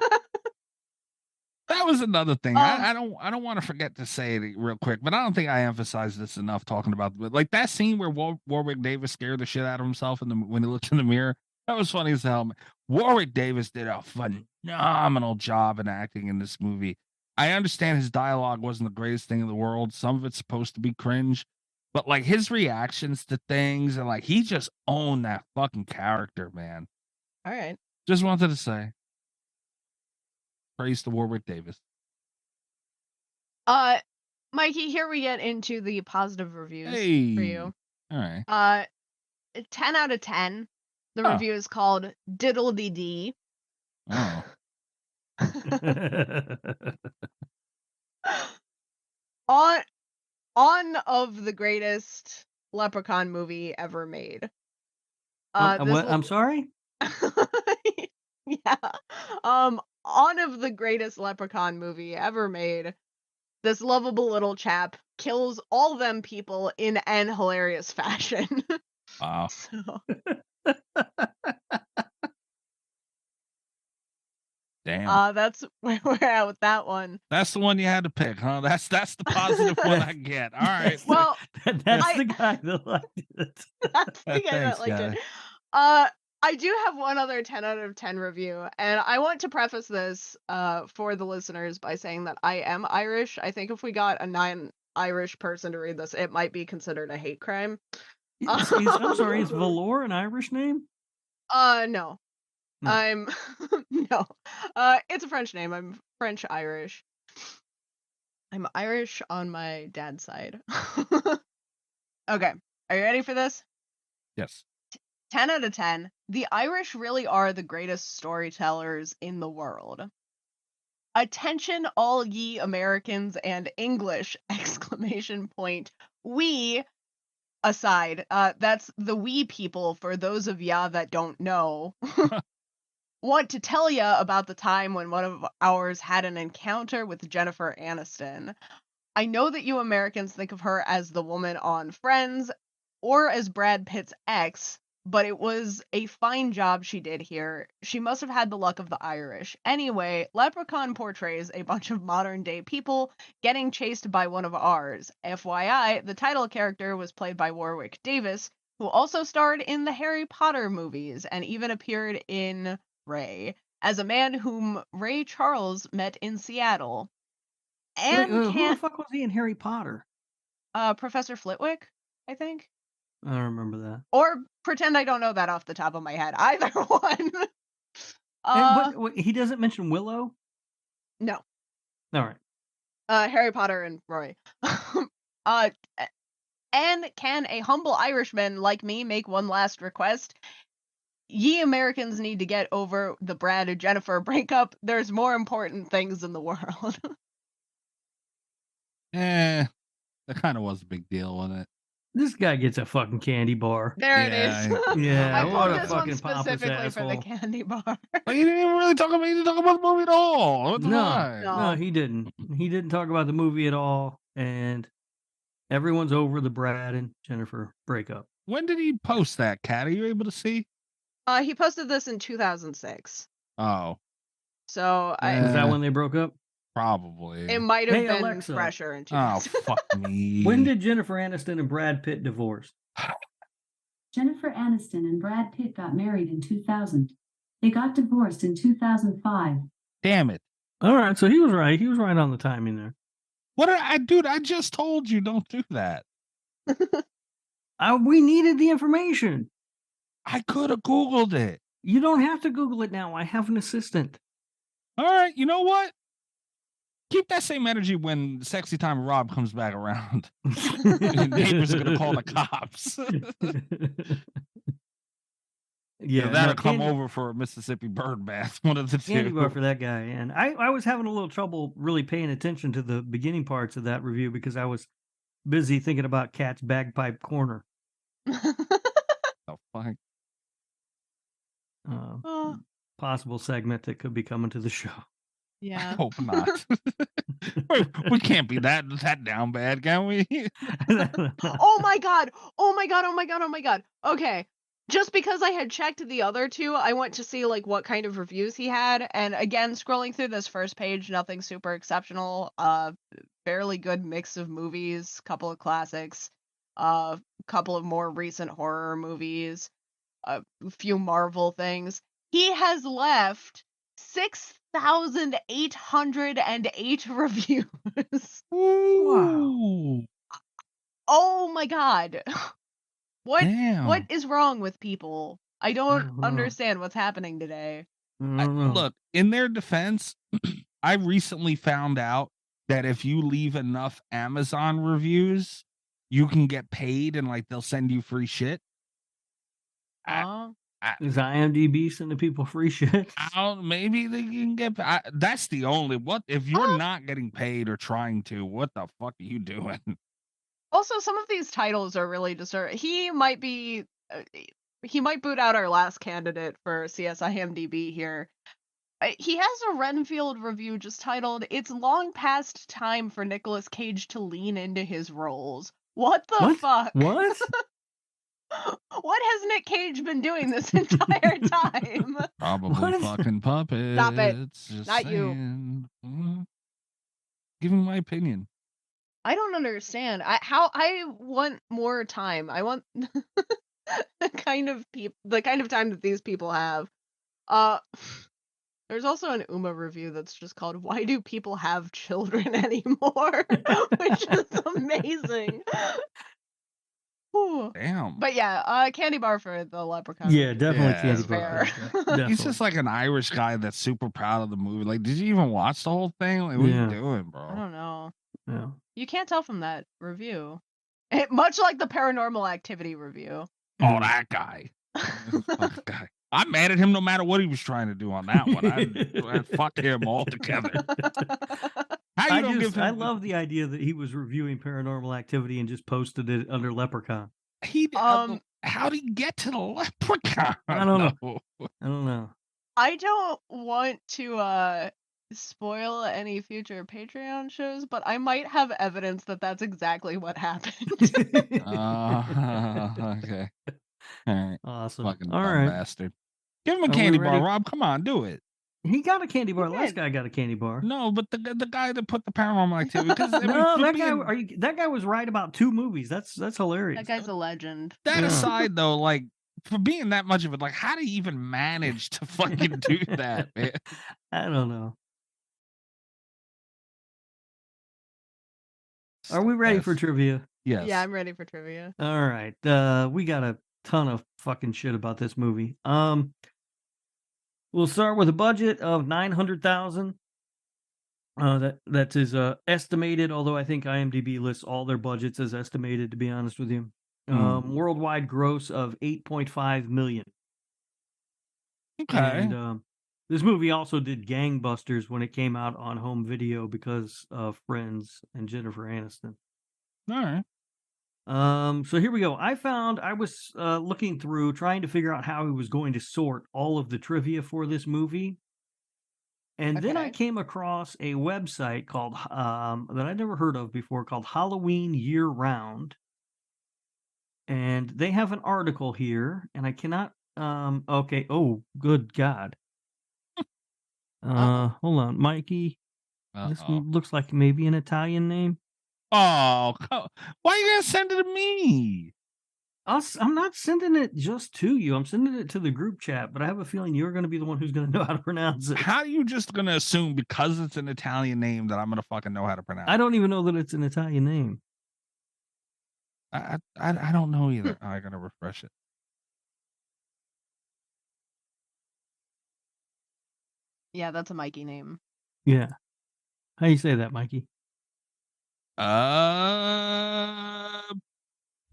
That was another thing. I don't want to forget to say it real quick, but I don't think I emphasized this enough talking about like that scene where Warwick Davis scared the shit out of himself when he looked in the mirror. That was funny as hell. Warwick Davis did a phenomenal job in acting in this movie. I understand his dialogue wasn't the greatest thing in the world. Some of it's supposed to be cringe, But like his reactions to things and like he just owned that fucking character, man. All right. Just wanted to say, praise to Warwick Davis. Mikey, here we get into the positive reviews for you. All right. 10 out of 10. The review is called Diddle Dee Dee. Oh. on of the greatest Leprechaun movie ever made. I'm sorry? Yeah. On of the greatest Leprechaun movie ever made. This lovable little chap kills all them people in an hilarious fashion. Wow. So. Damn. That's where we're at with that one. That's the one you had to pick, huh? That's the positive one I get. All right. Well, that's the guy that liked it. That's the guy that liked it. I do have one other 10 out of 10 review, and I want to preface this for the listeners by saying that I am Irish. I think if we got a non-Irish person to read this, it might be considered a hate crime. I'm sorry, is Valor an Irish name? No. I'm no. It's a French name. I'm French Irish. I'm Irish on my dad's side. Okay. Are you ready for this? Yes. 10 out of 10. The Irish really are the greatest storytellers in the world. Attention all ye Americans and English! ! We aside, that's the we people for those of ya that don't know. Want to tell ya about the time when one of ours had an encounter with Jennifer Aniston. I know that you Americans think of her as the woman on Friends or as Brad Pitt's ex, but it was a fine job she did here. She must have had the luck of the Irish. Anyway, Leprechaun portrays a bunch of modern day people getting chased by one of ours. FYI, the title character was played by Warwick Davis, who also starred in the Harry Potter movies and even appeared in Ray, as a man whom Ray Charles met in Seattle. And who the fuck was he in Harry Potter? Professor Flitwick, I think. I don't remember that. Or pretend I don't know that off the top of my head. Either one. What, he doesn't mention Willow? No. All right. Harry Potter and Roy. And can a humble Irishman like me make one last request? Ye Americans need to get over the Brad and Jennifer breakup. There's more important things in the world. That kind of was a big deal, wasn't it? This guy gets a fucking candy bar. There it is. Yeah, I what pulled a this fucking one specifically pompous for the asshole. candy bar. But he didn't even really talk about the movie at all. What the fuck? No, he didn't. He didn't talk about the movie at all, and everyone's over the Brad and Jennifer breakup. When did he post that, Kat? Are you able to see? He posted this in 2006. Oh. So Is that when they broke up? Probably. It might have been Alexa. fresher in Oh, 2006. fuck me. When did Jennifer Aniston and Brad Pitt divorce? Jennifer Aniston and Brad Pitt got married in 2000. They got divorced in 2005. Damn it. All right, so he was right. He was right on the timing there. What did I do? I just told you don't do that. We needed the information. I could have Googled it. You don't have to Google it now. I have an assistant. All right, you know what? Keep that same energy when Sexy Time Rob comes back around. Neighbors are going to call the cops. Yeah, that'll come over for a Mississippi bird bath. One of the two. Candy bar for that guy. And I was having a little trouble really paying attention to the beginning parts of that review because I was busy thinking about Cat's Bagpipe Corner. Oh, fuck. Possible segment that could be coming to the show. Yeah. I hope not. We can't be that down bad, can we? Oh my god. Oh my god. Oh my god. Oh my god. Okay. Just because I had checked the other two, I went to see like what kind of reviews he had, and again, scrolling through this first page, nothing super exceptional. Fairly good mix of movies, couple of classics, couple of more recent horror movies, a few Marvel things. He has left 6,808 reviews. Wow. Oh my god. Damn. What is wrong with people? I don't understand what's happening today. Look, in their defense, I recently found out that if you leave enough Amazon reviews, you can get paid and like they'll send you free shit. Is IMDb sending people free shit? Maybe they can get. That's the only. What if you're not getting paid or trying to? What the fuck are you doing? Also, some of these titles are really disturbing. He might boot out our last candidate for CSIMDb here. He has a Renfield review just titled, "It's long past time for Nicolas Cage to lean into his roles." What the fuck? What? What has Nick Cage been doing this entire time? Probably fucking puppets. Stop it. Just Not saying. Giving my opinion. I don't understand. I want more time. I want the kind of time that these people have. There's also an Uma review that's just called "Why Do People Have Children Anymore?" which is amazing. Ooh. Damn. But yeah, candy bar for the Leprechaun. Yeah, definitely candy bar. He's just like an Irish guy that's super proud of the movie. Like, did you even watch the whole thing? Like, what are you doing, bro? I don't know. Yeah. You can't tell from that review. Much like the Paranormal Activity review. Oh, that guy. That guy. I'm mad at him no matter what he was trying to do on that one. I'd fuck him altogether. I love the idea that he was reviewing Paranormal Activity and just posted it under Leprechaun. How'd he get to the Leprechaun? I don't know. I don't want to spoil any future Patreon shows, but I might have evidence that that's exactly what happened. Okay. All right. Awesome. Fucking All dumb right. bastard. Give him a candy bar, Rob. Come on, do it. He got a candy bar. Last guy got a candy bar. No, but the guy that put the Paranormal Activity. That guy was right about 2 movies. That's hilarious. That guy's a legend. That aside, though, like for being that much of it, like how do you even manage to fucking do that, man? I don't know. Are we ready for trivia? Yes. Yeah, I'm ready for trivia. All right. We got a ton of fucking shit about this movie. We'll start with a budget of $900,000. That is estimated, although I think IMDb lists all their budgets as estimated, to be honest with you. Worldwide gross of $8.5 million. Okay. And this movie also did gangbusters when it came out on home video because of Friends and Jennifer Aniston. All right. So here we go. I was looking through trying to figure out how he was going to sort all of the trivia for this movie. And then I came across a website called that I'd never heard of before called Halloween Year Round. And they have an article here, and I cannot okay. Oh, good God. Hold on, Mikey. This looks like maybe an Italian name. Oh, why are you gonna send it to me? I'm not sending it just to you. I'm sending it to the group chat, but I have a feeling you're going to be the one who's going to know how to pronounce it. How are you just going to assume because it's an Italian name that I'm going to fucking know how to pronounce it? I don't even know that it's an Italian name. I don't know either. I got to refresh it. Yeah, that's a Mikey name. Yeah. How do you say that, Mikey?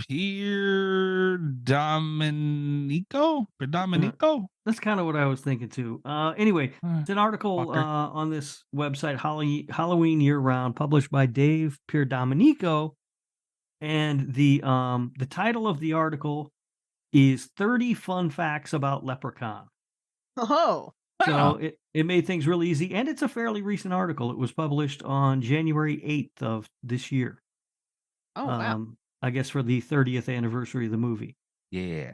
Pier Domenico? That's kind of what I was thinking too. Anyway, it's an article on this website, Halloween Year Round, published by Dave Pierdomenico, and the title of the article is 30 Fun Facts About Leprechaun. Oh. So it made things really easy, and it's a fairly recent article. It was published on January 8th of this year. Oh, wow. I guess for the 30th anniversary of the movie. Yeah.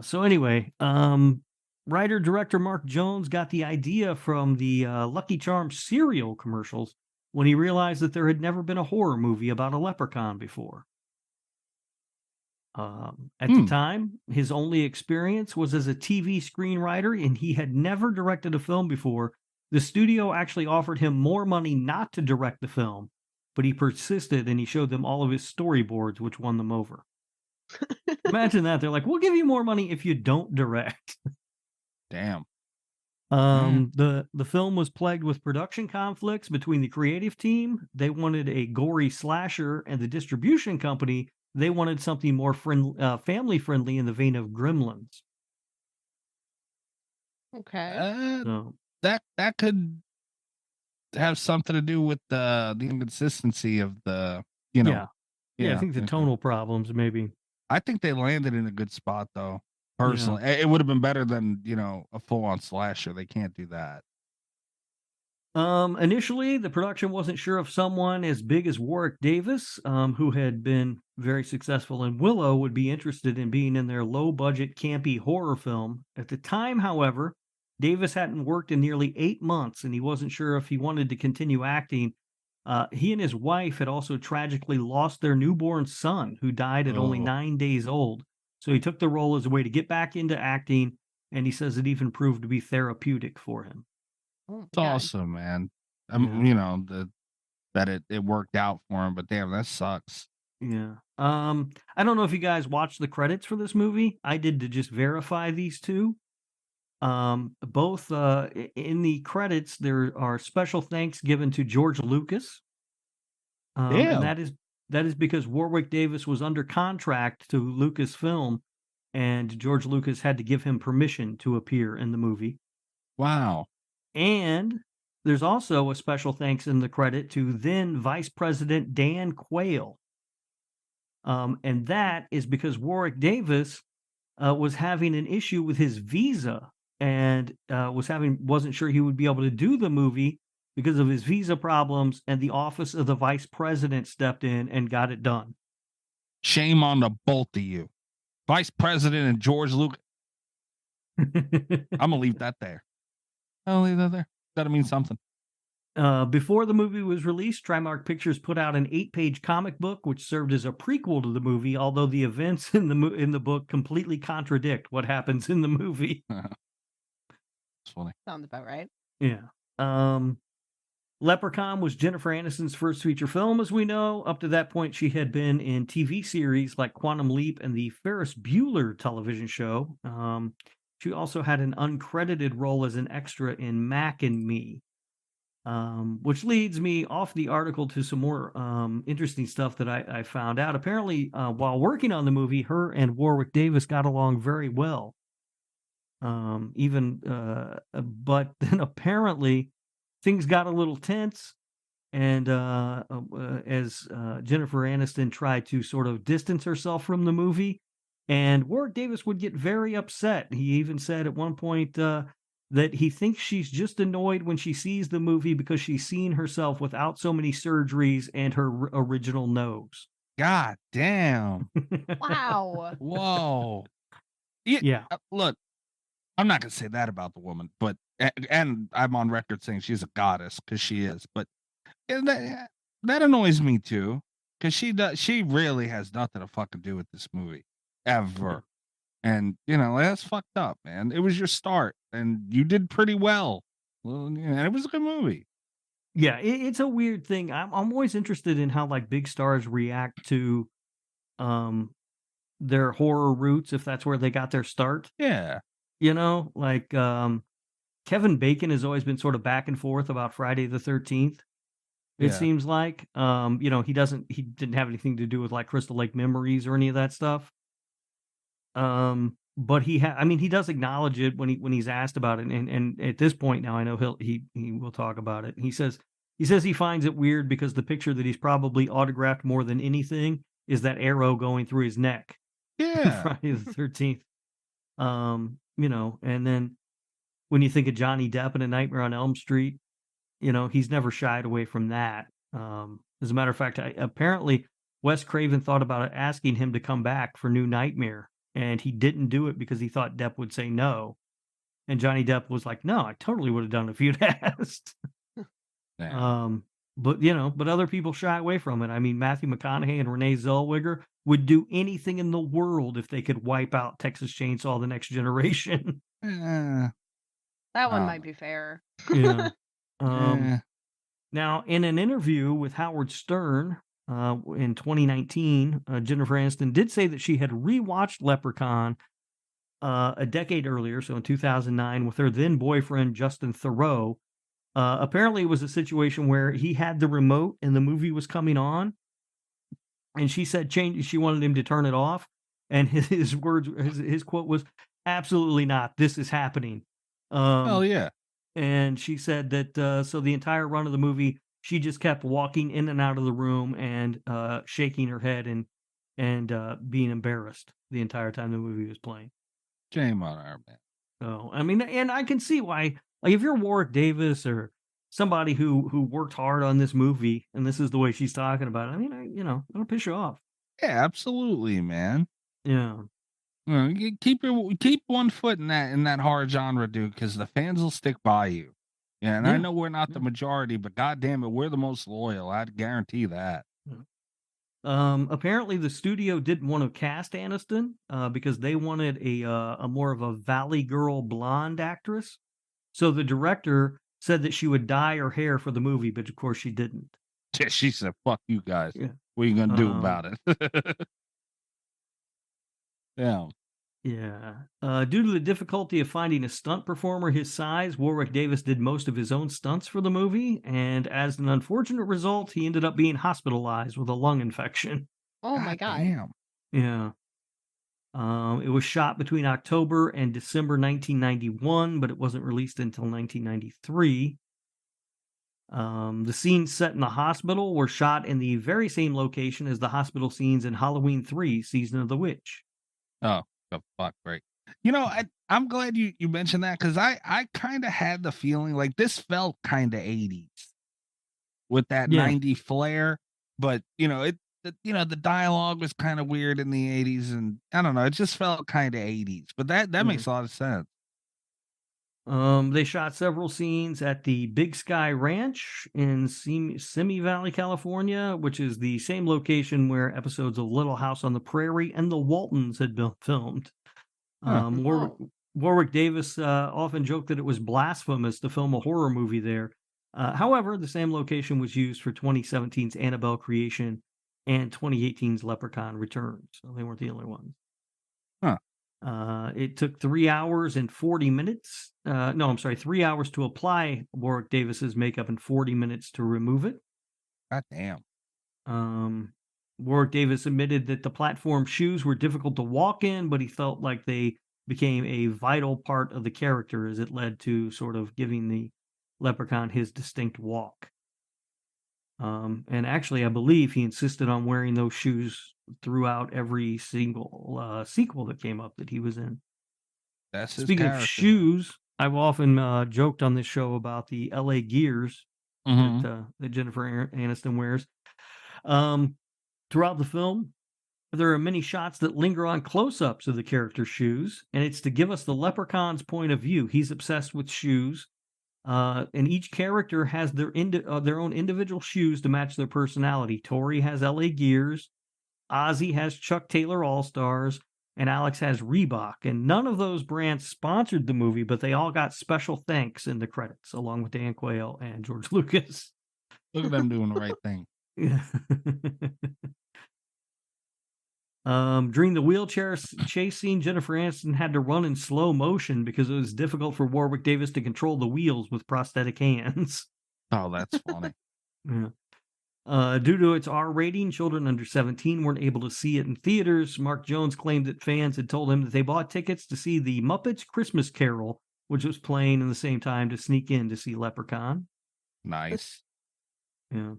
So anyway, writer-director Mark Jones got the idea from the Lucky Charms cereal commercials when he realized that there had never been a horror movie about a leprechaun before. At the time, his only experience was as a TV screenwriter, and he had never directed a film before. The studio actually offered him more money not to direct the film, but he persisted and he showed them all of his storyboards, which won them over. Imagine that. They're like, we'll give you more money if you don't direct. Damn. The film was plagued with production conflicts between the creative team. They wanted a gory slasher, and the distribution company, they wanted something more family friendly in the vein of Gremlins. Okay. So That could have something to do with the inconsistency of the, yeah, I think the tonal problems maybe. I think they landed in a good spot though. Personally, it would have been better than a full-on slasher. They can't do that. Initially, the production wasn't sure if someone as big as Warwick Davis, who had been very successful in Willow, would be interested in being in their low-budget, campy horror film. At the time, however, Davis hadn't worked in nearly 8 months, and he wasn't sure if he wanted to continue acting. He and his wife had also tragically lost their newborn son, who died at only 9 days old. So he took the role as a way to get back into acting, and he says it even proved to be therapeutic for him. It's awesome, man. That it worked out for him, but damn, that sucks. Yeah. I don't know if you guys watched the credits for this movie. I did to just verify these two. Both in the credits there are special thanks given to George Lucas. And that is because Warwick Davis was under contract to Lucasfilm, and George Lucas had to give him permission to appear in the movie. Wow. And there's also a special thanks in the credit to then Vice President Dan Quayle. And that is because Warwick Davis was having an issue with his visa and wasn't sure he would be able to do the movie because of his visa problems, and the office of the vice president stepped in and got it done. Shame on the both of you. Vice President and George Lucas. I'm gonna leave that there. I'll leave that there. Gotta mean something. Before the movie was released, Trimark Pictures put out an 8-page comic book which served as a prequel to the movie, although the events in the book completely contradict what happens in the movie. It's funny. Sounds about right. Yeah. Leprechaun was Jennifer Aniston's first feature film, as we know. Up to that point, she had been in TV series like Quantum Leap and the Ferris Bueller television show. She also had an uncredited role as an extra in Mac and Me, which leads me off the article to some more interesting stuff that I found out. Apparently, while working on the movie, her and Warwick Davis got along very well. But then apparently things got a little tense, and as Jennifer Aniston tried to sort of distance herself from the movie, and Warwick Davis would get very upset. He even said at one point that he thinks she's just annoyed when she sees the movie because she's seen herself without so many surgeries and her original nose. God damn. Wow. Whoa. Yeah. Look, I'm not gonna say that about the woman, but and I'm on record saying she's a goddess because she is, but that annoys me too, because she really has nothing to fucking do with this movie ever. And that's fucked up, man. It was your start and you did pretty well. And it was a good movie. Yeah, it's a weird thing. I'm always interested in how like big stars react to their horror roots, if that's where they got their start. Yeah. Like Kevin Bacon has always been sort of back and forth about Friday the 13th. It seems like he didn't have anything to do with like Crystal Lake Memories or any of that stuff. But he does acknowledge it when he's asked about it, and at this point now I know he will talk about it. He says he finds it weird because the picture that he's probably autographed more than anything is that arrow going through his neck. Yeah. Friday the 13th. And then when you think of Johnny Depp in A Nightmare on Elm Street, he's never shied away from that. As a matter of fact, apparently Wes Craven thought about asking him to come back for New Nightmare, and he didn't do it because he thought Depp would say no. And Johnny Depp was like, no, I totally would have done it if you'd asked. But other people shy away from it. I mean, Matthew McConaughey and Renee Zellweger would do anything in the world if they could wipe out Texas Chainsaw: The Next Generation. That one might be fair. Yeah. Now, in an interview with Howard Stern in 2019, Jennifer Aniston did say that she had rewatched Leprechaun a decade earlier, so in 2009, with her then boyfriend Justin Theroux. Apparently, it was a situation where he had the remote and the movie was coming on, and she said she wanted him to turn it off, and his words, his quote was, "Absolutely not. This is happening." Hell yeah. And she said that so the entire run of the movie, she just kept walking in and out of the room and shaking her head and being embarrassed the entire time the movie was playing. Shame on her, man. So I mean, and I can see why. Like, if you're Warwick Davis or somebody who worked hard on this movie, and this is the way she's talking about it, I mean, it'll piss you off. Yeah, absolutely, man. Yeah. You keep one foot in that horror genre, dude, because the fans will stick by you. Yeah, and I know we're not the majority, but goddamn it, we're the most loyal. I'd guarantee that. Apparently the studio didn't want to cast Aniston because they wanted a more of a Valley Girl blonde actress. So the director said that she would dye her hair for the movie, but of course she didn't. She said, "Fuck you guys. Yeah. What are you gonna do about it?" Yeah. Yeah. Due to the difficulty of finding a stunt performer his size, Warwick Davis did most of his own stunts for the movie, and as an unfortunate result, he ended up being hospitalized with a lung infection. Oh my God. Damn. Yeah. It was shot between October and December 1991, but it wasn't released until 1993. The scenes set in the hospital were shot in the very same location as the hospital scenes in Halloween 3: Season of the Witch. Oh, the fuck, great. I'm glad you mentioned that, because I kind of had the feeling like this felt kind of 80s with that 90 flair, but the dialogue was kind of weird in the 80s, and I don't know, it just felt kind of 80s, but that makes a lot of sense. They shot several scenes at the Big Sky Ranch in Simi Valley, California, which is the same location where episodes of Little House on the Prairie and The Waltons had been filmed. Warwick Davis often joked that it was blasphemous to film a horror movie there. However, the same location was used for 2017's Annabelle Creation and 2018's Leprechaun Returns, so they weren't the only ones. It took 3 hours and 40 minutes. 3 hours to apply Warwick Davis's makeup and 40 minutes to remove it. God damn. Warwick Davis admitted that the platform shoes were difficult to walk in, but he felt like they became a vital part of the character as it led to sort of giving the leprechaun his distinct walk. And actually, I believe he insisted on wearing those shoes throughout every single sequel that came up that he was in. That's his Speaking of character. shoes, I've often joked on this show about the LA Gears that Jennifer Aniston wears. Throughout the film, there are many shots that linger on close-ups of the character's shoes, and it's to give us the leprechaun's point of view. He's obsessed with shoes. And each character has their own individual shoes to match their personality. Tori has LA Gears, Ozzy has Chuck Taylor All-Stars, and Alex has Reebok. And none of those brands sponsored the movie, but they all got special thanks in the credits, along with Dan Quayle and George Lucas. Look at them doing the right thing. Yeah. During the wheelchair chase scene, Jennifer Aniston had to run in slow motion because it was difficult for Warwick Davis to control the wheels with prosthetic hands. Oh, that's funny. Yeah. Due to its R rating, children under 17 weren't able to see it in theaters. Mark Jones claimed that fans had told him that they bought tickets to see The Muppets Christmas Carol, which was playing in the same time, to sneak in to see Leprechaun. Nice. Yeah.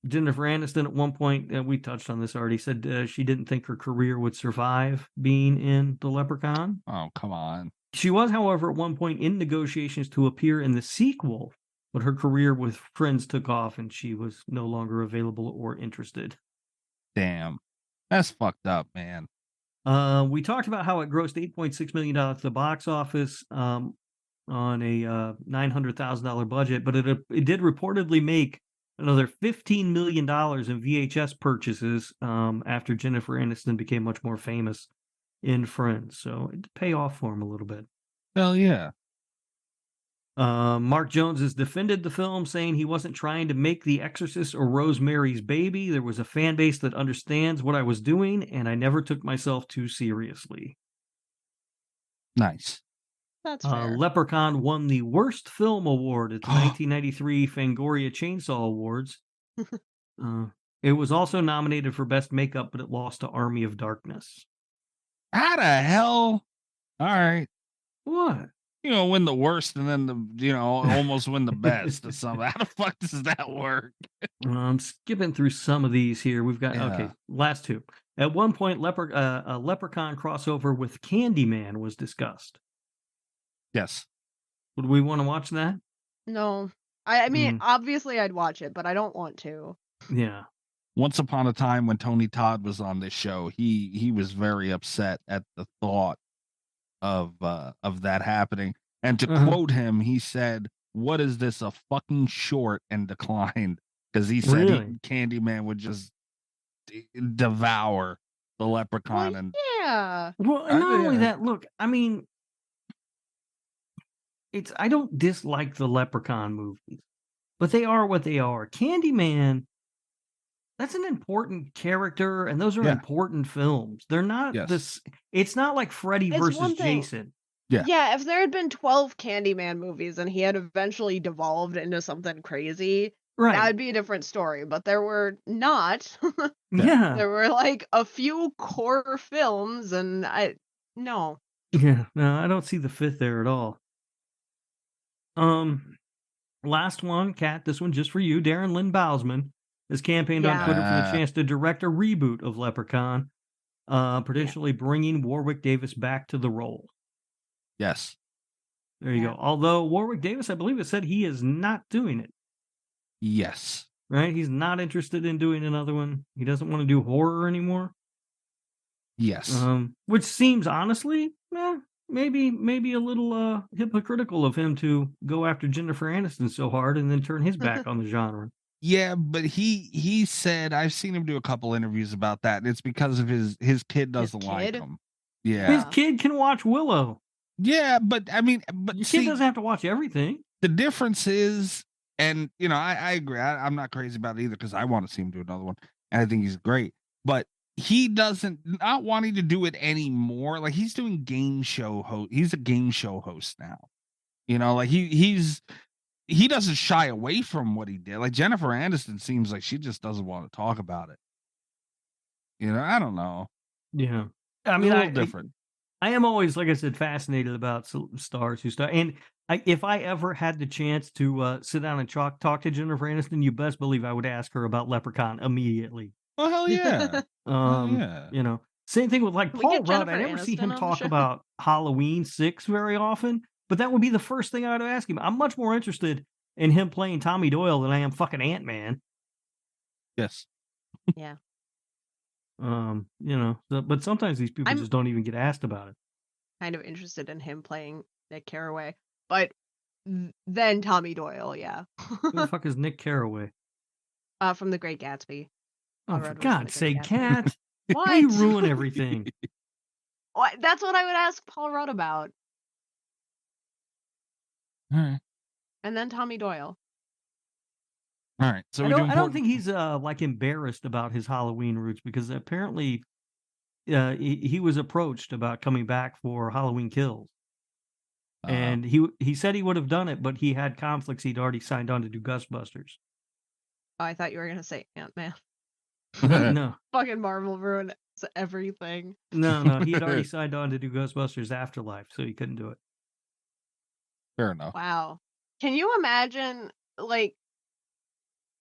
Jennifer Aniston at one point, we touched on this already, said she didn't think her career would survive being in The Leprechaun. Oh, come on. She was, however, at one point in negotiations to appear in the sequel, but her career with Friends took off and she was no longer available or interested. Damn. That's fucked up, man. We talked about how it grossed $8.6 million at the box office on a $900,000 budget, but it did reportedly make another $15 million in VHS purchases after Jennifer Aniston became much more famous in Friends. So it paid off for him a little bit. Hell yeah. Mark Jones has defended the film, saying he wasn't trying to make The Exorcist or Rosemary's Baby. There was a fan base that understands what I was doing, and I never took myself too seriously. Nice. That's fair. Leprechaun won the Worst Film Award at the 1993 Fangoria Chainsaw Awards. It was also nominated for Best Makeup, but it lost to Army of Darkness. How the hell? All right. What? Win the worst and then almost win the best or something. How the fuck does that work? I'm skipping through some of these here. We've got, okay, last two. At one point, a Leprechaun crossover with Candyman was discussed. Yes. Would we want to watch that? No. I mean, obviously I'd watch it, but I don't want to. Yeah. Once upon a time when Tony Todd was on this show, he was very upset at the thought of that happening. And to quote him, he said, "What is this, a fucking short?" and declined because he said Candyman would just devour the Leprechaun. Well, yeah. Well, and not only that, look, I mean, I don't dislike the Leprechaun movies, but they are what they are. Candyman, that's an important character, and those are important films. They're not this. It's not like Freddy versus Jason. Yeah, if there had been 12 Candyman movies and he had eventually devolved into something crazy, that would be a different story. But there were not. There were like a few core films, and no. Yeah, no, I don't see the fit there at all. Last one, Kat, this one just for you. Darren Lynn Bousman has campaigned on Twitter for the chance to direct a reboot of Leprechaun, potentially bringing Warwick Davis back to the role. Yes. There you go. Although Warwick Davis, I believe it said he is not doing it. Yes. Right? He's not interested in doing another one. He doesn't want to do horror anymore. Yes. Which seems honestly, maybe a little hypocritical of him to go after Jennifer Aniston so hard and then turn his back on the genre. Yeah, but he said, I've seen him do a couple interviews about that, and it's because of his kid doesn't like him. Yeah. His kid can watch Willow. Yeah, but I mean, your kid doesn't have to watch everything. The difference is, and I agree. I'm not crazy about it either because I want to see him do another one, and I think he's great. But he doesn't not wanting to do it anymore. Like he's doing game show host. He's a game show host now. Like he doesn't shy away from what he did. Like Jennifer Aniston seems like she just doesn't want to talk about it. I don't know. Yeah, I mean, a little different. I am always, like I said, fascinated about stars who star. And if I ever had the chance to sit down and talk to Jennifer Aniston, you best believe I would ask her about Leprechaun immediately. Oh, hell yeah. Same thing with like Paul Rudd. I never see him talk about Halloween 6 very often, but that would be the first thing I would ask him. I'm much more interested in him playing Tommy Doyle than I am fucking Ant-Man. Yes. Yeah. But sometimes these people just don't even get asked about it. Kind of interested in him playing Nick Carraway, but then Tommy Doyle, yeah. Who the fuck is Nick Carraway? From The Great Gatsby. Oh, for God's sake, Kat! What? Why you ruin everything? That's what I would ask Paul Rudd about. All right. And then Tommy Doyle. All right. So I don't think he's like embarrassed about his Halloween roots because apparently he was approached about coming back for Halloween Kills. And he said he would have done it, but he had conflicts. He'd already signed on to do Ghostbusters. Oh, I thought you were going to say Ant-Man. No. Fucking Marvel ruined everything. No, he had already signed on to do Ghostbusters Afterlife, so he couldn't do it. Fair enough. Wow. Can you imagine, like,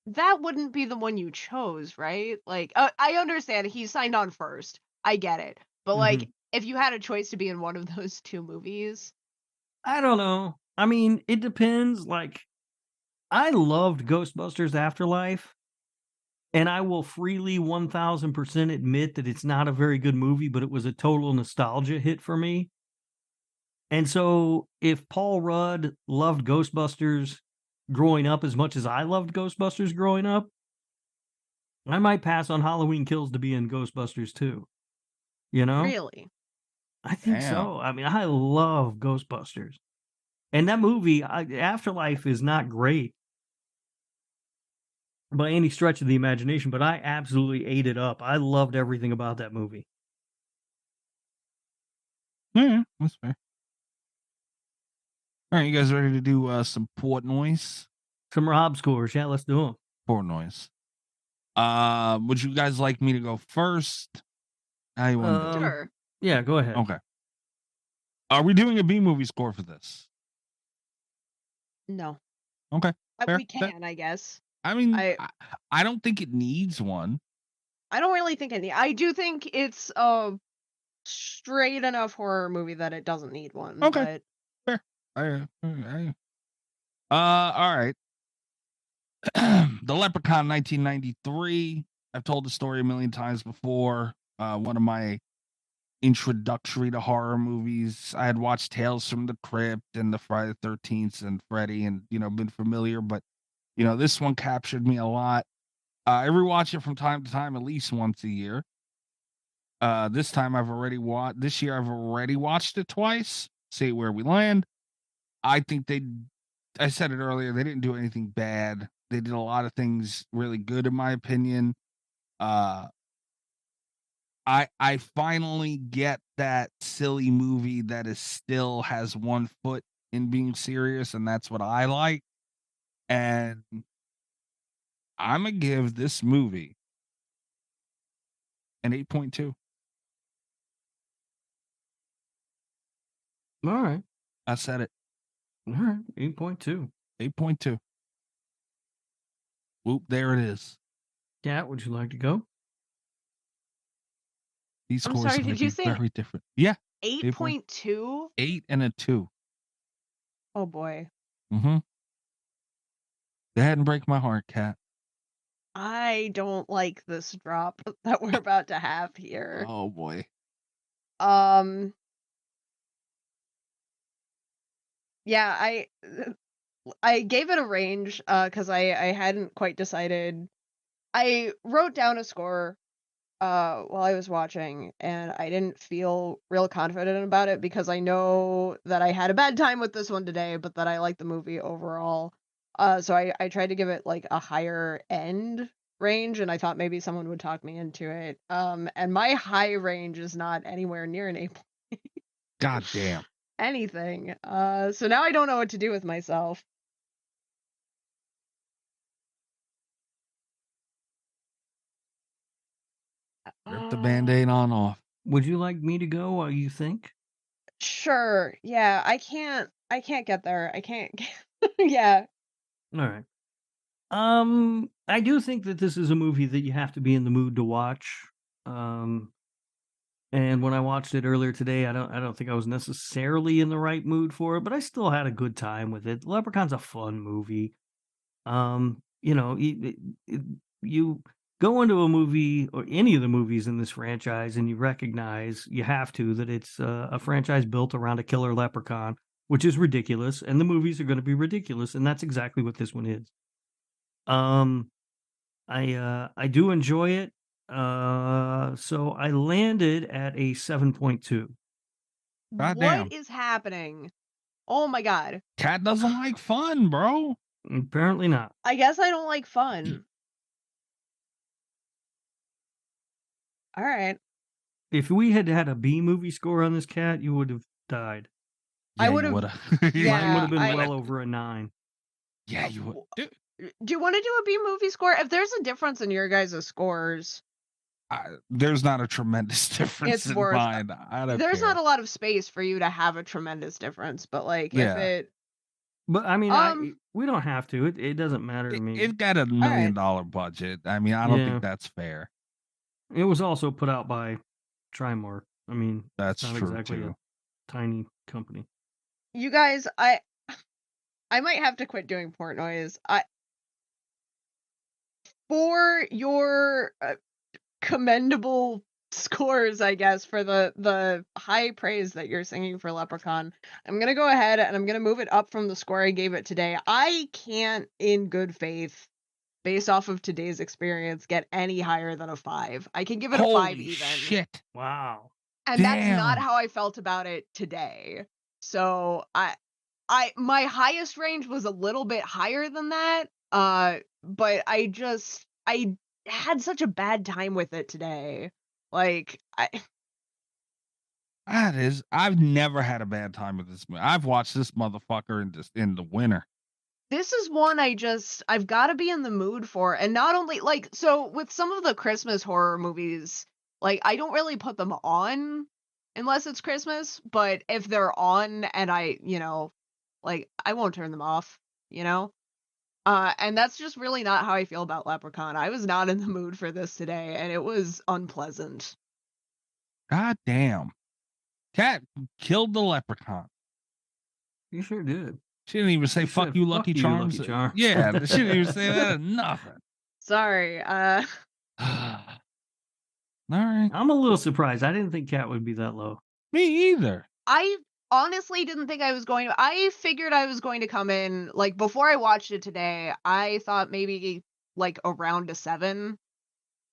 that wouldn't be the one you chose, right? Like, I understand he signed on first. I get it. But, like, if you had a choice to be in one of those two movies. I don't know. I mean, it depends. Like, I loved Ghostbusters Afterlife, and I will freely 1000% admit that it's not a very good movie, but it was a total nostalgia hit for me. And so if Paul Rudd loved Ghostbusters growing up as much as I loved Ghostbusters growing up, I might pass on Halloween Kills to be in Ghostbusters too. Really? I think so. I mean, I love Ghostbusters. And that movie, Afterlife, is not great by any stretch of the imagination, but I absolutely ate it up. I loved everything about that movie. Yeah, that's fair. All right, you guys ready to do some port noise? Some Rob scores. Yeah, let's do them. Port noise. Would you guys like me to go first? How you want to do it? Sure. Yeah, go ahead. Okay. Are we doing a B movie score for this? No. Okay. Fair. We can, I guess. I mean, I don't think it needs one. I don't really think I do think it's a straight enough horror movie that it doesn't need one. Okay. But... Fair. All right. The Leprechaun 1993. I've told the story a million times before. One of my introductory to horror movies. I had watched Tales from the Crypt and the Friday the 13th and Freddy and, been familiar, but, this one captured me a lot. I rewatch it from time to time, at least once a year. This year I've already watched it twice. See where we land. I think I said it earlier, they didn't do anything bad. They did a lot of things really good, in my opinion. I finally get that silly movie that still has one foot in being serious, and that's what I like. And I'm gonna give this movie an 8.2. All right. I said it. All right. 8.2. 8.2. Whoop, there it is. Kat, would you like to go? These I'm scores sorry, are did you say very different. Yeah. 8.2? 8 and a 2. Oh boy. Mm-hmm. Go ahead and break my heart, Kat. I don't like this drop that we're about to have here. Oh boy. Yeah, I gave it a range because I hadn't quite decided. I wrote down a score while I was watching, and I didn't feel real confident about it because I know that I had a bad time with this one today, but that I like the movie overall. So I tried to give it like a higher end range, and I thought maybe someone would talk me into it. And my high range is not anywhere near an 8. God damn. Anything. So now I don't know what to do with myself. Rip the Band-Aid on off. Would you like me to go? What you think? Sure. Yeah, I can't get there. I can't yeah. All right. I do think that this is a movie that you have to be in the mood to watch. And when I watched it earlier today, I don't think I was necessarily in the right mood for it, but I still had a good time with it. Leprechaun's a fun movie. You go into a movie or any of the movies in this franchise and you recognize you have to that it's a franchise built around a killer leprechaun, which is ridiculous, and the movies are going to be ridiculous, and that's exactly what this one is. I do enjoy it. So I landed at a 7.2. What is happening? Oh my god. Cat doesn't like fun, bro. Apparently not. I guess I don't like fun. All right. If we had had a B movie score on this, Cat, you would have died. Yeah, I would have. Mine would have been well over a 9. Yeah, you would. Do you want to do a B movie score? If there's a difference in your guys' scores, there's not a tremendous difference it's in worth. mine. I don't There's care. not a lot of space for you to have a tremendous difference, but like if it. But I mean, we don't have to. It doesn't matter to me. It got $1 million budget. I mean, I don't think that's fair. It was also put out by Trimark. I mean, that's not true exactly too. A tiny company. You guys, I might have to quit doing port noise. For your commendable scores, I guess, for the high praise that you're singing for Leprechaun, I'm gonna go ahead and I'm gonna move it up from the score I gave it today. I can't, in good faith, based off of today's experience, get any higher than a 5. I can give it a 5 even. Shit! Wow. And that's not how I felt about it today. So my highest range was a little bit higher than that. But I had such a bad time with it today. Like I've never had a bad time with this movie. I've watched this motherfucker in the winter. This is one I've got to be in the mood for. And not only like, so with some of the Christmas horror movies, like I don't really put them on unless it's Christmas, but if they're on and I won't turn them off, and that's just really not how I feel about Leprechaun. I was not in the mood for this today, and it was unpleasant. God damn. Cat killed the leprechaun. You sure did. She didn't even say "fuck you, Lucky Charms." Lucky Charms. Yeah, she didn't even say that. Nothing. Sorry. All right. I'm a little surprised. I didn't think Cat would be that low. Me either. I honestly didn't think I was going to. I figured I was going to come in, like, before I watched it today, I thought maybe, like, around a 7.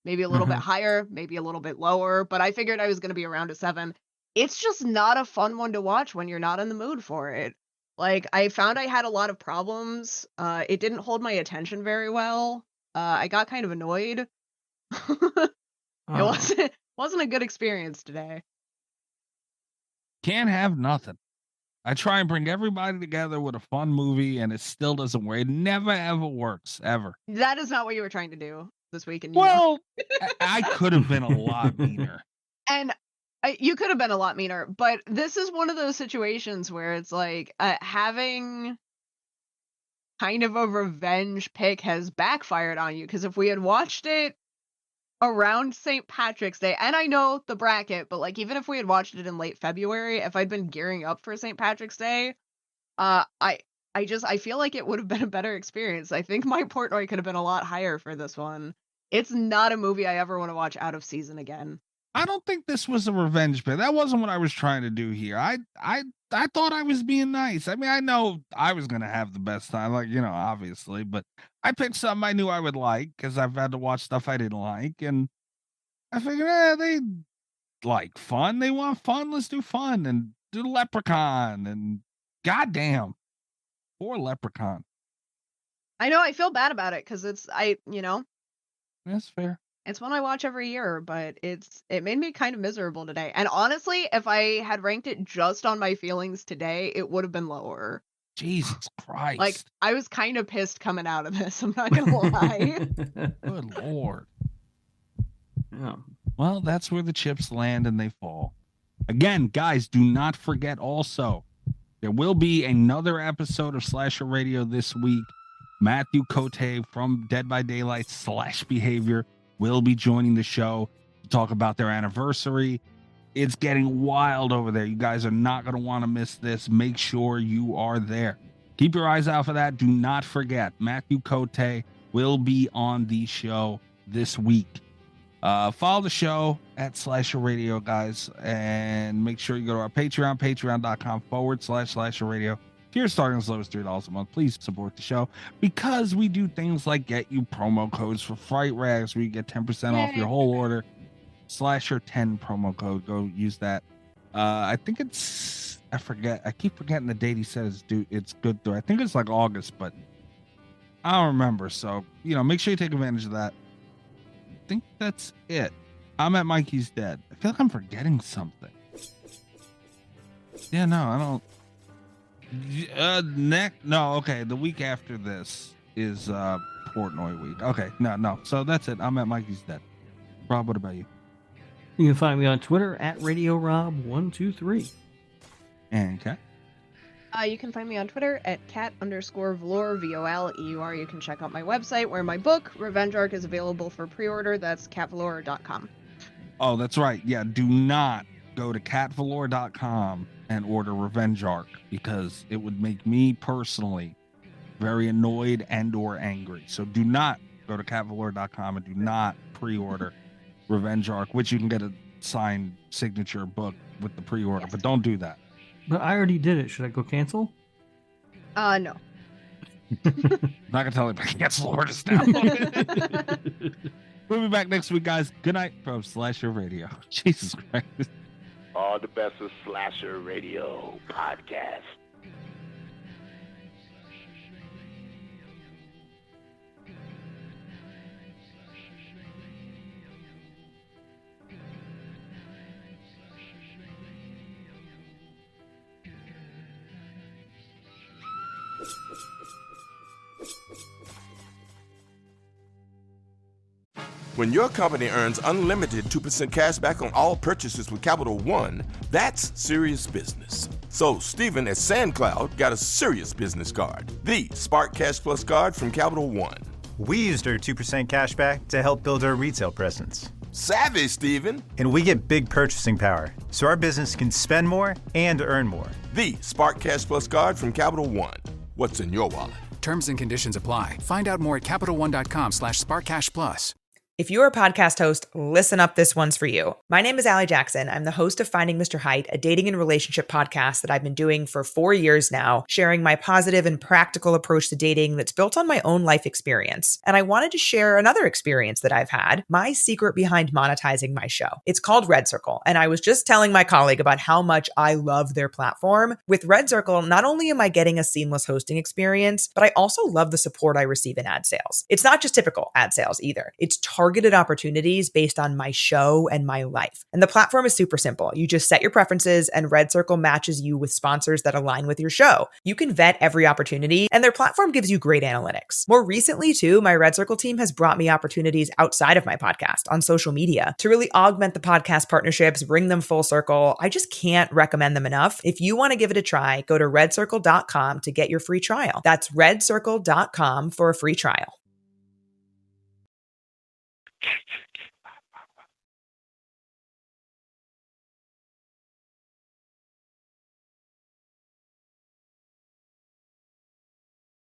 Maybe a little bit higher, maybe a little bit lower, but I figured I was going to be around a 7. It's just not a fun one to watch when you're not in the mood for it. Like, I found I had a lot of problems. It didn't hold my attention very well. I got kind of annoyed. It wasn't a good experience today. Can't have nothing. I try and bring everybody together with a fun movie, and it still doesn't work. It never ever works, ever. That is not what you were trying to do this week. And I could have been a lot meaner. And you could have been a lot meaner, but this is one of those situations where it's like having kind of a revenge pick has backfired on you, because if we had watched it around St. Patrick's Day, and I know the bracket, but like even if we had watched it in late February, if I'd been gearing up for St. Patrick's Day, I feel like it would have been a better experience. I think my Portnoy could have been a lot higher for this one. It's not a movie I ever want to watch out of season again. I don't think this was a revenge pick. That wasn't what I was trying to do here. I thought I was being nice. I mean, I know I was going to have the best time, like, obviously, but I picked something I knew I would like because I've had to watch stuff I didn't like. And I figured, they like fun. They want fun. Let's do fun and do Leprechaun. And goddamn, poor Leprechaun. I know I feel bad about it because That's fair. It's one I watch every year, but it made me kind of miserable today. And honestly, if I had ranked it just on my feelings today, it would have been lower. Jesus Christ. Like, I was kind of pissed coming out of this, I'm not gonna lie. Good Lord. Yeah. Well, that's where the chips land and they fall. Again, guys, do not forget also, there will be another episode of Slasher Radio this week. Matthew Cote from Dead by Daylight / Behavior will be joining the show to talk about their anniversary. It's getting wild over there. You guys are not going to want to miss this. Make sure you are there. Keep your eyes out for that. Do not forget, Matthew Cote will be on the show this week. Follow the show at Slasher Radio, guys, and make sure you go to our Patreon, patreon.com/Slasher Radio. If you're starting as low as $3 a month, please support the show, because we do things like get you promo codes for Fright Rags where you get 10% off your whole order. Slasher10 promo code. Go use that. I think I keep forgetting the date he says it's good through. I think it's like August, but I don't remember. So, make sure you take advantage of that. I think that's it. I'm at Mikey's Dead. I feel like I'm forgetting something. Yeah, no, I don't. Okay, the week after this is Portnoy week. Okay, no, so that's it. I'm at Mikey's Dead. Rob, what about you? You can find me on Twitter at RadioRob123. And Kat? You can find me on Twitter at cat_Voleur, VOLEUR. You can check out my website where my book, Revenge Arc, is available for pre-order. That's catvoleur.com. Oh, that's right. Yeah, do not go to catvoleur.com and order Revenge Arc, because it would make me personally very annoyed and or angry. So do not go to catvoleur.com and do not pre-order Revenge Arc, which you can get a signed signature book with the pre-order, but don't do that. But I already did it. Should I go cancel? No. I'm not gonna tell anybody. Cancel orders now. We'll be back next week, guys. Good night from Slasher Radio. Jesus Christ. All the best of Slasher Radio podcast. When your company earns unlimited 2% cash back on all purchases with Capital One, that's serious business. So Steven at SandCloud got a serious business card, the Spark Cash Plus card from Capital One. We used our 2% cash back to help build our retail presence. Savvy, Steven. And we get big purchasing power, so our business can spend more and earn more. The Spark Cash Plus card from Capital One. What's in your wallet? Terms and conditions apply. Find out more at CapitalOne.com/SparkCashPlus. If you're a podcast host, listen up, this one's for you. My name is Allie Jackson. I'm the host of Finding Mr. Height, a dating and relationship podcast that I've been doing for 4 years now, sharing my positive and practical approach to dating that's built on my own life experience. And I wanted to share another experience that I've had, my secret behind monetizing my show. It's called Red Circle, and I was just telling my colleague about how much I love their platform. With Red Circle, not only am I getting a seamless hosting experience, but I also love the support I receive in ad sales. It's not just typical ad sales either. It's targeted opportunities based on my show and my life. And the platform is super simple. You just set your preferences and Red Circle matches you with sponsors that align with your show. You can vet every opportunity and their platform gives you great analytics. More recently too, my Red Circle team has brought me opportunities outside of my podcast on social media to really augment the podcast partnerships, bring them full circle. I just can't recommend them enough. If you want to give it a try, go to redcircle.com to get your free trial. That's redcircle.com for a free trial.